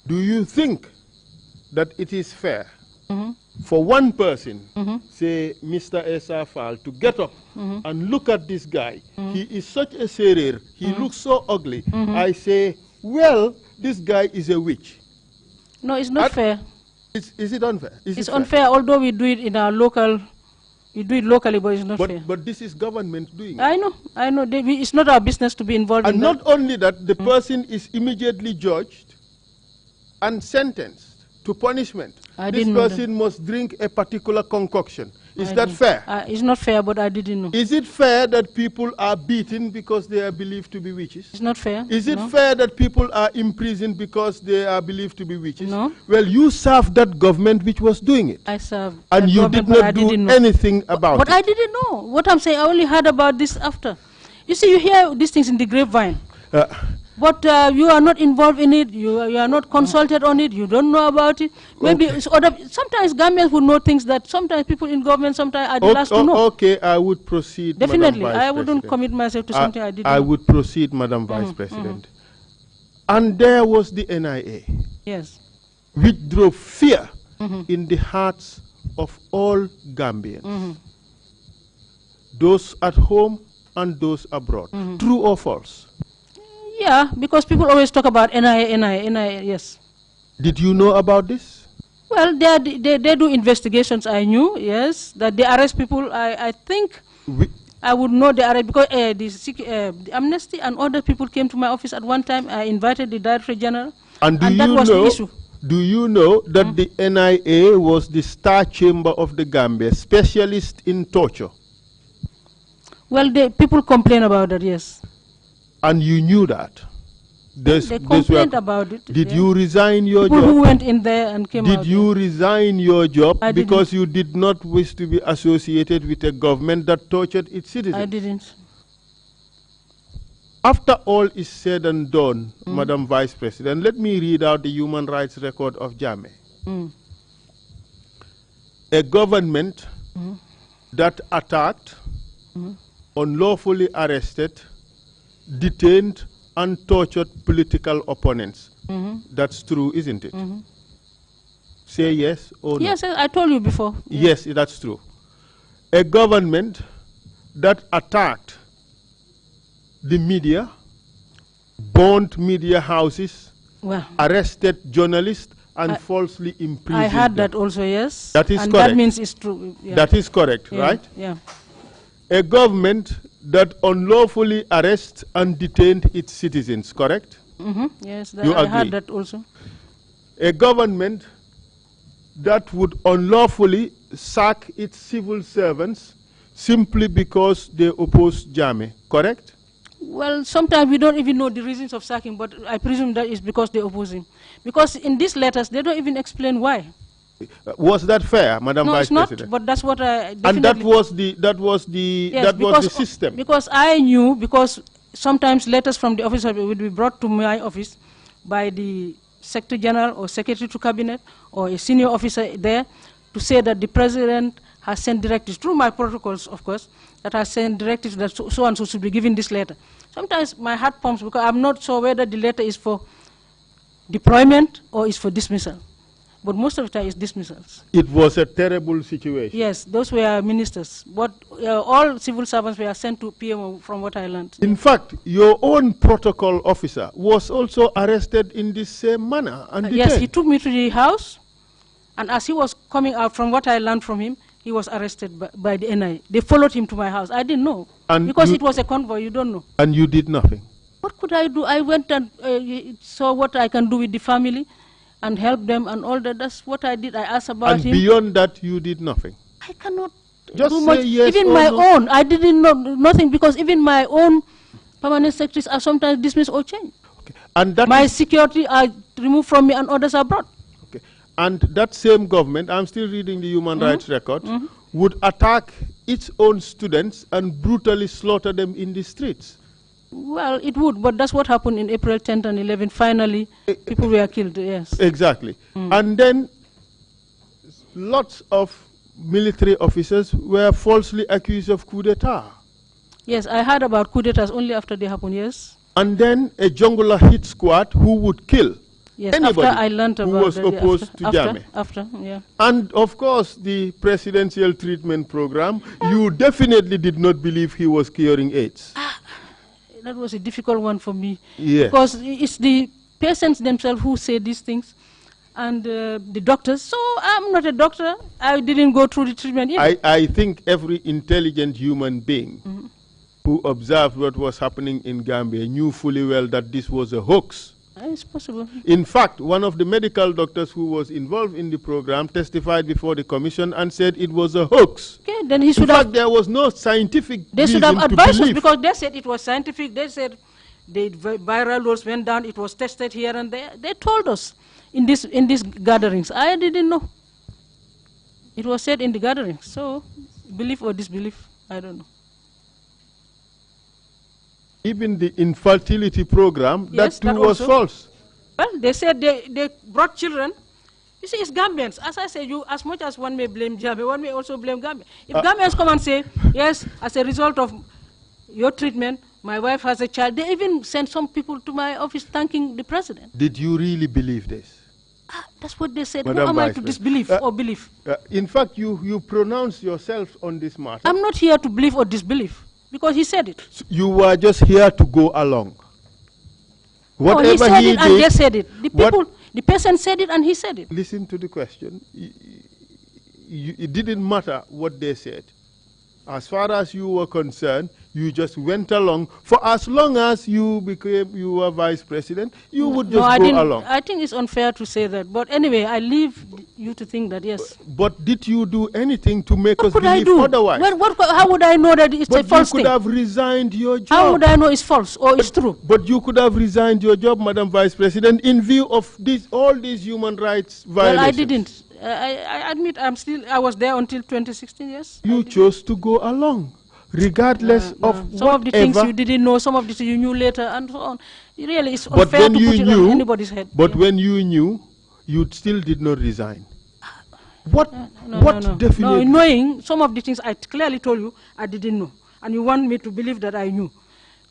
Speaker 2: do you think that it is fair for one person, say Mr. Esa Fall, to get up and look at this guy? He is such a serer, he looks so ugly. I say, well, this guy is a witch.
Speaker 1: No, it's not fair.
Speaker 2: Is it unfair?
Speaker 1: It's unfair, although we do it in our local, we do it locally, but it's not fair.
Speaker 2: But this is government doing it.
Speaker 1: I know. It's not our business to be involved in that.
Speaker 2: And not only that, the person is immediately judged and sentenced to punishment. This person must drink a particular concoction. Is that fair?
Speaker 1: It's not fair, but I didn't know.
Speaker 2: Is it fair that people are beaten because they are believed to be witches?
Speaker 1: It's not fair.
Speaker 2: Is it fair that people are imprisoned because they are believed to be witches?
Speaker 1: No.
Speaker 2: Well, you served that government which was doing it.
Speaker 1: I served.
Speaker 2: And you did not do anything about it.
Speaker 1: But I didn't know. What I'm saying, I only heard about this after. You see, you hear these things in the grapevine. But you are not involved in it, you are not consulted on it, you don't know about it. Maybe it's other, sometimes Gambians would know things that sometimes people in government sometimes are the last to know.
Speaker 2: Okay, I would proceed,
Speaker 1: Definitely,
Speaker 2: Madam Vice
Speaker 1: I wouldn't
Speaker 2: President.
Speaker 1: commit myself to something I didn't
Speaker 2: I
Speaker 1: know.
Speaker 2: would proceed, Madam Vice President. And there was the NIA.
Speaker 1: Yes.
Speaker 2: Which drove fear in the hearts of all Gambians. Those at home and those abroad. True or false?
Speaker 1: Yeah, because people always talk about NIA, yes.
Speaker 2: Did you know about this?
Speaker 1: Well, they do investigations, I knew, yes. That they arrest people, I think I would know they arrest, because the Amnesty and other people came to my office at one time. I invited the Director General, and that was the issue.
Speaker 2: Do you know that the NIA was the Star Chamber of the Gambia, specialist in torture?
Speaker 1: Well, people complain about that, yes.
Speaker 2: And you knew that?
Speaker 1: They complained about it.
Speaker 2: Did you resign your job?
Speaker 1: People who went in there and came out.
Speaker 2: Did you resign your job because
Speaker 1: didn't.
Speaker 2: you did not wish to be associated with a government that tortured its citizens?
Speaker 1: I didn't.
Speaker 2: After all is said and done, Madam Vice President, let me read out the human rights record of Jammeh. A government that attacked, unlawfully arrested, detained and tortured political opponents. That's true, isn't it? Say yes or no?
Speaker 1: Yes, I told you before.
Speaker 2: Yes, that's true. A government that attacked the media, burned media houses, arrested journalists and falsely imprisoned
Speaker 1: I heard
Speaker 2: them.
Speaker 1: that also, yes.
Speaker 2: That is
Speaker 1: and
Speaker 2: correct.
Speaker 1: That means it's true. Yeah.
Speaker 2: That is correct, right?
Speaker 1: Yeah.
Speaker 2: A government that unlawfully arrests and detained its citizens, correct?
Speaker 1: Yes,
Speaker 2: I
Speaker 1: heard that also.
Speaker 2: A government that would unlawfully sack its civil servants simply because they oppose Jammeh, correct?
Speaker 1: Well, sometimes we don't even know the reasons of sacking, but I presume that is because they oppose him. Because in these letters, they don't even explain why.
Speaker 2: Was that fair, Madam Vice President?
Speaker 1: No, it's not, but that's what I definitely...
Speaker 2: And that was the system.
Speaker 1: Because I knew, because sometimes letters from the office would be brought to my office by the Secretary General or Secretary to Cabinet or a senior officer there to say that the President has sent directives, through my protocols, of course, that has sent directives that so and so should be given this letter. Sometimes my heart pumps because I'm not sure whether the letter is for deployment or is for dismissal. But most of the time it's dismissals.
Speaker 2: It was a terrible situation.
Speaker 1: Yes, those were ministers. But all civil servants were sent to PMO from what I learned.
Speaker 2: In fact, your own protocol officer was also arrested in the same manner and detained.
Speaker 1: Yes, he took me to the house, and as he was coming out, from what I learned from him, he was arrested by the NIA. They followed him to my house. I didn't know. And because it was a convoy, you don't know.
Speaker 2: And you did nothing?
Speaker 1: What could I do? I went and saw what I can do with the family and help them and all that. That's what I did. I asked about him.
Speaker 2: And beyond that, you did nothing?
Speaker 1: I cannot
Speaker 2: just
Speaker 1: do
Speaker 2: say
Speaker 1: much.
Speaker 2: yes
Speaker 1: even
Speaker 2: or
Speaker 1: my
Speaker 2: no.
Speaker 1: own, I didn't know nothing, because even my own permanent secretaries are sometimes dismissed or changed.
Speaker 2: Okay. And that
Speaker 1: my security are removed from me and others are brought.
Speaker 2: Okay. And that same government, I'm still reading the human rights record, would attack its own students and brutally slaughter them in the streets.
Speaker 1: Well, it would, but that's what happened in April 10th and 11th. Finally, people were killed, yes.
Speaker 2: Exactly. And then lots of military officers were falsely accused of coup d'etat.
Speaker 1: Yes, I heard about coup d'etats only after they happen, yes.
Speaker 2: And then a jungular hit squad who would kill anybody
Speaker 1: after I learned
Speaker 2: who
Speaker 1: about
Speaker 2: was opposed to Jammeh.
Speaker 1: After, yeah.
Speaker 2: And of course, the presidential treatment program, you definitely did not believe he was curing AIDS.
Speaker 1: That was a difficult one for me.
Speaker 2: Yes.
Speaker 1: Because it's the patients themselves who say these things, and the doctors. So I'm not a doctor. I didn't go through the treatment either.
Speaker 2: I think every intelligent human being who observed what was happening in Gambia knew fully well that this was a hoax.
Speaker 1: It's possible.
Speaker 2: In fact, one of the medical doctors who was involved in the program testified before the commission and said it was a hoax.
Speaker 1: Okay, then he should
Speaker 2: have. In fact, there was no scientific reason to believe.
Speaker 1: They should have advised us, because they said it was scientific. They said the viral loads went down. It was tested here and there. They told us in these gatherings. I didn't know. It was said in the gatherings. So, belief or disbelief, I don't know.
Speaker 2: Even the infertility program,
Speaker 1: yes,
Speaker 2: that too was false.
Speaker 1: Well, they said they brought children. You see, it's Gambians. As I said, as much as one may blame Jammeh, one may also blame Gambia. If Gambians come and say, yes, as a result of your treatment, my wife has a child, they even sent some people to my office thanking the president.
Speaker 2: Did you really believe this?
Speaker 1: That's what they said.
Speaker 2: Madam
Speaker 1: Who am I
Speaker 2: Vice
Speaker 1: to disbelieve or believe?
Speaker 2: In fact, you pronounce yourself on this matter.
Speaker 1: I'm not here to believe or disbelieve, because he said it.
Speaker 2: So you were just here to go along.
Speaker 1: Whatever he said it and they said it. The people, the person said it and he said it.
Speaker 2: Listen to the question. It didn't matter what they said. As far as you were concerned, you just went along. For as long as you were vice president, you would just go along.
Speaker 1: I think it's unfair to say that. But anyway, I leave you to think that, yes.
Speaker 2: But did you do anything to make us believe otherwise?
Speaker 1: How would I know that it's a false thing?
Speaker 2: But you could have resigned your job.
Speaker 1: How would I know it's false or it's true?
Speaker 2: But you could have resigned your job, Madam Vice President, in view of all these human rights violations.
Speaker 1: Well, I didn't. I admit I was there until 2016, yes.
Speaker 2: You chose to go along, regardless of
Speaker 1: some of the things you didn't know, some of the things you knew later, and so on. Really, it's unfair to put it on anybody's head.
Speaker 2: But when you knew, you still did not resign. What definitely?
Speaker 1: No, knowing some of the things I clearly told you I didn't know, and you want me to believe that I knew.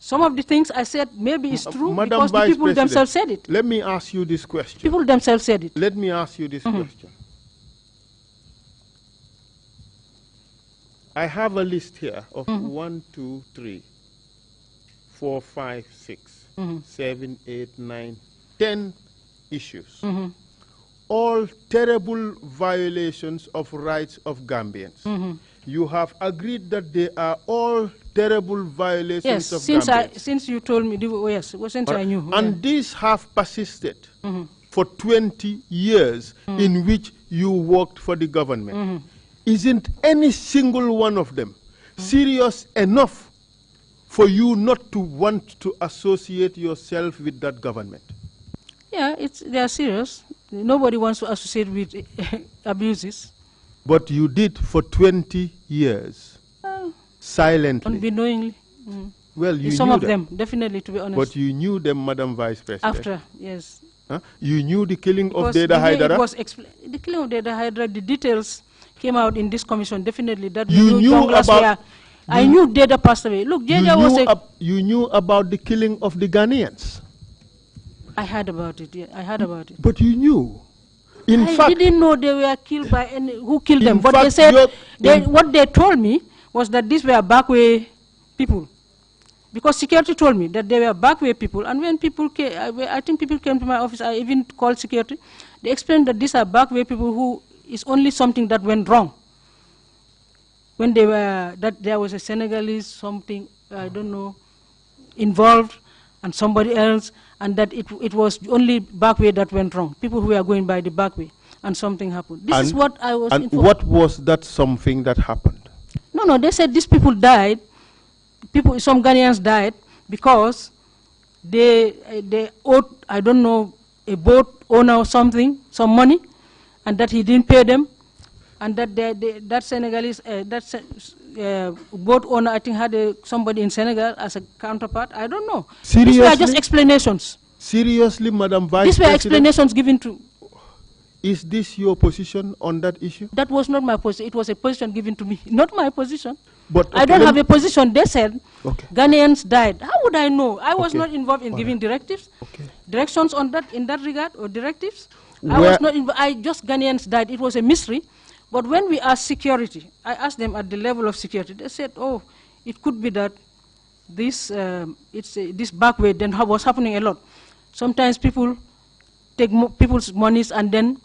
Speaker 1: Some of the things I said maybe it's true because the people themselves said it.
Speaker 2: Let me ask you this question.
Speaker 1: People themselves said it.
Speaker 2: Let me ask you this question. I have a list here of 1, 2, 3, 4, 5, 6, 7, 8, 9, 10 issues. All terrible violations of rights of Gambians. You have agreed that they are all terrible violations of Gambians.
Speaker 1: Since you told me, yes, since I knew.
Speaker 2: And these have persisted for 20 years in which you worked for the government. Isn't any single one of them serious enough for you not to want to associate yourself with that government?
Speaker 1: Yeah, they are serious. Nobody wants to associate with abuses.
Speaker 2: But you did for 20 years, silently.
Speaker 1: Unknowingly.
Speaker 2: Well, you
Speaker 1: some
Speaker 2: knew
Speaker 1: of them, definitely, to be honest.
Speaker 2: But you knew them, Madam Vice President.
Speaker 1: After, yes.
Speaker 2: You knew the killing of Deda Haidara?
Speaker 1: The killing of Deda Haidara, the details came out in this commission, definitely. That
Speaker 2: you knew about...
Speaker 1: I knew Deda passed away. Look, Deda was
Speaker 2: you knew about the killing of the Ghanaians?
Speaker 1: I heard about it, yeah, I heard about it.
Speaker 2: But you knew?
Speaker 1: I didn't know they were killed by who killed them. But they said, what they told me was that these were backway people. Because security told me that they were backway people. And when people came, I think people came to my office, I even called security. They explained that these are backway people who is only something that went wrong. When they were, that there was a Senegalese something, I don't know, involved, and somebody else, and that it was only back way that went wrong. People who were going by the back way, and something happened. This is what I was informed.
Speaker 2: What was that something that happened?
Speaker 1: No, they said these people died, some Ghanaians died, because they owed, I don't know, a boat owner or something, some money, and that he didn't pay them, and that that Senegalese, boat owner, I think, had somebody in Senegal as a counterpart. I don't know.
Speaker 2: Seriously?
Speaker 1: These were just explanations.
Speaker 2: Seriously, Madam Vice
Speaker 1: These were
Speaker 2: President?
Speaker 1: explanations given to...
Speaker 2: Is this your position on that issue?
Speaker 1: That was not my position. It was a position given to me, not my position.
Speaker 2: But
Speaker 1: I don't have a position. They said Ghanaians died. How would I know? I was not involved in giving directives, directions on that in that regard, or directives. I was not. I just Ghanaians died. It was a mystery. But when we asked security, I asked them at the level of security. They said, "Oh, it could be that this this back way." Then was happening a lot. Sometimes people take people's monies and then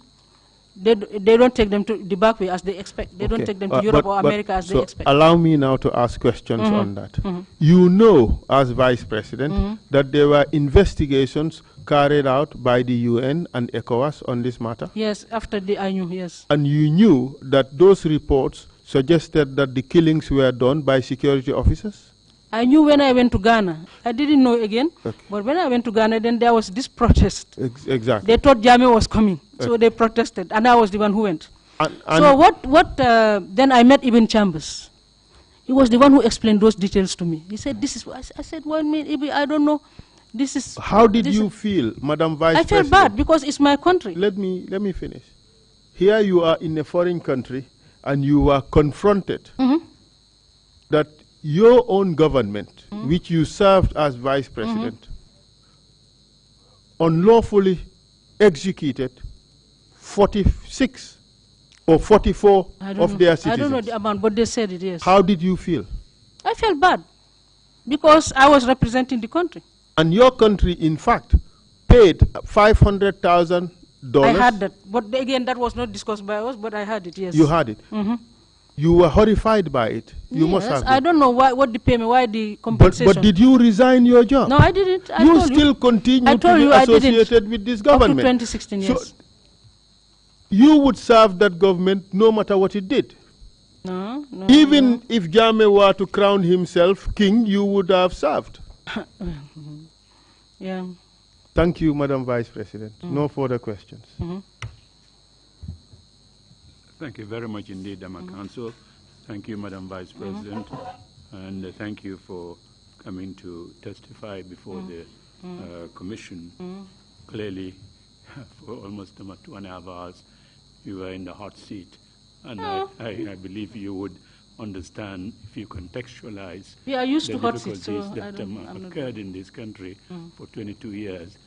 Speaker 1: they don't take them to the back way as they expect. They don't take them to Europe or America as they expect.
Speaker 2: Allow me now to ask questions on that. You know, as Vice President, that there were investigations carried out by the UN and ECOWAS on this matter?
Speaker 1: Yes, after I knew, yes.
Speaker 2: And you knew that those reports suggested that the killings were done by security officers?
Speaker 1: I knew when I went to Ghana. I didn't know again, but when I went to Ghana, then there was this protest.
Speaker 2: Exactly.
Speaker 1: They thought Jammeh was coming, so they protested, and I was the one who went. And so then I met Ibn Chambers. He was the one who explained those details to me. He said, this is what I said, well, I don't know. This is.
Speaker 2: How did you feel, Madam Vice President?
Speaker 1: I felt bad because it's my country.
Speaker 2: Let me finish. Here you are in a foreign country, and you are confronted that your own government, which you served as Vice President, unlawfully executed 46 or 44 of their citizens.
Speaker 1: I don't know the amount, but they said it, yes.
Speaker 2: How did you feel?
Speaker 1: I felt bad because I was representing the country. And
Speaker 2: your country, in fact, paid $500,000.
Speaker 1: I had that, but again, that was not discussed by us, but I had it, yes.
Speaker 2: You had it? You were horrified by it. You must have been.
Speaker 1: I don't know what the payment, why the compensation.
Speaker 2: But did you resign your job?
Speaker 1: No, I didn't.
Speaker 2: You still continue to be associated with this government.
Speaker 1: Up to 2016, yes.
Speaker 2: So you would serve that government no matter what it did.
Speaker 1: No.
Speaker 2: Even if Jammeh were to crown himself king, you would have served.
Speaker 1: Yeah.
Speaker 2: Thank you, Madam Vice President. No further questions.
Speaker 3: Thank you very much indeed, Council. Thank you, Madam Vice President, and thank you for coming to testify before the Commission. Clearly, for almost 2.5 hours, you were in the hot seat, and I believe you would understand if you contextualize
Speaker 1: I used
Speaker 3: the
Speaker 1: to hot seat,
Speaker 3: difficulties that occurred in this country for 22 years,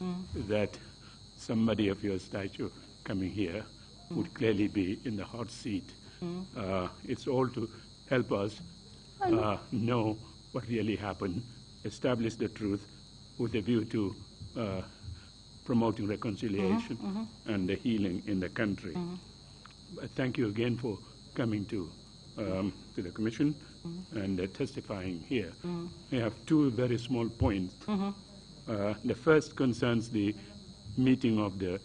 Speaker 3: that somebody of your stature coming here would clearly be in the hot seat. It's all to help us know what really happened, establish the truth with a view to promoting reconciliation and the healing in the country. But thank you again for coming to the Commission and testifying here. I have two very small points. The first concerns the meeting of the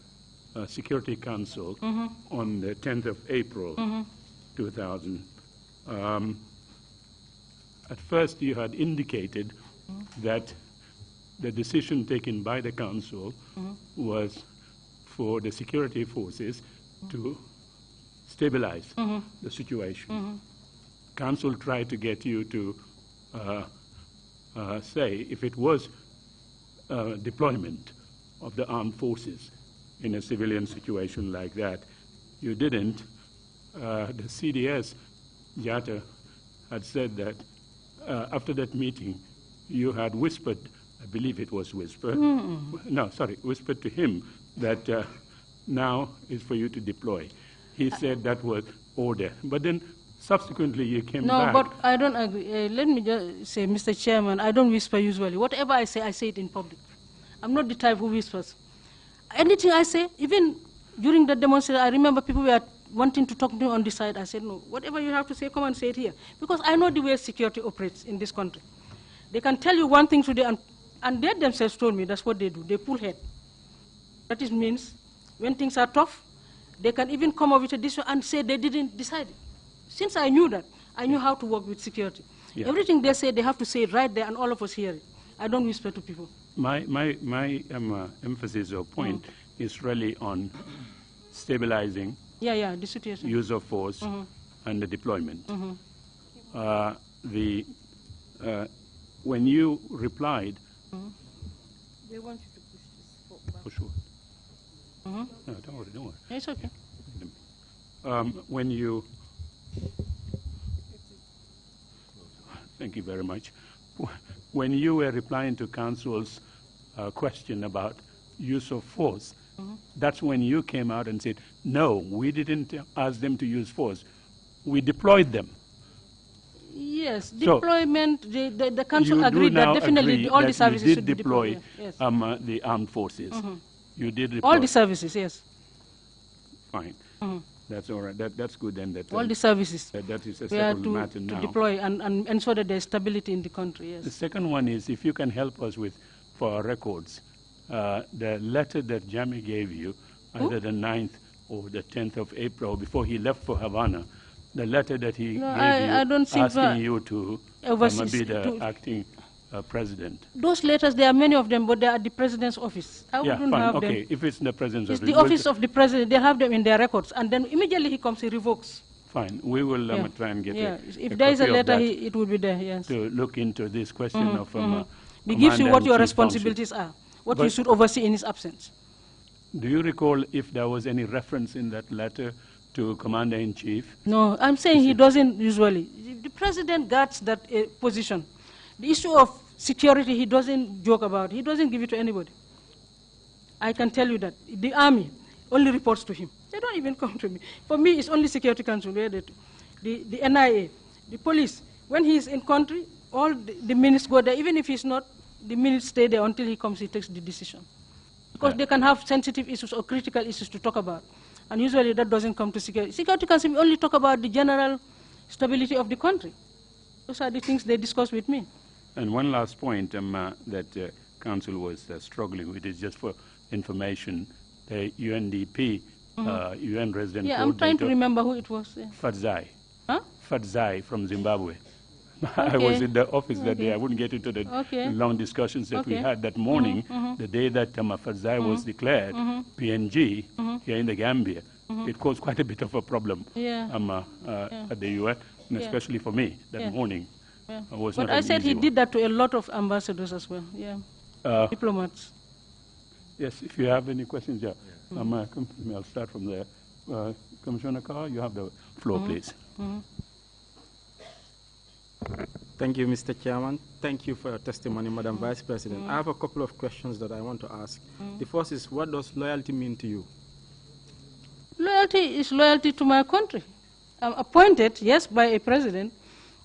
Speaker 3: Security Council on the 10th of April, 2000. At first, you had indicated that the decision taken by the Council was for the security forces to stabilize the situation. Council tried to get you to say if it was deployment of the armed forces in a civilian situation like that. You didn't. The CDS, Jatta, had said that after that meeting, you had whispered, I believe it was whispered, whispered to him that now is for you to deploy. He said that was order. But then subsequently you came back.
Speaker 1: No, but I don't agree. Let me just say, Mr. Chairman, I don't whisper usually. Whatever I say it in public. I'm not the type who whispers. Anything I say, even during the demonstration, I remember people were wanting to talk to me on the side. I said, no, whatever you have to say, come and say it here. Because I know the way security operates in this country. They can tell you one thing today, and they themselves told me that's what they do. They pull head. That means when things are tough, they can even come up with a decision and say they didn't decide it. Since I knew that, I knew how to work with security. Yeah. Everything they say, they have to say it right there, and all of us hear it. I don't whisper to people.
Speaker 3: My emphasis or point is really on stabilizing
Speaker 1: the situation,
Speaker 3: use of force, and the deployment. When you replied,
Speaker 1: they want you to push this forward.
Speaker 3: For sure. No, don't worry.
Speaker 1: It's okay.
Speaker 3: When you Thank you very much. When you were replying to Council's question about use of force, that's when you came out and said, no, we didn't ask them to use force. We deployed them.
Speaker 1: Yes,
Speaker 3: So
Speaker 1: deployment, the council agreed that definitely all the services should
Speaker 3: deploy
Speaker 1: yes.
Speaker 3: the armed forces. You did deploy.
Speaker 1: All the services, yes.
Speaker 3: Fine. That's all right. That's good then. That,
Speaker 1: all the services.
Speaker 3: That is a
Speaker 1: we are
Speaker 3: settled matter now.
Speaker 1: to deploy and ensure that there is stability in the country, yes.
Speaker 3: The second one is, if you can help us with, for our records, the letter that Njie gave you, either the 9th or the 10th of April, before he left for Havana, the letter that he gave you asking you to be the acting president.
Speaker 1: Those letters, there are many of them, but they are at the president's office. I wouldn't have them.
Speaker 3: Okay, if it's in the president's office.
Speaker 1: It's the office of the president. They have them in their records. And then immediately he comes, he revokes.
Speaker 3: Fine. We will try and get
Speaker 1: if there is a letter, it will be there, yes.
Speaker 3: To look into this question of
Speaker 1: He gives you what your responsibilities are, what you should oversee in his absence.
Speaker 3: Do you recall if there was any reference in that letter to Commander-in-Chief?
Speaker 1: No, I'm saying he doesn't usually. The president guards that position. The issue of security, he doesn't joke about. He doesn't give it to anybody. I can tell you that. The army only reports to him. They don't even come to me. For me, it's only Security Council. The NIA, the police. When he's in country, all the ministers go there. Even if he's not, the ministers stay there until he comes, he takes the decision. Because they can have sensitive issues or critical issues to talk about. And usually that doesn't come to Security. Security Council will only talk about the general stability of the country. Those are the things they discuss with me.
Speaker 3: And one last point that Council was struggling with is just for information, the UNDP, UN resident coordinator.
Speaker 1: I'm trying to remember who it was. Yeah.
Speaker 3: Fatzai.
Speaker 1: Huh?
Speaker 3: Fatzai from Zimbabwe. I was in the office that day. I wouldn't get into the long discussions that we had that morning, the day that Fatzai was declared PNG here in the Gambia. It caused quite a bit of a problem at the UN, and especially for me that morning.
Speaker 1: But I said he did that to a lot of ambassadors as well, diplomats.
Speaker 3: Yes, if you have any questions, I'll start from there. Commissioner Carr, you have the floor, please.
Speaker 4: Thank you, Mr. Chairman. Thank you for your testimony, Madam Vice President. I have a couple of questions that I want to ask. The first is, what does loyalty mean to you?
Speaker 1: Loyalty is loyalty to my country. I'm appointed, yes, by a president,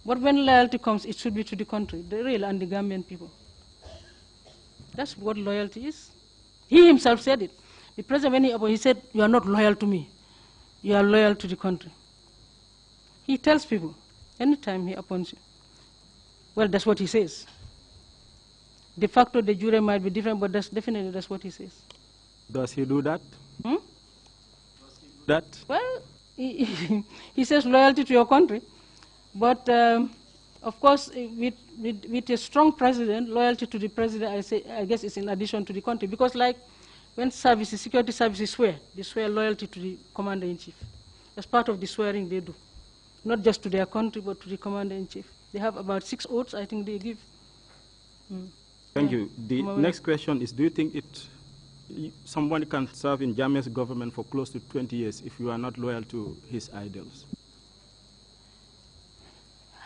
Speaker 1: but when loyalty comes, it should be to the country, the real and the Gambian people. That's what loyalty is. He himself said it. The president, when he said, you are not loyal to me, you are loyal to the country. He tells people, anytime he appoints you. Well, that's what he says. De facto, the jure might be different, but that's what he says.
Speaker 4: Does he do that? Does he do that?
Speaker 1: Well, he says loyalty to your country. But, of course, with a strong president, loyalty to the president, I guess it's in addition to the country. Because like when security services swear, they swear loyalty to the commander-in-chief. That's part of the swearing they do. Not just to their country, but to the commander-in-chief. They have about 6 oaths, I think they give.
Speaker 4: Thank you. The next question is, do you think someone can serve in Njie's government for close to 20 years if you are not loyal to his ideals?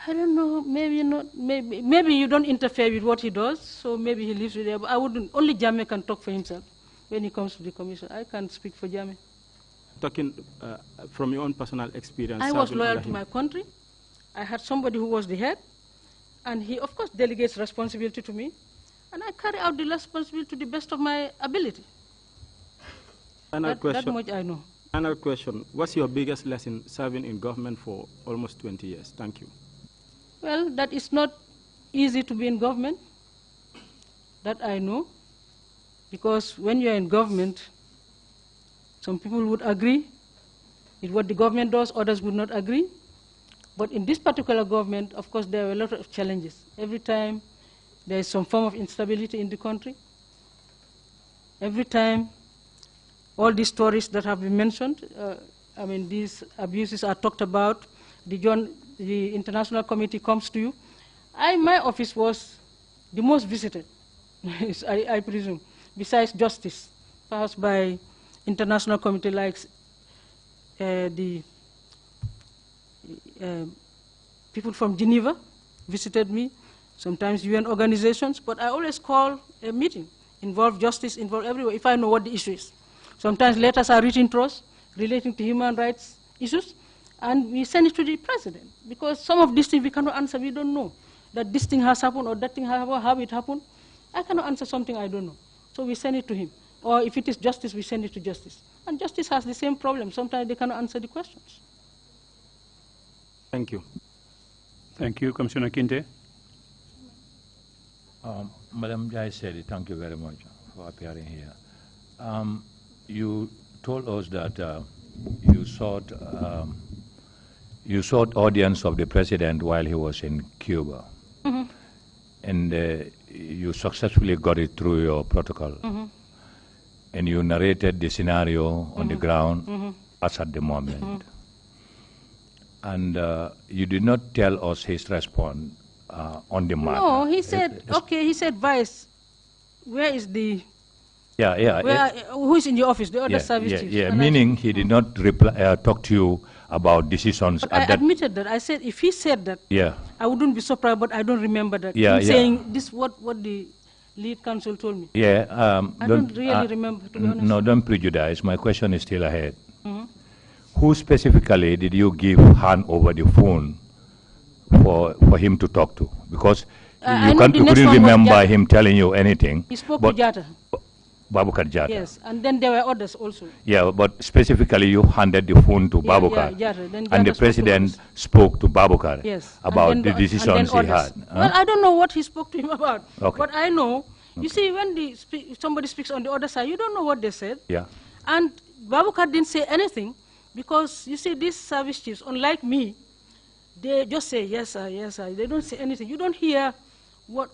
Speaker 1: I don't know, maybe not. Maybe you don't interfere with what he does, so maybe he lives with you. But I wouldn't. Only Njie can talk for himself when he comes to the commission. I can't speak for Njie.
Speaker 4: Talking from your own personal experience.
Speaker 1: I was loyal to my country. I had somebody who was the head, and he, of course, delegates responsibility to me, and I carry out the responsibility to the best of my ability. That much I know.
Speaker 4: Final question. What's your biggest lesson serving in government for almost 20 years? Thank you.
Speaker 1: Well, that is not easy to be in government. That I know. Because when you're in government, some people would agree with what the government does, others would not agree. But in this particular government, of course, there are a lot of challenges. Every time there is some form of instability in the country. Every time all these stories that have been mentioned, these abuses are talked about, the international committee comes to you. My office was the most visited, I presume, besides justice, perhaps by international committee like the people from Geneva, visited me, sometimes UN organizations, but I always call a meeting, involve justice, involve everywhere, if I know what the issue is. Sometimes letters are written to us relating to human rights issues, and we send it to the president, because some of these things we cannot answer, we don't know that this thing has happened or that thing has happened, how it happened. I cannot answer something I don't know. So we send it to him. Or if it is justice, we send it to justice. And justice has the same problem. Sometimes they cannot answer the questions.
Speaker 4: Thank you.
Speaker 3: Thank you. Commissioner Kinte.
Speaker 5: Madam Njie said, thank you very much for appearing here. You told us that you sought audience of the president while he was in Cuba. Mm-hmm. And you successfully got it through your protocol. Mm-hmm. And you narrated the scenario on the ground as at the moment. And you did not tell us his response on the matter.
Speaker 1: No, he said, okay, he said, Vice, where is the...
Speaker 5: who
Speaker 1: is in your office, the other service chiefs?
Speaker 5: Yeah, meaning he did not reply, talk to you about decisions.
Speaker 1: But I admitted that. I said, if he said that, I wouldn't be surprised, but I don't remember that. Saying this, what the lead counsel told me. I don't really remember, to be honest.
Speaker 5: No, don't prejudice. My question is still ahead. Who specifically did you give hand over the phone for him to talk to? Because you couldn't remember him telling you anything.
Speaker 1: He spoke to Jatta.
Speaker 5: Babukar Jatta.
Speaker 1: Yes, and then there were others also.
Speaker 5: Yeah, but specifically you handed the phone to Babukar. And the president spoke to Babukar about the decisions he had.
Speaker 1: Well, I don't know what he spoke to him about. Okay. But I know, you see, when somebody speaks on the other side, you don't know what they said.
Speaker 5: Yeah.
Speaker 1: And Babukar didn't say anything because, you see, these service chiefs, unlike me, they just say, yes, sir, yes, sir. They don't say anything. You don't hear what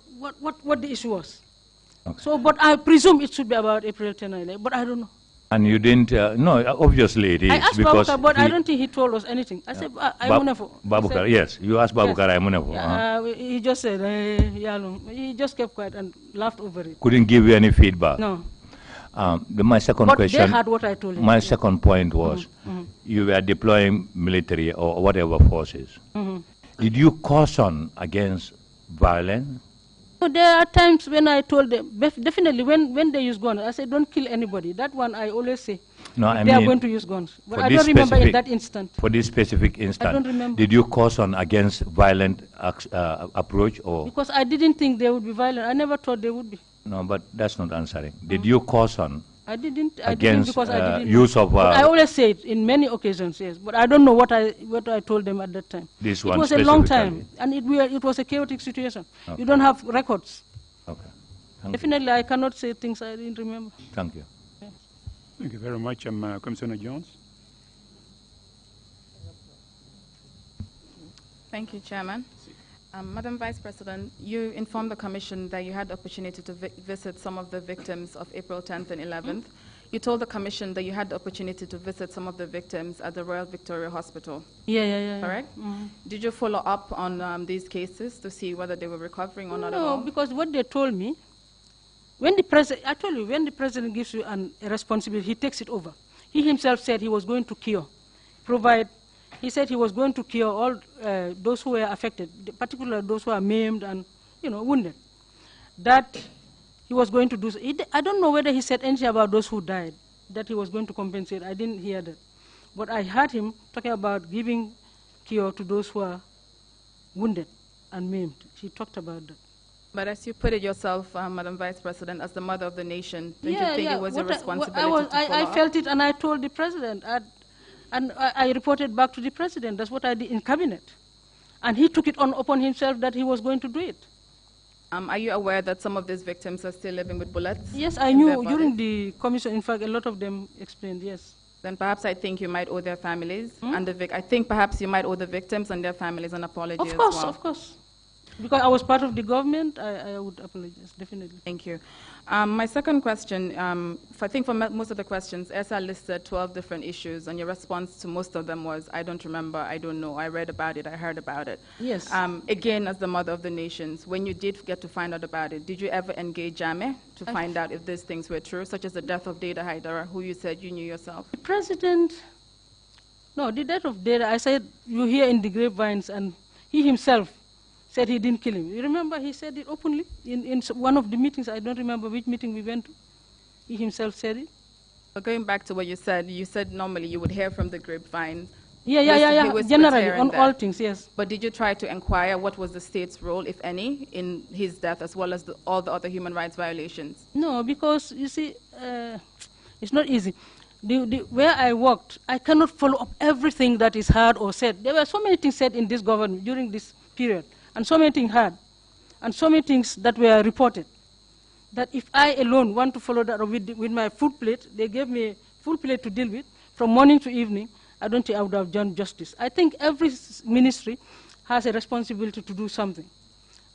Speaker 1: the issue was. Okay. So, but I presume it should be about April 10, but I don't know.
Speaker 5: And you didn't, no, obviously it is.
Speaker 1: I asked Babukar, but I don't think he told us anything. I said,
Speaker 5: Babukar, yes, you asked Babukar, yes.
Speaker 1: He just said, he just kept quiet and laughed over it.
Speaker 5: Couldn't give you any feedback?
Speaker 1: No.
Speaker 5: My second question.
Speaker 1: But they had what I told you.
Speaker 5: My second point was, you were deploying military or whatever forces. Did you caution against violence?
Speaker 1: So there are times when I told them, definitely when they use guns, I said, don't kill anybody. That one I always say.
Speaker 5: No, I mean,
Speaker 1: they are going to use guns. But I don't remember in that instant.
Speaker 5: For this specific instant,
Speaker 1: I don't remember.
Speaker 5: Did you caution against violent approach? Or?
Speaker 1: Because I didn't think they would be violent. I never thought they would be.
Speaker 5: No, but that's not answering. Did you caution
Speaker 1: I didn't
Speaker 5: because
Speaker 1: I didn't
Speaker 5: use of...
Speaker 1: I always say it in many occasions, yes. But I don't know what I told them at that time.
Speaker 5: This
Speaker 1: it was a long time, and it was a chaotic situation. Okay. You don't have records.
Speaker 5: Okay.
Speaker 1: Definitely, I cannot say things I didn't remember.
Speaker 5: Thank you.
Speaker 1: Yeah.
Speaker 3: Thank you very much. Commissioner Jones.
Speaker 6: Thank you, Chairman. Madam Vice President, you informed the Commission that you had the opportunity to visit some of the victims of April 10th and 11th. You told the Commission that you had the opportunity to visit some of the victims at the Royal Victoria Hospital.
Speaker 1: Yeah.
Speaker 6: Correct? Did you follow up on these cases to see whether they were recovering or not at all?
Speaker 1: No, because what they told me, when the president gives you a responsibility, he takes it over. He himself said he was going to cure, he said he was going to cure all those who were affected, particularly those who are maimed and, wounded. That he was going to do. I don't know whether he said anything about those who died, that he was going to compensate. I didn't hear that. But I heard him talking about giving cure to those who are wounded and maimed. He talked about that.
Speaker 6: But as you put it yourself, Madam Vice President, as the mother of the nation, don't you think it was your responsibility to follow up?
Speaker 1: I felt it, and I told the president. And I reported back to the president. That's what I did in cabinet. And he took it upon himself that he was going to do it.
Speaker 6: Are you aware that some of these victims are still living with bullets?
Speaker 1: Yes, I knew during the commission. In fact, a lot of them explained, yes.
Speaker 6: Then perhaps I think you might owe their families and I think perhaps you might owe the victims and their families an apology as well.
Speaker 1: Of course. Because I was part of the government, I would apologize, definitely.
Speaker 6: Thank you. My second question, I think for most of the questions, ESA listed 12 different issues, and your response to most of them was, I don't remember, I don't know, I read about it, I heard about it.
Speaker 1: Yes.
Speaker 6: Again, as the mother of the nations, when you did get to find out about it, did you ever engage Njie to find out if these things were true, such as the death of Data Haidara, who you said you knew yourself?
Speaker 1: The president, no, the death of Data, I said, you hear in the grapevines, and he himself said he didn't kill him. You remember he said it openly in one of the meetings. I don't remember which meeting we went to. He himself said it.
Speaker 6: But going back to what you said normally you would hear from the grapevine.
Speaker 1: Yeah. Generally, on all things, yes.
Speaker 6: But did you try to inquire what was the state's role, if any, in his death, as well as all the other human rights violations?
Speaker 1: No, because, you see, it's not easy. Where I worked, I cannot follow up everything that is heard or said. There were so many things said in this government during this period, and so many things heard, and so many things that were reported, that if I alone want to follow that with my full plate, they gave me a full plate to deal with, from morning to evening, I don't think I would have done justice. I think every ministry has a responsibility to do something.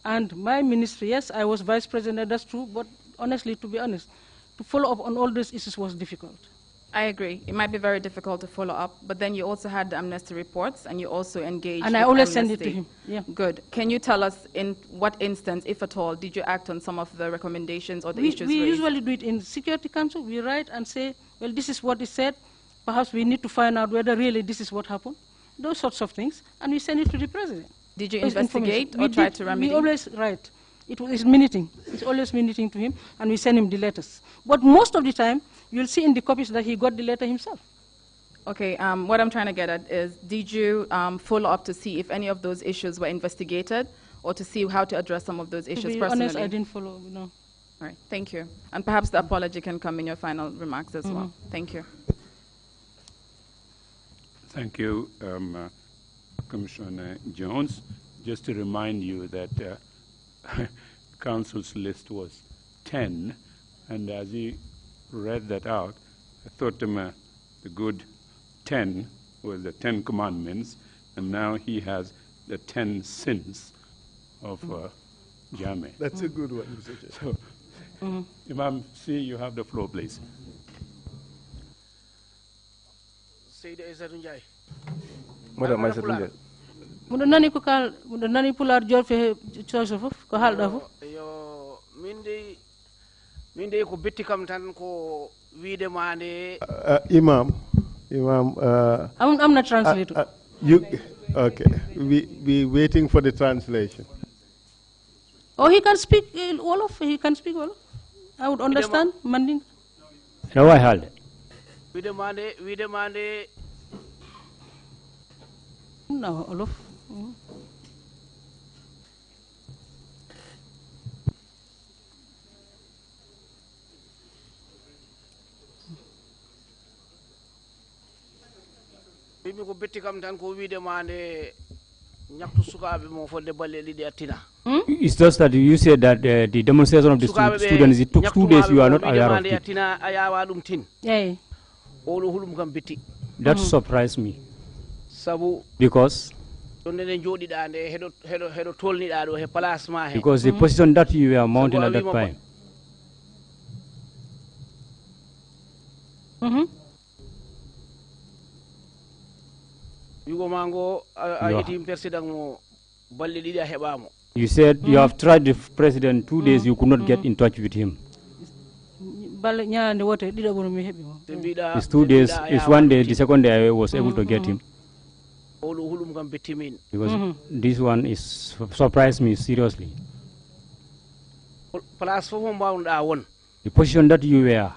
Speaker 1: And my ministry, yes, I was vice president, that's true, but honestly, to be honest, to follow up on all those issues was difficult.
Speaker 6: I agree. It might be very difficult to follow up, but then you also had the amnesty reports, and you also engaged
Speaker 1: And I always send it to him, yeah.
Speaker 6: Good. Can you tell us in what instance, if at all, did you act on some of the recommendations or the issues
Speaker 1: we
Speaker 6: raised?
Speaker 1: usually do it in Security Council. We write and say, well, this is what is said. Perhaps we need to find out whether really this is what happened. Those sorts of things. And we send it to the president.
Speaker 6: Did you investigate or try to remedy?
Speaker 1: We always write. It's minuting. It's always minuting to him, and we send him the letters. But most of the time, you'll see in the copies that he got the letter himself.
Speaker 6: Okay, what I'm trying to get at is, did you follow up to see if any of those issues were investigated, or to see how to address some of those issues personally?
Speaker 1: To be honest, I didn't follow, no.
Speaker 6: All right, thank you. And perhaps the apology can come in your final remarks as well. Thank you.
Speaker 3: Thank you, Commissioner Jones. Just to remind you that Council's list was 10, and as he read that out, I thought the good 10 was the 10 commandments, and now he has the 10 sins of Njie.
Speaker 2: That's a good one, Mr. Chair.
Speaker 3: So, Imam C, you have the floor, please.
Speaker 7: Saidy Isatou Njie.
Speaker 2: Madam Isatou Njie.
Speaker 1: Mudo nani pular jor fe choso fof ko halda fof.
Speaker 7: Yo min de ko betti kam tan ko wiide mande.
Speaker 2: Imam.
Speaker 1: I'm not translator.
Speaker 2: Okay. We waiting for the translation.
Speaker 1: Oh, he can speak Wolof. He can speak Wolof. I would understand Manding.
Speaker 8: No, I heard.
Speaker 7: Wiide mande.
Speaker 1: No, Wolof.
Speaker 7: Bimi ko betti kam tan ko wiide mande ñaktu sukabe mo fodde balle didi atina.
Speaker 8: It's just that you said that the demonstration of the students, it took 2 days, you are not aware of it.
Speaker 1: Yeah.
Speaker 8: That surprised me. Because the position that you were mounting at that time. You said you have tried the president 2 days, you could not get in touch with him. It's 2 days, it's 1 day, the second day I was able to get him. Because this one is surprised me seriously. The position that you were,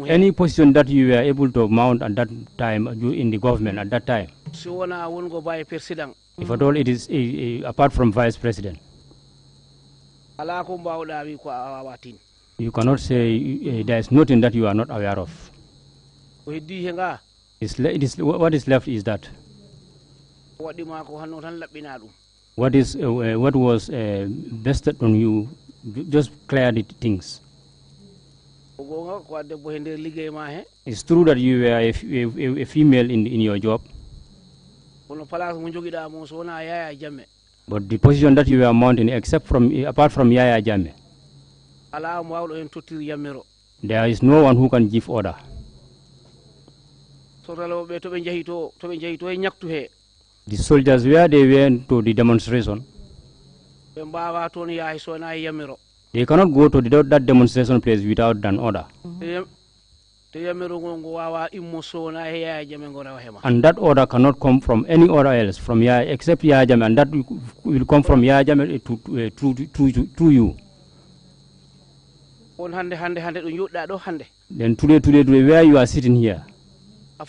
Speaker 8: any position that you were able to mount at that time in the government at that time, if at all it is apart from vice president, you cannot say there is nothing that you are not aware of. What is left is that what was vested on you, just clear the things. It's true that you were a female in your job, but the position that you were mounting, apart from Yaya Jammeh, there is no one who can give order. The soldiers, where they went to the demonstration, they cannot go to that demonstration place without an order. And that order cannot come from any order else, from Yaya, except Yaya Jammeh, and that will come from Yaya Jammeh to you. Then today, where you are sitting here, you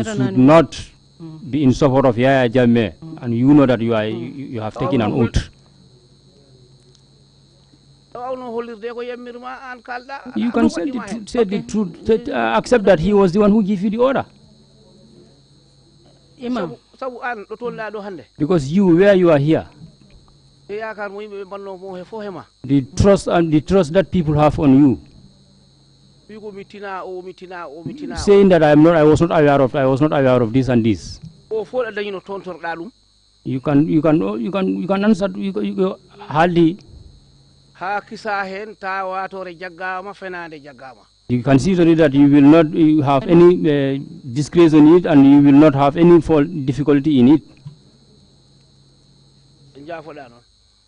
Speaker 8: should not be in support of Yaya Jammeh, and you know that you have taken an oath. You can say the truth, accept that he was the one who gave you the order.
Speaker 1: Imam.
Speaker 8: Because you, where you are here, the trust that people have on you, saying that I was not aware of this and this. You can answer. You hardly. You can see that you will not have any disgrace on it, and you will not have any difficulty in it.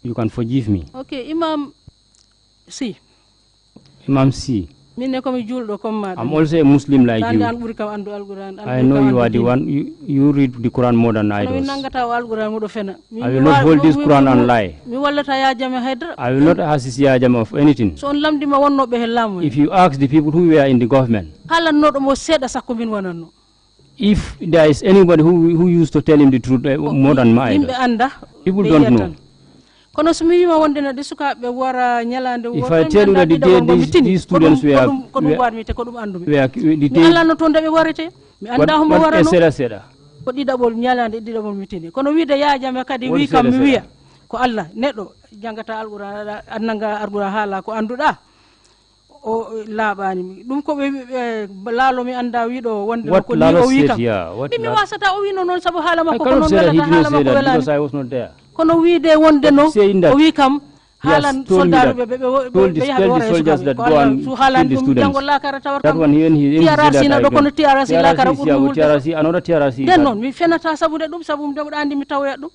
Speaker 8: You can forgive me.
Speaker 1: Okay, Imam C.
Speaker 8: Imam C. I'm also a Muslim like you. I know you are the one, you read the Quran more than I do. I will not hold this Quran and lie. I will not assist Yaya Jammeh of anything. If you ask the people who were in the government, if there is anybody who used to tell him the truth more than mine, people don't know. If I tell you that the day these students were because I was not there.
Speaker 1: Kono we de wonde no we come
Speaker 8: halan soldat be soldiers that go and kill the students. That one here he
Speaker 1: TRC na do kono TRC la kara
Speaker 8: TRC another TRC.
Speaker 1: Den non mi fenata sabude dum sabum dem andi mi tawoya dum.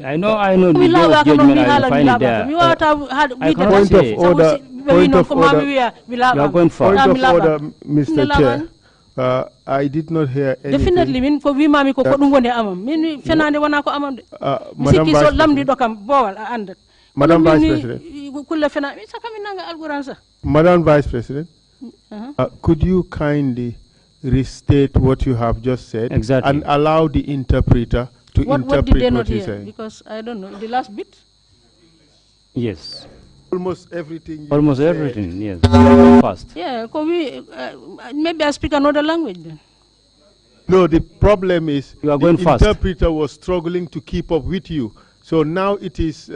Speaker 8: I know the day of judgment I will find it there. I cannot say.
Speaker 2: Point of order, Mr. Chair. I did not hear anything.
Speaker 1: Definitely, min ko wi mami ko dum woni amam. Min fenande wana ko amam de.
Speaker 2: Madam Vice President. Madam Vice President, could you kindly restate what you have just said and allow the interpreter to interpret what you say?
Speaker 1: Because I don't know the last bit.
Speaker 8: Yes.
Speaker 2: Almost everything.
Speaker 8: Almost everything. Yes. Fast.
Speaker 1: Yeah. Maybe I speak another language then.
Speaker 2: No, the problem is
Speaker 8: you are going
Speaker 2: the
Speaker 8: fast.
Speaker 2: Interpreter was struggling to keep up with you. So now it is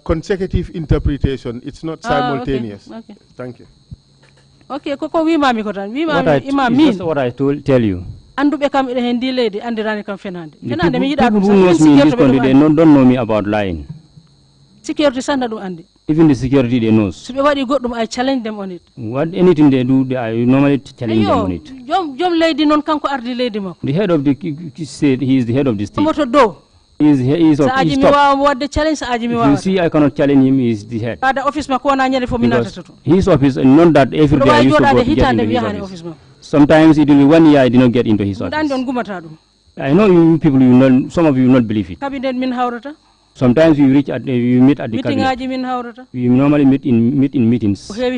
Speaker 2: consecutive interpretation. It's not simultaneous.
Speaker 1: Okay.
Speaker 2: Thank you.
Speaker 1: Okay, koko wi mami ko tan. Wi mami
Speaker 8: That's what I tell you.
Speaker 1: Andu be kam hendi lady andirani kam fenande.
Speaker 8: Fenande mi yida dum. People who knows me in this country, they don't know me about lying.
Speaker 1: Security sanda dum andi.
Speaker 8: Even the security they knows.
Speaker 1: So I challenge them on it.
Speaker 8: Anything they do, I normally challenge them on it.
Speaker 1: Jom lady non kanko ardi lady mako.
Speaker 8: The head of the state, he is the head of the state.
Speaker 1: Moto do.
Speaker 8: He is of
Speaker 1: his top. What the challenge
Speaker 8: If you see, I cannot challenge him. He is the head.
Speaker 1: The office mako na nyere for minata.
Speaker 8: His office, not that every day I used to go to get into his office. Sometimes it will be 1 year I did not get into his office. I know you people, some of you will not believe it.
Speaker 1: Cabinet min hawrata.
Speaker 8: Sometimes we meet at the cabinet. We normally meet in meetings. Other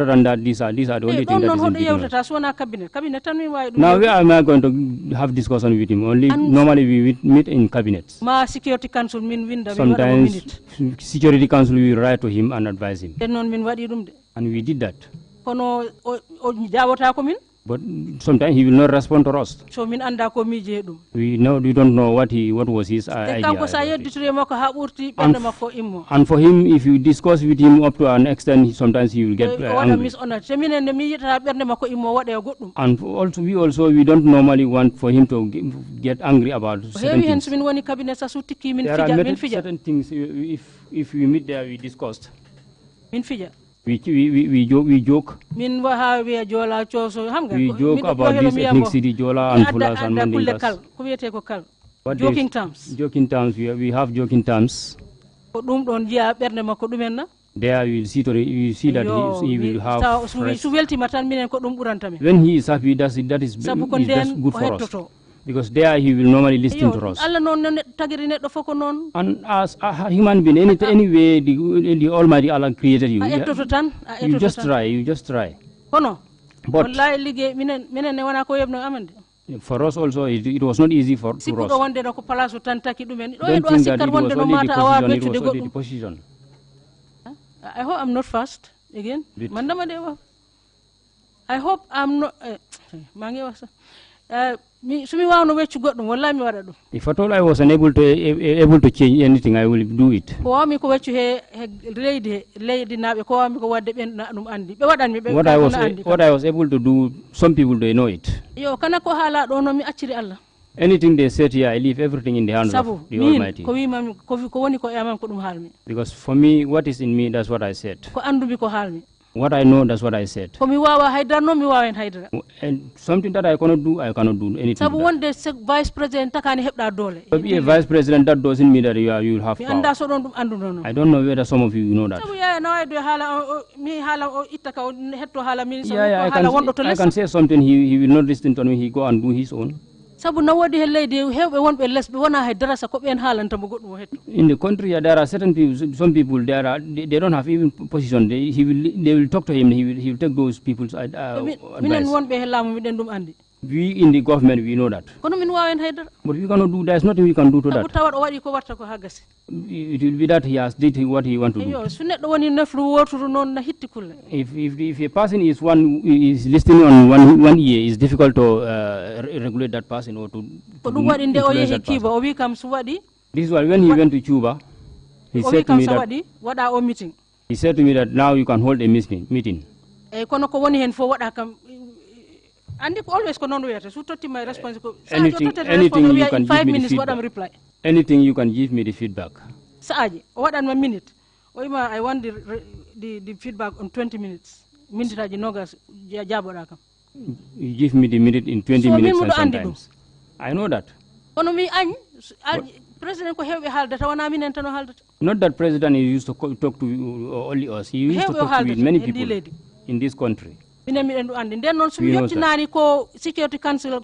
Speaker 8: than that, these are the only things that is in between us. Now where am I going to have discussion with him? Only normally we meet in cabinets. Sometimes Security Council will write to him and advise him. And we did that. But sometimes he will not respond to us. We don't know what was his idea. And for him, if you discuss with him up to an extent, sometimes he will get angry. And also we don't normally want for him to get angry about certain things. There are certain things, if we meet there, we discussed. We joke. We joke about this ethnicity, Jola and Fulas and Mandingas. Joking terms. We have joking terms. There you will see, that he will have fresh. When he is happy, that is good for us. Because there he will normally listen to us. And as a human being, anyway, the Almighty Allah created you. You just try. But for us also, it was not easy for us. Don't think that it was only the position.
Speaker 1: I hope I'm not fast again. I hope I'm not.
Speaker 8: If at all I was unable to change anything, I will do it. What I was able to do, some people they know it. Anything they said here, I leave everything in the hands of the Almighty. Because for me, what is in me, that's what I said. What I know, that's what I said. And something that I cannot do anything.
Speaker 1: Vice President,
Speaker 8: to be a vice president, that doesn't mean that you will have power. I don't know whether some of you know that. I can say something, he will not listen to me, he go and do his own. In the country, there are certain people, some people, they don't have even position. They will talk to him, he will take those people's advice. We in the government, we know that. But we cannot do, there's nothing we can do to that. It will be that he has did what he want to do. If a person is listening on one ear, it's difficult to regulate that person or to influence that person. This is why when he went to Cuba, he said to me that now you can hold a meeting.
Speaker 1: And always my responsibility.
Speaker 8: Anything you can give me the feedback. Anything you can give me the feedback.
Speaker 1: What and 1 minute? I want the feedback on 20 minutes.
Speaker 8: You give me the minute in 20 minutes and sometimes. I know that. Not that President used to talk to only us. He used to talk to many people in this country.
Speaker 1: Security Council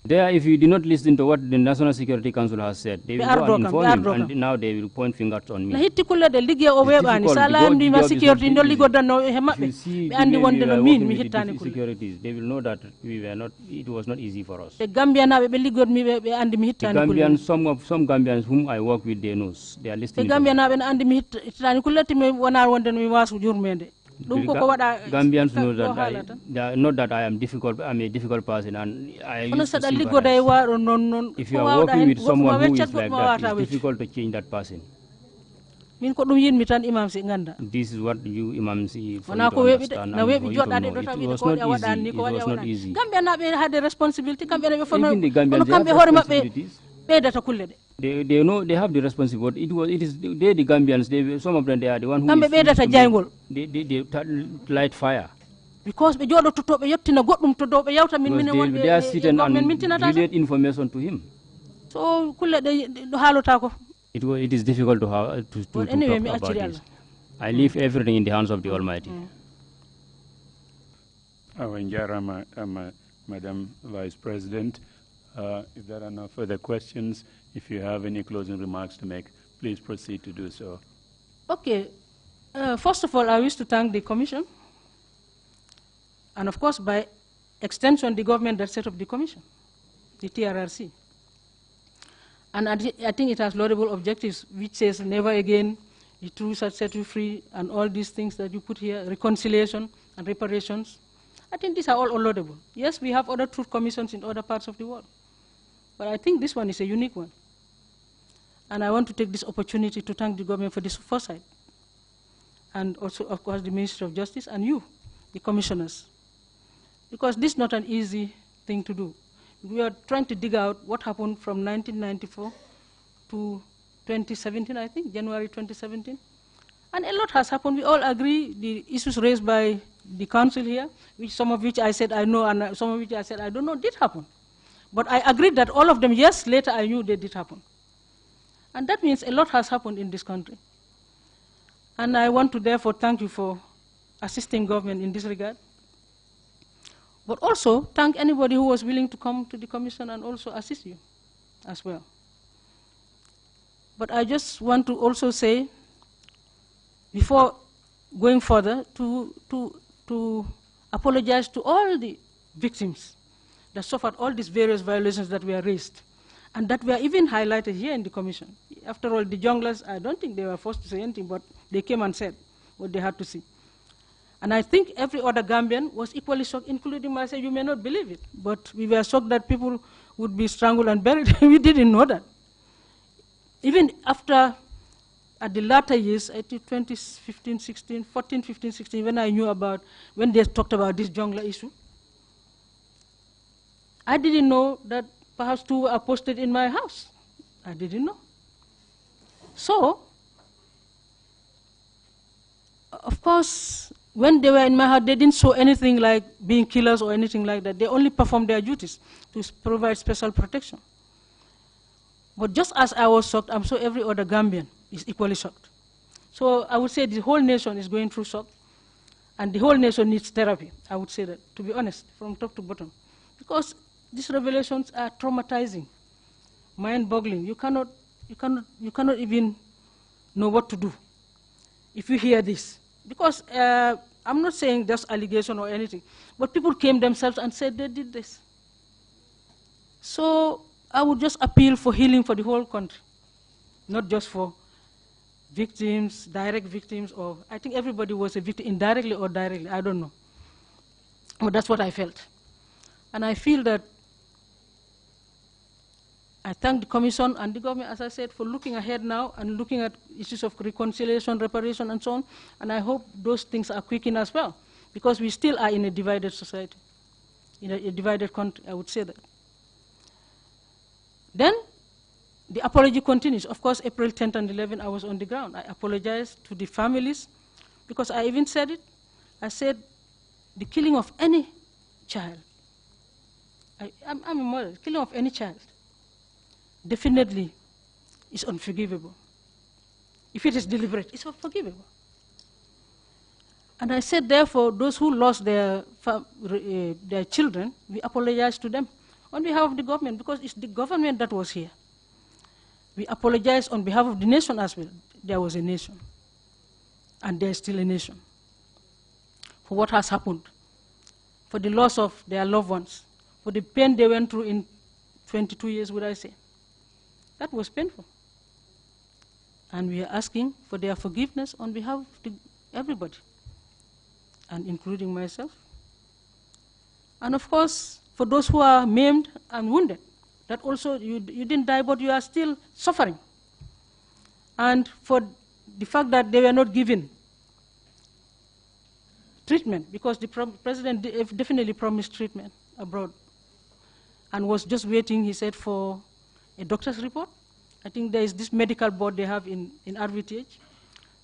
Speaker 8: there, if you do not listen to what the National Security Council has said, they will go and inform him, and now they will point fingers on me. If you see the securities, they will know that it was not easy for us. The Gambians, some Gambians whom I work with, they know. They are listening. Gambians know that not that I am difficult. I'm a difficult person, and I used to if you are working with someone who is like that, it's difficult to change that person. This is what you imams understand. It was not easy.
Speaker 1: Gambia had the responsibility.
Speaker 8: Even the Gambians have responsibilities. They know they have the responsibility. It is they the Gambians. Some of them they are the one who they light fire.
Speaker 1: Because they are
Speaker 8: sitting and relate information to him.
Speaker 1: So
Speaker 8: it is difficult to talk about this. I leave everything in the hands of the Almighty.
Speaker 3: Madam Vice President, if there are no further questions, if you have any closing remarks to make, please proceed to do so.
Speaker 1: Okay. First of all, I wish to thank the Commission, and of course, by extension, the government that set up the Commission, the Trrc. And I think it has laudable objectives, which says never again, the truth has set you free, and all these things that you put here, reconciliation and reparations. I think these are all laudable. Yes, we have other truth commissions in other parts of the world, but I think this one is a unique one. And I want to take this opportunity to thank the government for this foresight, and also, of course, the Ministry of Justice and you, the commissioners, because this is not an easy thing to do. We are trying to dig out what happened from 1994 to 2017, I think, January 2017. And a lot has happened. We all agree the issues raised by the council here, some of which I said I know and some of which I said I don't know, did happen. But I agreed that all of them, yes, later I knew they did happen. And that means a lot has happened in this country. And I want to therefore thank you for assisting government in this regard. But also thank anybody who was willing to come to the commission and also assist you as well. But I just want to also say, before going further, to apologize to all the victims that suffered all these various violations that were raised and that were even highlighted here in the commission. After all, the junglers, I don't think they were forced to say anything, but they came and said what they had to see. And I think every other Gambian was equally shocked, including myself. You may not believe it, but we were shocked that people would be strangled and buried. We didn't know that. Even after, at the latter years, I think 2015, 16, 14, 15, 16, when I knew about, when they talked about this jungler issue, I didn't know that perhaps 2 are posted in my house. I didn't know. So, of course, when they were in my house, they didn't show anything like being killers or anything like that. They only performed their duties to provide special protection. But just as I was shocked, I'm sure every other Gambian is equally shocked. So I would say the whole nation is going through shock, and the whole nation needs therapy, I would say that, to be honest, from top to bottom. Because these revelations are traumatizing, mind-boggling. You cannot even know what to do if you hear this. Because I'm not saying there's allegation or anything, but people came themselves and said they did this. So I would just appeal for healing for the whole country, not just for victims, direct victims, or I think everybody was a victim indirectly or directly, I don't know. But that's what I felt. And I feel that I thank the Commission and the government, as I said, for looking ahead now and looking at issues of reconciliation, reparation, and so on. And I hope those things are quickened as well, because we still are in a divided society, in a divided country, I would say that. Then the apology continues. Of course, April 10th and 11th, I was on the ground. I apologized to the families, because I even said it. I said, the killing of any child, I'm a mother, killing of any child definitely is unforgivable. If it is deliberate, it's unforgivable. And I said, therefore, those who lost their children, we apologize to them on behalf of the government, because it's the government that was here. We apologize on behalf of the nation as well. There was a nation, and there's still a nation, for what has happened, for the loss of their loved ones, for the pain they went through in 22 years, would I say. That was painful. And we are asking for their forgiveness on behalf of everybody, and including myself. And of course, for those who are maimed and wounded, that also you didn't die, but you are still suffering. And for the fact that they were not given treatment, because the president definitely promised treatment abroad, and was just waiting, he said, for a doctor's report. I think there is this medical board they have in RVTH,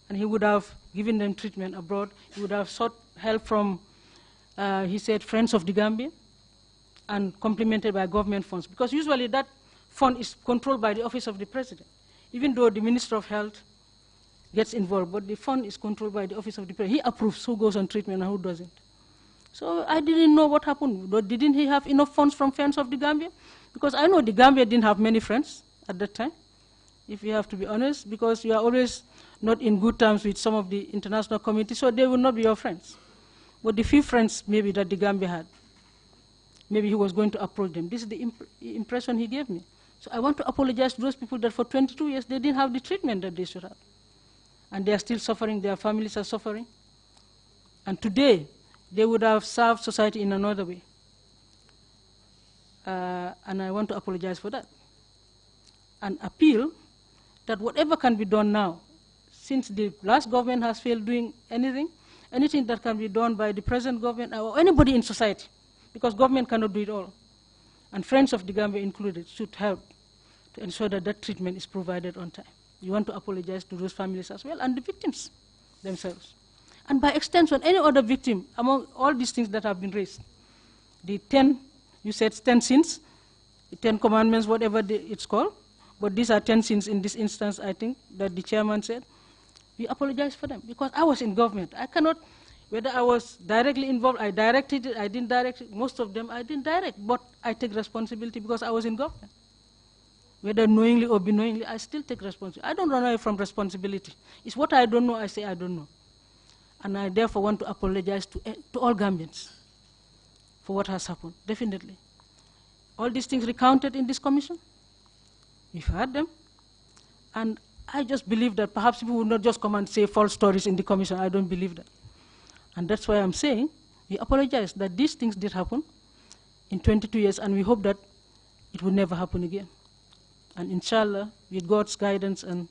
Speaker 1: and he would have given them treatment abroad. He would have sought help from, he said, Friends of the Gambia, and complemented by government funds, because usually that fund is controlled by the Office of the President, even though the Minister of Health gets involved, but the fund is controlled by the Office of the President. He approves who goes on treatment and who doesn't. So I didn't know what happened. Didn't he have enough funds from Friends of the Gambia? Because I know the Gambia didn't have many friends at that time, if you have to be honest, because you are always not in good terms with some of the international communities, so they will not be your friends. But the few friends maybe that the Gambia had, maybe he was going to approach them. This is the impression he gave me. So I want to apologize to those people that for 22 years they didn't have the treatment that they should have. And they are still suffering, their families are suffering. And today, they would have served society in another way. And I want to apologize for that. And appeal that whatever can be done now, since the last government has failed doing anything that can be done by the present government or anybody in society, because government cannot do it all, and Friends of the Gambia included, should help to ensure that that treatment is provided on time. You want to apologize to those families as well, and the victims themselves. And by extension, any other victim among all these things that have been raised. The 10, you said 10 sins, the 10 commandments, whatever it's called, but these are tensions in this instance, I think, that the chairman said. We apologize for them, because I was in government. I cannot, whether I was directly involved, I directed it, I didn't direct it, most of them I didn't direct, but I take responsibility because I was in government. Whether knowingly or unknowingly, I still take responsibility. I don't run away from responsibility. It's what I don't know, I say I don't know. And I therefore want to apologize to all Gambians for what has happened, definitely. All these things recounted in this commission, we've heard them. And I just believe that perhaps people will not just come and say false stories in the commission. I don't believe that. And that's why I'm saying we apologize that these things did happen in 22 years, and we hope that it will never happen again. And inshallah, with God's guidance and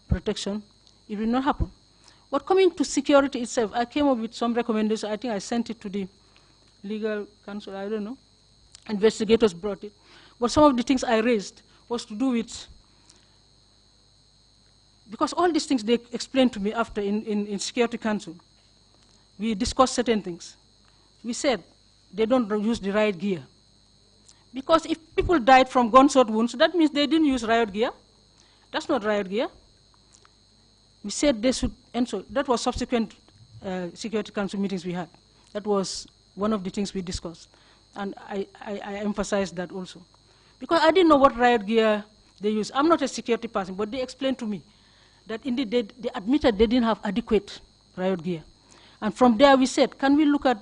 Speaker 1: protection, it will not happen. But coming to security itself, I came up with some recommendations. I think I sent it to the legal counsel, I don't know. Investigators brought it. But some of the things I raised was to do with, because all these things they explained to me after in Security Council. We discussed certain things. We said they don't use the riot gear. Because if people died from gunshot wounds, that means they didn't use riot gear. That's not riot gear. We said they should, and so that was subsequent Security Council meetings we had. That was one of the things we discussed. And I emphasized that also. Because I didn't know what riot gear they use. I'm not a security person, but they explained to me that indeed they admitted they didn't have adequate riot gear. And from there we said, can we look at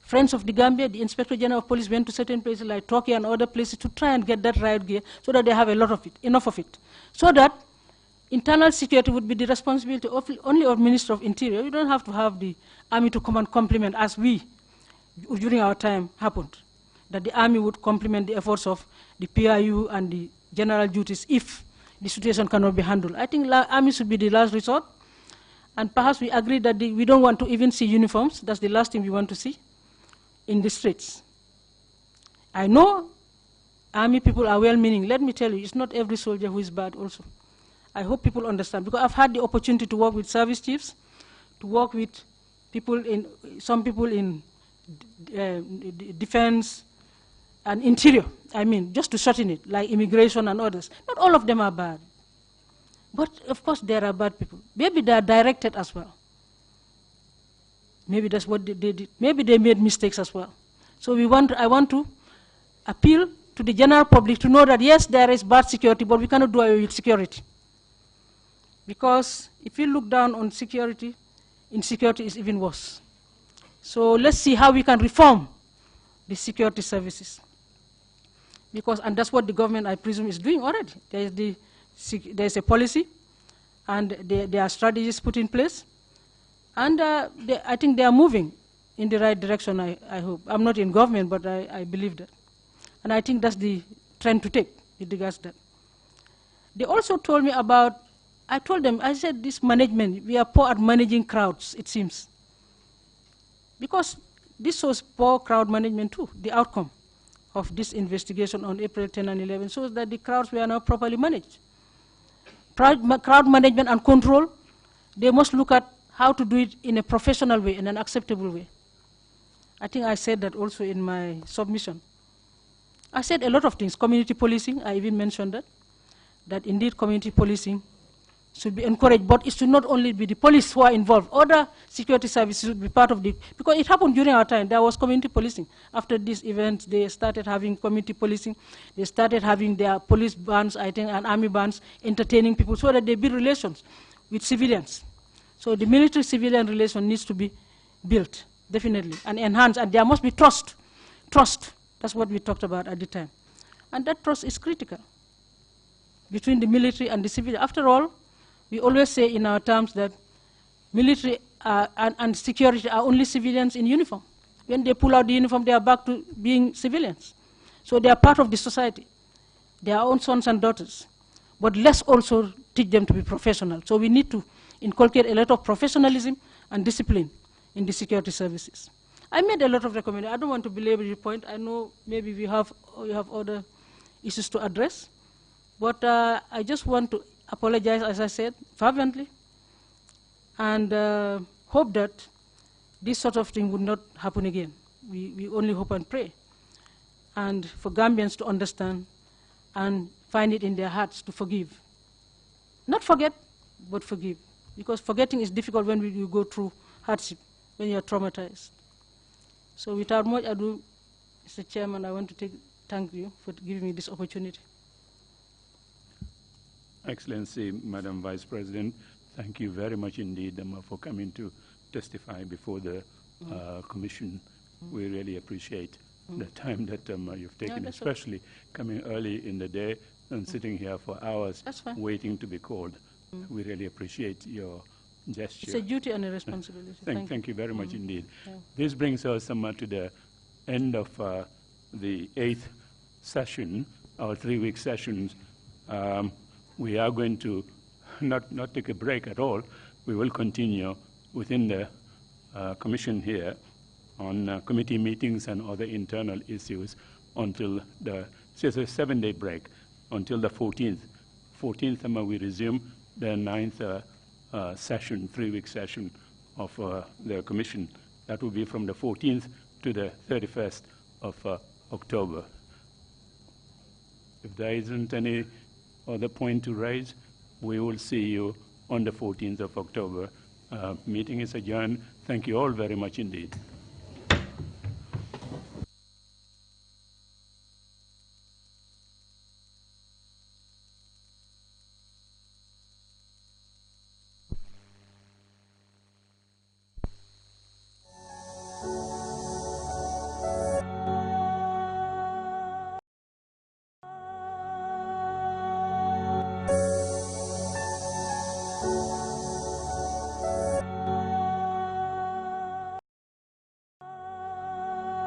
Speaker 1: Friends of the Gambia, the Inspector General of Police went to certain places like Turkey and other places to try and get that riot gear so that they have a lot of it, enough of it. So that internal security would be the responsibility only of Minister of Interior. You don't have to have the army to come and complement, as we, during our time, happened. That the army would complement the efforts of the PIU and the general duties if the situation cannot be handled. I think army should be the last resort. And perhaps we agree that we don't want to even see uniforms. That's the last thing we want to see in the streets. I know army people are well-meaning. Let me tell you, it's not every soldier who is bad also. I hope people understand, because I've had the opportunity to work with service chiefs, to work with people some people in defense and interior, I mean, just to shorten it, like immigration and others. Not all of them are bad. But of course there are bad people. Maybe they are directed as well. Maybe that's what they did. Maybe they made mistakes as well. So I want to appeal to the general public to know that yes, there is bad security, but we cannot do away with security. Because if you look down on security, insecurity is even worse. So let's see how we can reform the security services. Because, and that's what the government, I presume, is doing already. There's a policy, and there are strategies put in place. And I think they are moving in the right direction, I hope. I'm not in government, but I believe that. And I think that's the trend to take with regards to that. They also told me about, I told them, I said this management, we are poor at managing crowds, it seems. Because this was poor crowd management too, the outcome of this investigation on April 10 and 11 shows that the crowds were not properly managed. Crowd management and control, they must look at how to do it in a professional way, in an acceptable way. I think I said that also in my submission. I said a lot of things. Community policing, I even mentioned that indeed community policing should be encouraged, but it should not only be the police who are involved. Other security services should be part of because it happened during our time. There was community policing. After this event, they started having community policing. They started having their police bands, I think, and army bands, entertaining people so that they build relations with civilians. So the military-civilian relation needs to be built, definitely, and enhanced, and there must be trust. Trust, that's what we talked about at the time. And that trust is critical between the military and the civilian. After all, we always say in our terms that military and security are only civilians in uniform. When they pull out the uniform, they are back to being civilians. So they are part of the society. They are our own sons and daughters. But let's also teach them to be professional. So we need to inculcate a lot of professionalism and discipline in the security services. I made a lot of recommendations. I don't want to belabor the point. I know maybe we have other issues to address. But I just want to apologize, as I said, fervently, and hope that this sort of thing would not happen again. We only hope and pray. And for Gambians to understand, and find it in their hearts to forgive. Not forget, but forgive. Because forgetting is difficult when you go through hardship, when you're traumatized. So without much ado, Mr. Chairman, I want to thank you for giving me this opportunity.
Speaker 3: Excellency, Madam Vice President, thank you very much indeed for coming to testify before the Commission. We really appreciate the time that you've taken, especially coming early in the day and sitting here for hours waiting to be called. We really appreciate your gesture.
Speaker 1: It's a duty and a responsibility.
Speaker 3: Thank you very much indeed. Yeah. This brings us to the end of the 8th session, our 3-week sessions. We are going to not take a break at all. We will continue within the Commission here on committee meetings and other internal issues until it's a 7-day break until the 14th. 14th, we resume the 9th session, 3-week session of the Commission. That will be from the 14th to the 31st of October. If there isn't any other point to raise, we will see you on the 14th of October. Meeting is adjourned. Thank you all very much indeed.